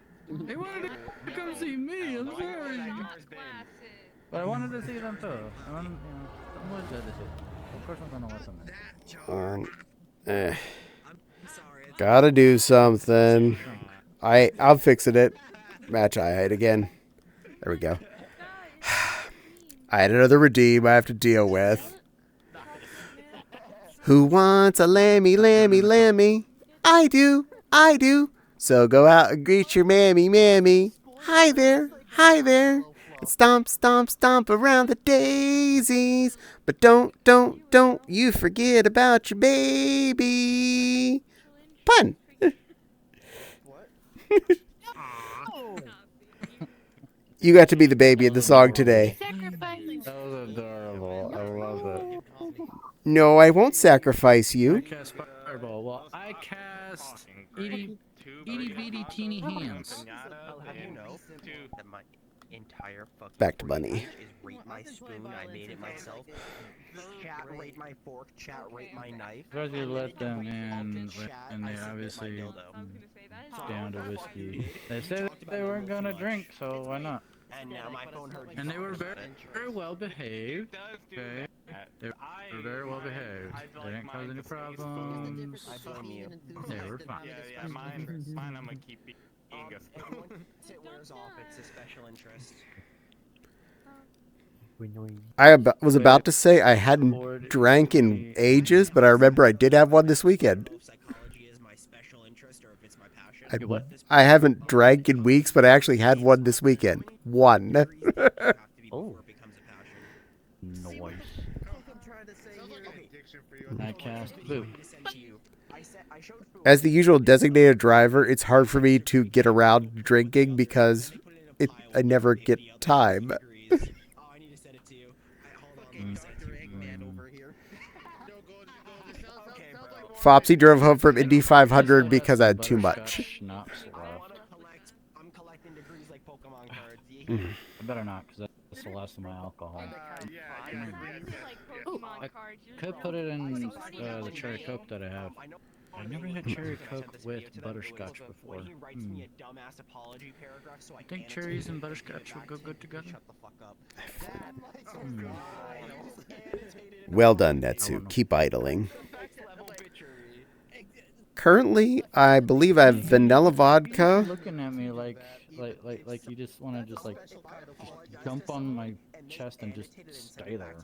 They wanted to come see me. I'm sorry. Classic. But I wanted to see them too. I wanted, someone said to see. Of course I'm gonna let them in. That charge. Eh. I'm sorry. It's Gotta do something. I'm fixing it. Match eye height again. There we go. Guys, what do you mean? I had another redeem I have to deal with. Who wants a lammy, lammy, lammy? I do. So go out and greet your mammy, mammy. Hi there. And stomp, stomp, stomp around the daisies. But don't you forget about your baby. Pun. You got to be the baby in the song today. Sacrifice. That was adorable. I love it. No, I won't sacrifice I you. cast Fireball. Well, I cast itty bitty teeny hands. I'll have you know that my entire fucking Back to fork money. is rate my spoon. I made it myself. Chat rate my fork. Chat rate my knife. Because you let them in, and they I submit my obviously dildo. I was gonna say that is down to whiskey. They said they weren't gonna drink, so why not? And now my phone heard you And they were talking very, about very insurance. well behaved. Okay, they were very well mine- behaved. I'd They like didn't cause mine any to stay problems. I blame you. They were fine. Yeah, mine I'm gonna keep being a And once it wears off, it's a special interest. Was about to say I hadn't drank in ages, but I remember I did have one this weekend. If psychology is my special interest or if it's my passion. I haven't drank in weeks, but I actually had one this weekend. One. Have to be Oh. before it becomes a passion. Noise. I'm trying to say Sounds like here. an addiction for you. at I this point. cast I boot. need to send to you. I showed Fu As the usual designated driver, it's hard for me to get around drinking because I never get time. Oh, I need to send it to you. Hold on. Dr. Eggman over here. No, go, sounds like Fopsy drove home from Indy 500 because I had too much. Schnapps I left. I'm collecting degrees like Pokemon cards. I better not, because that's the last of my alcohol. yeah, Why is it like Pokemon I cards? You're could so put it in fucking the cherry coke that I have. I know. I've never had cherry coke with butterscotch before. When he writes me a dumbass apology paragraph, so I Think annotate cherries it and and give it butterscotch would back go to good you. together? Shut the fuck up. Well done, Netsu. Keep idling. Currently, I believe I have vanilla vodka. Looking at me like you just want to just jump on my chest and just stay there.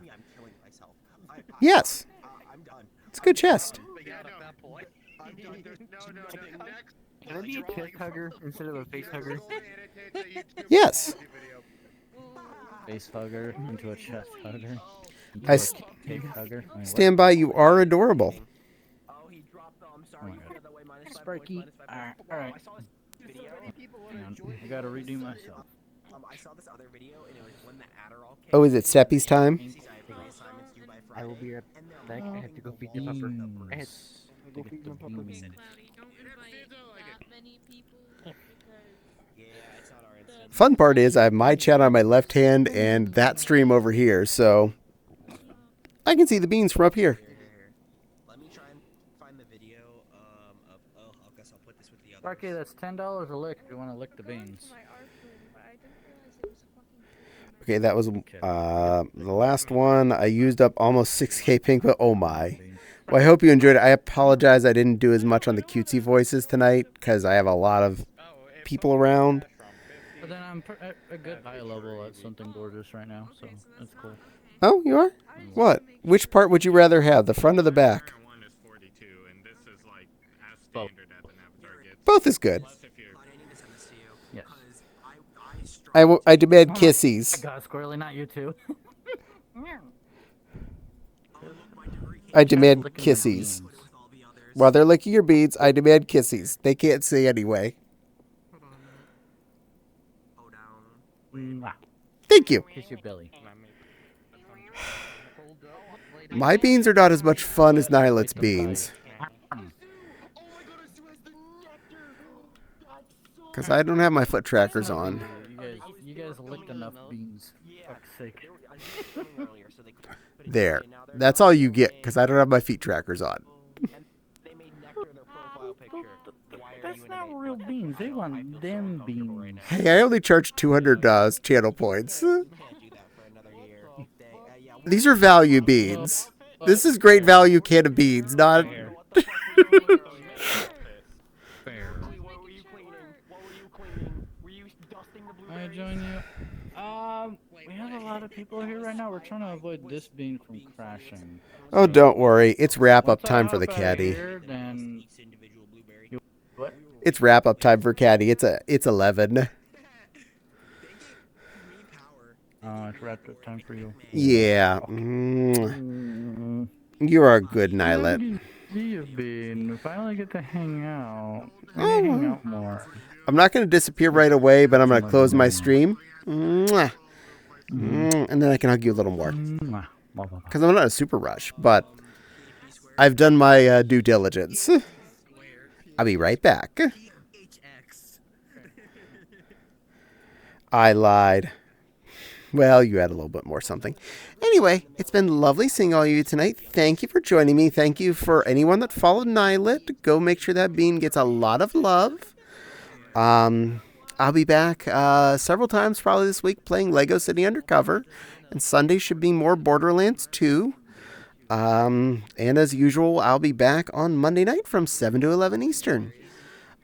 Yes, I'm done. it's a good chest. But yeah, no. I'm done. There's no. Next. Can I be a chest hugger instead of a face hugger? Yes. Face hugger into a chest hugger. Into I a s- cake hugger. I mean, what? Stand by, you are adorable. Oh, he dropped the. I'm Oh sorry. my God. The other way, minus 5 Sparky. points, minus 5 points. Alright. I saw this video. Hang on, I gotta redo myself. I saw this other video, and it was when the Adderall kicked Oh, is it Seppi's time? in. I have my assignments due by I will Friday, be right and they're back. I have to go feed the Beans. pupper. I had to go Get feed the my pupper. beans. Cloudy, don't invite that many people because Yeah, it's not our instance. Fun part is I have my chat on my left hand and that stream over here, so I can see the beans from up here. Here. Let me try and find the video of. Oh, I guess I'll put this with the other. Sparky, that's $10 a lick if you want to lick the going beans. for my ARPU, but I didn't realize it was fucking. Okay, that was the last one. I used up almost 6k pink, but oh my. Well, I hope you enjoyed it. I apologize I didn't do as much on the cutesy voices tonight because I have a lot of people around. But then I'm at a good high level at something gorgeous right now, so that's cool. Oh, you are? What? Which part would you rather have, the front or the back? One is 42, and this is like as Both. standard as an avatar gets. Both is good. Plus, if you're I need to send this to you. Yes. Because I I demand kissies. God, Squirrely, not you too. I demand Licking my kissies. beans. with all the others. While they're licking your beads, I demand kissies. They can't say anyway. Oh, down. Mwah. Thank you. Kiss your belly. My beans are not as much fun as Nilet's beans. Because I don't have my foot trackers on. You guys licked enough beans. Fuck's sake. I was filming earlier, so they couldn't put it There. in. Now they're That's all you get, because I don't have my feet trackers on. And they made Nectar their profile picture. Why are real beans. They want them beans. Hey, I only charge 200 channel points. Can't do that for another year. These are value beans. This is great value can of beans, not... Fair. What were you cleaning? Were you dusting the I join you. We have a lot of people here right now. We're trying to avoid this bean from crashing. Oh, don't worry. It's wrap-up Once I time for the hop out Caddie. here, then what? It's wrap-up time for Caddie. It's 11. It's wrapped up time for you. Yeah. You are a good Nylet. Good to see you, Bean. We finally get to hang out. Oh. Hang out more. I'm not going to disappear right away, but I'm going to close my stream. Mwah. And then I can hug you a little more. Because I'm not in a super rush, but I've done my due diligence. I'll be right back. I lied. Well, you had a little bit more something. Anyway, it's been lovely seeing all of you tonight. Thank you for joining me. Thank you for anyone that followed Nylet. Go make sure that bean gets a lot of love. I'll be back several times probably this week playing Lego City Undercover. And Sunday should be more Borderlands 2. And as usual, I'll be back on Monday night from 7 to 11 Eastern.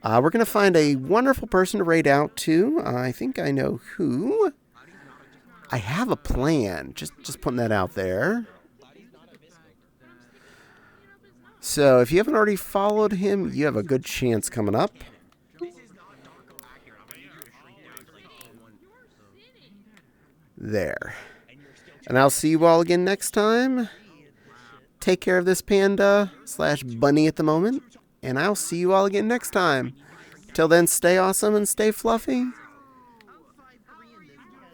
We're going to find a wonderful person to raid out to. I think I know who. I have a plan. Just putting that out there. So if you haven't already followed him, you have a good chance coming up. There. And I'll see you all again next time. Take care of this panda / bunny at the moment. And I'll see you all again next time. Till then, stay awesome and stay fluffy.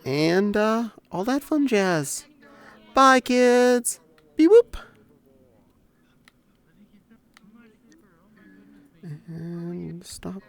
And all that fun jazz. Bye, kids. Beep whoop. And stop.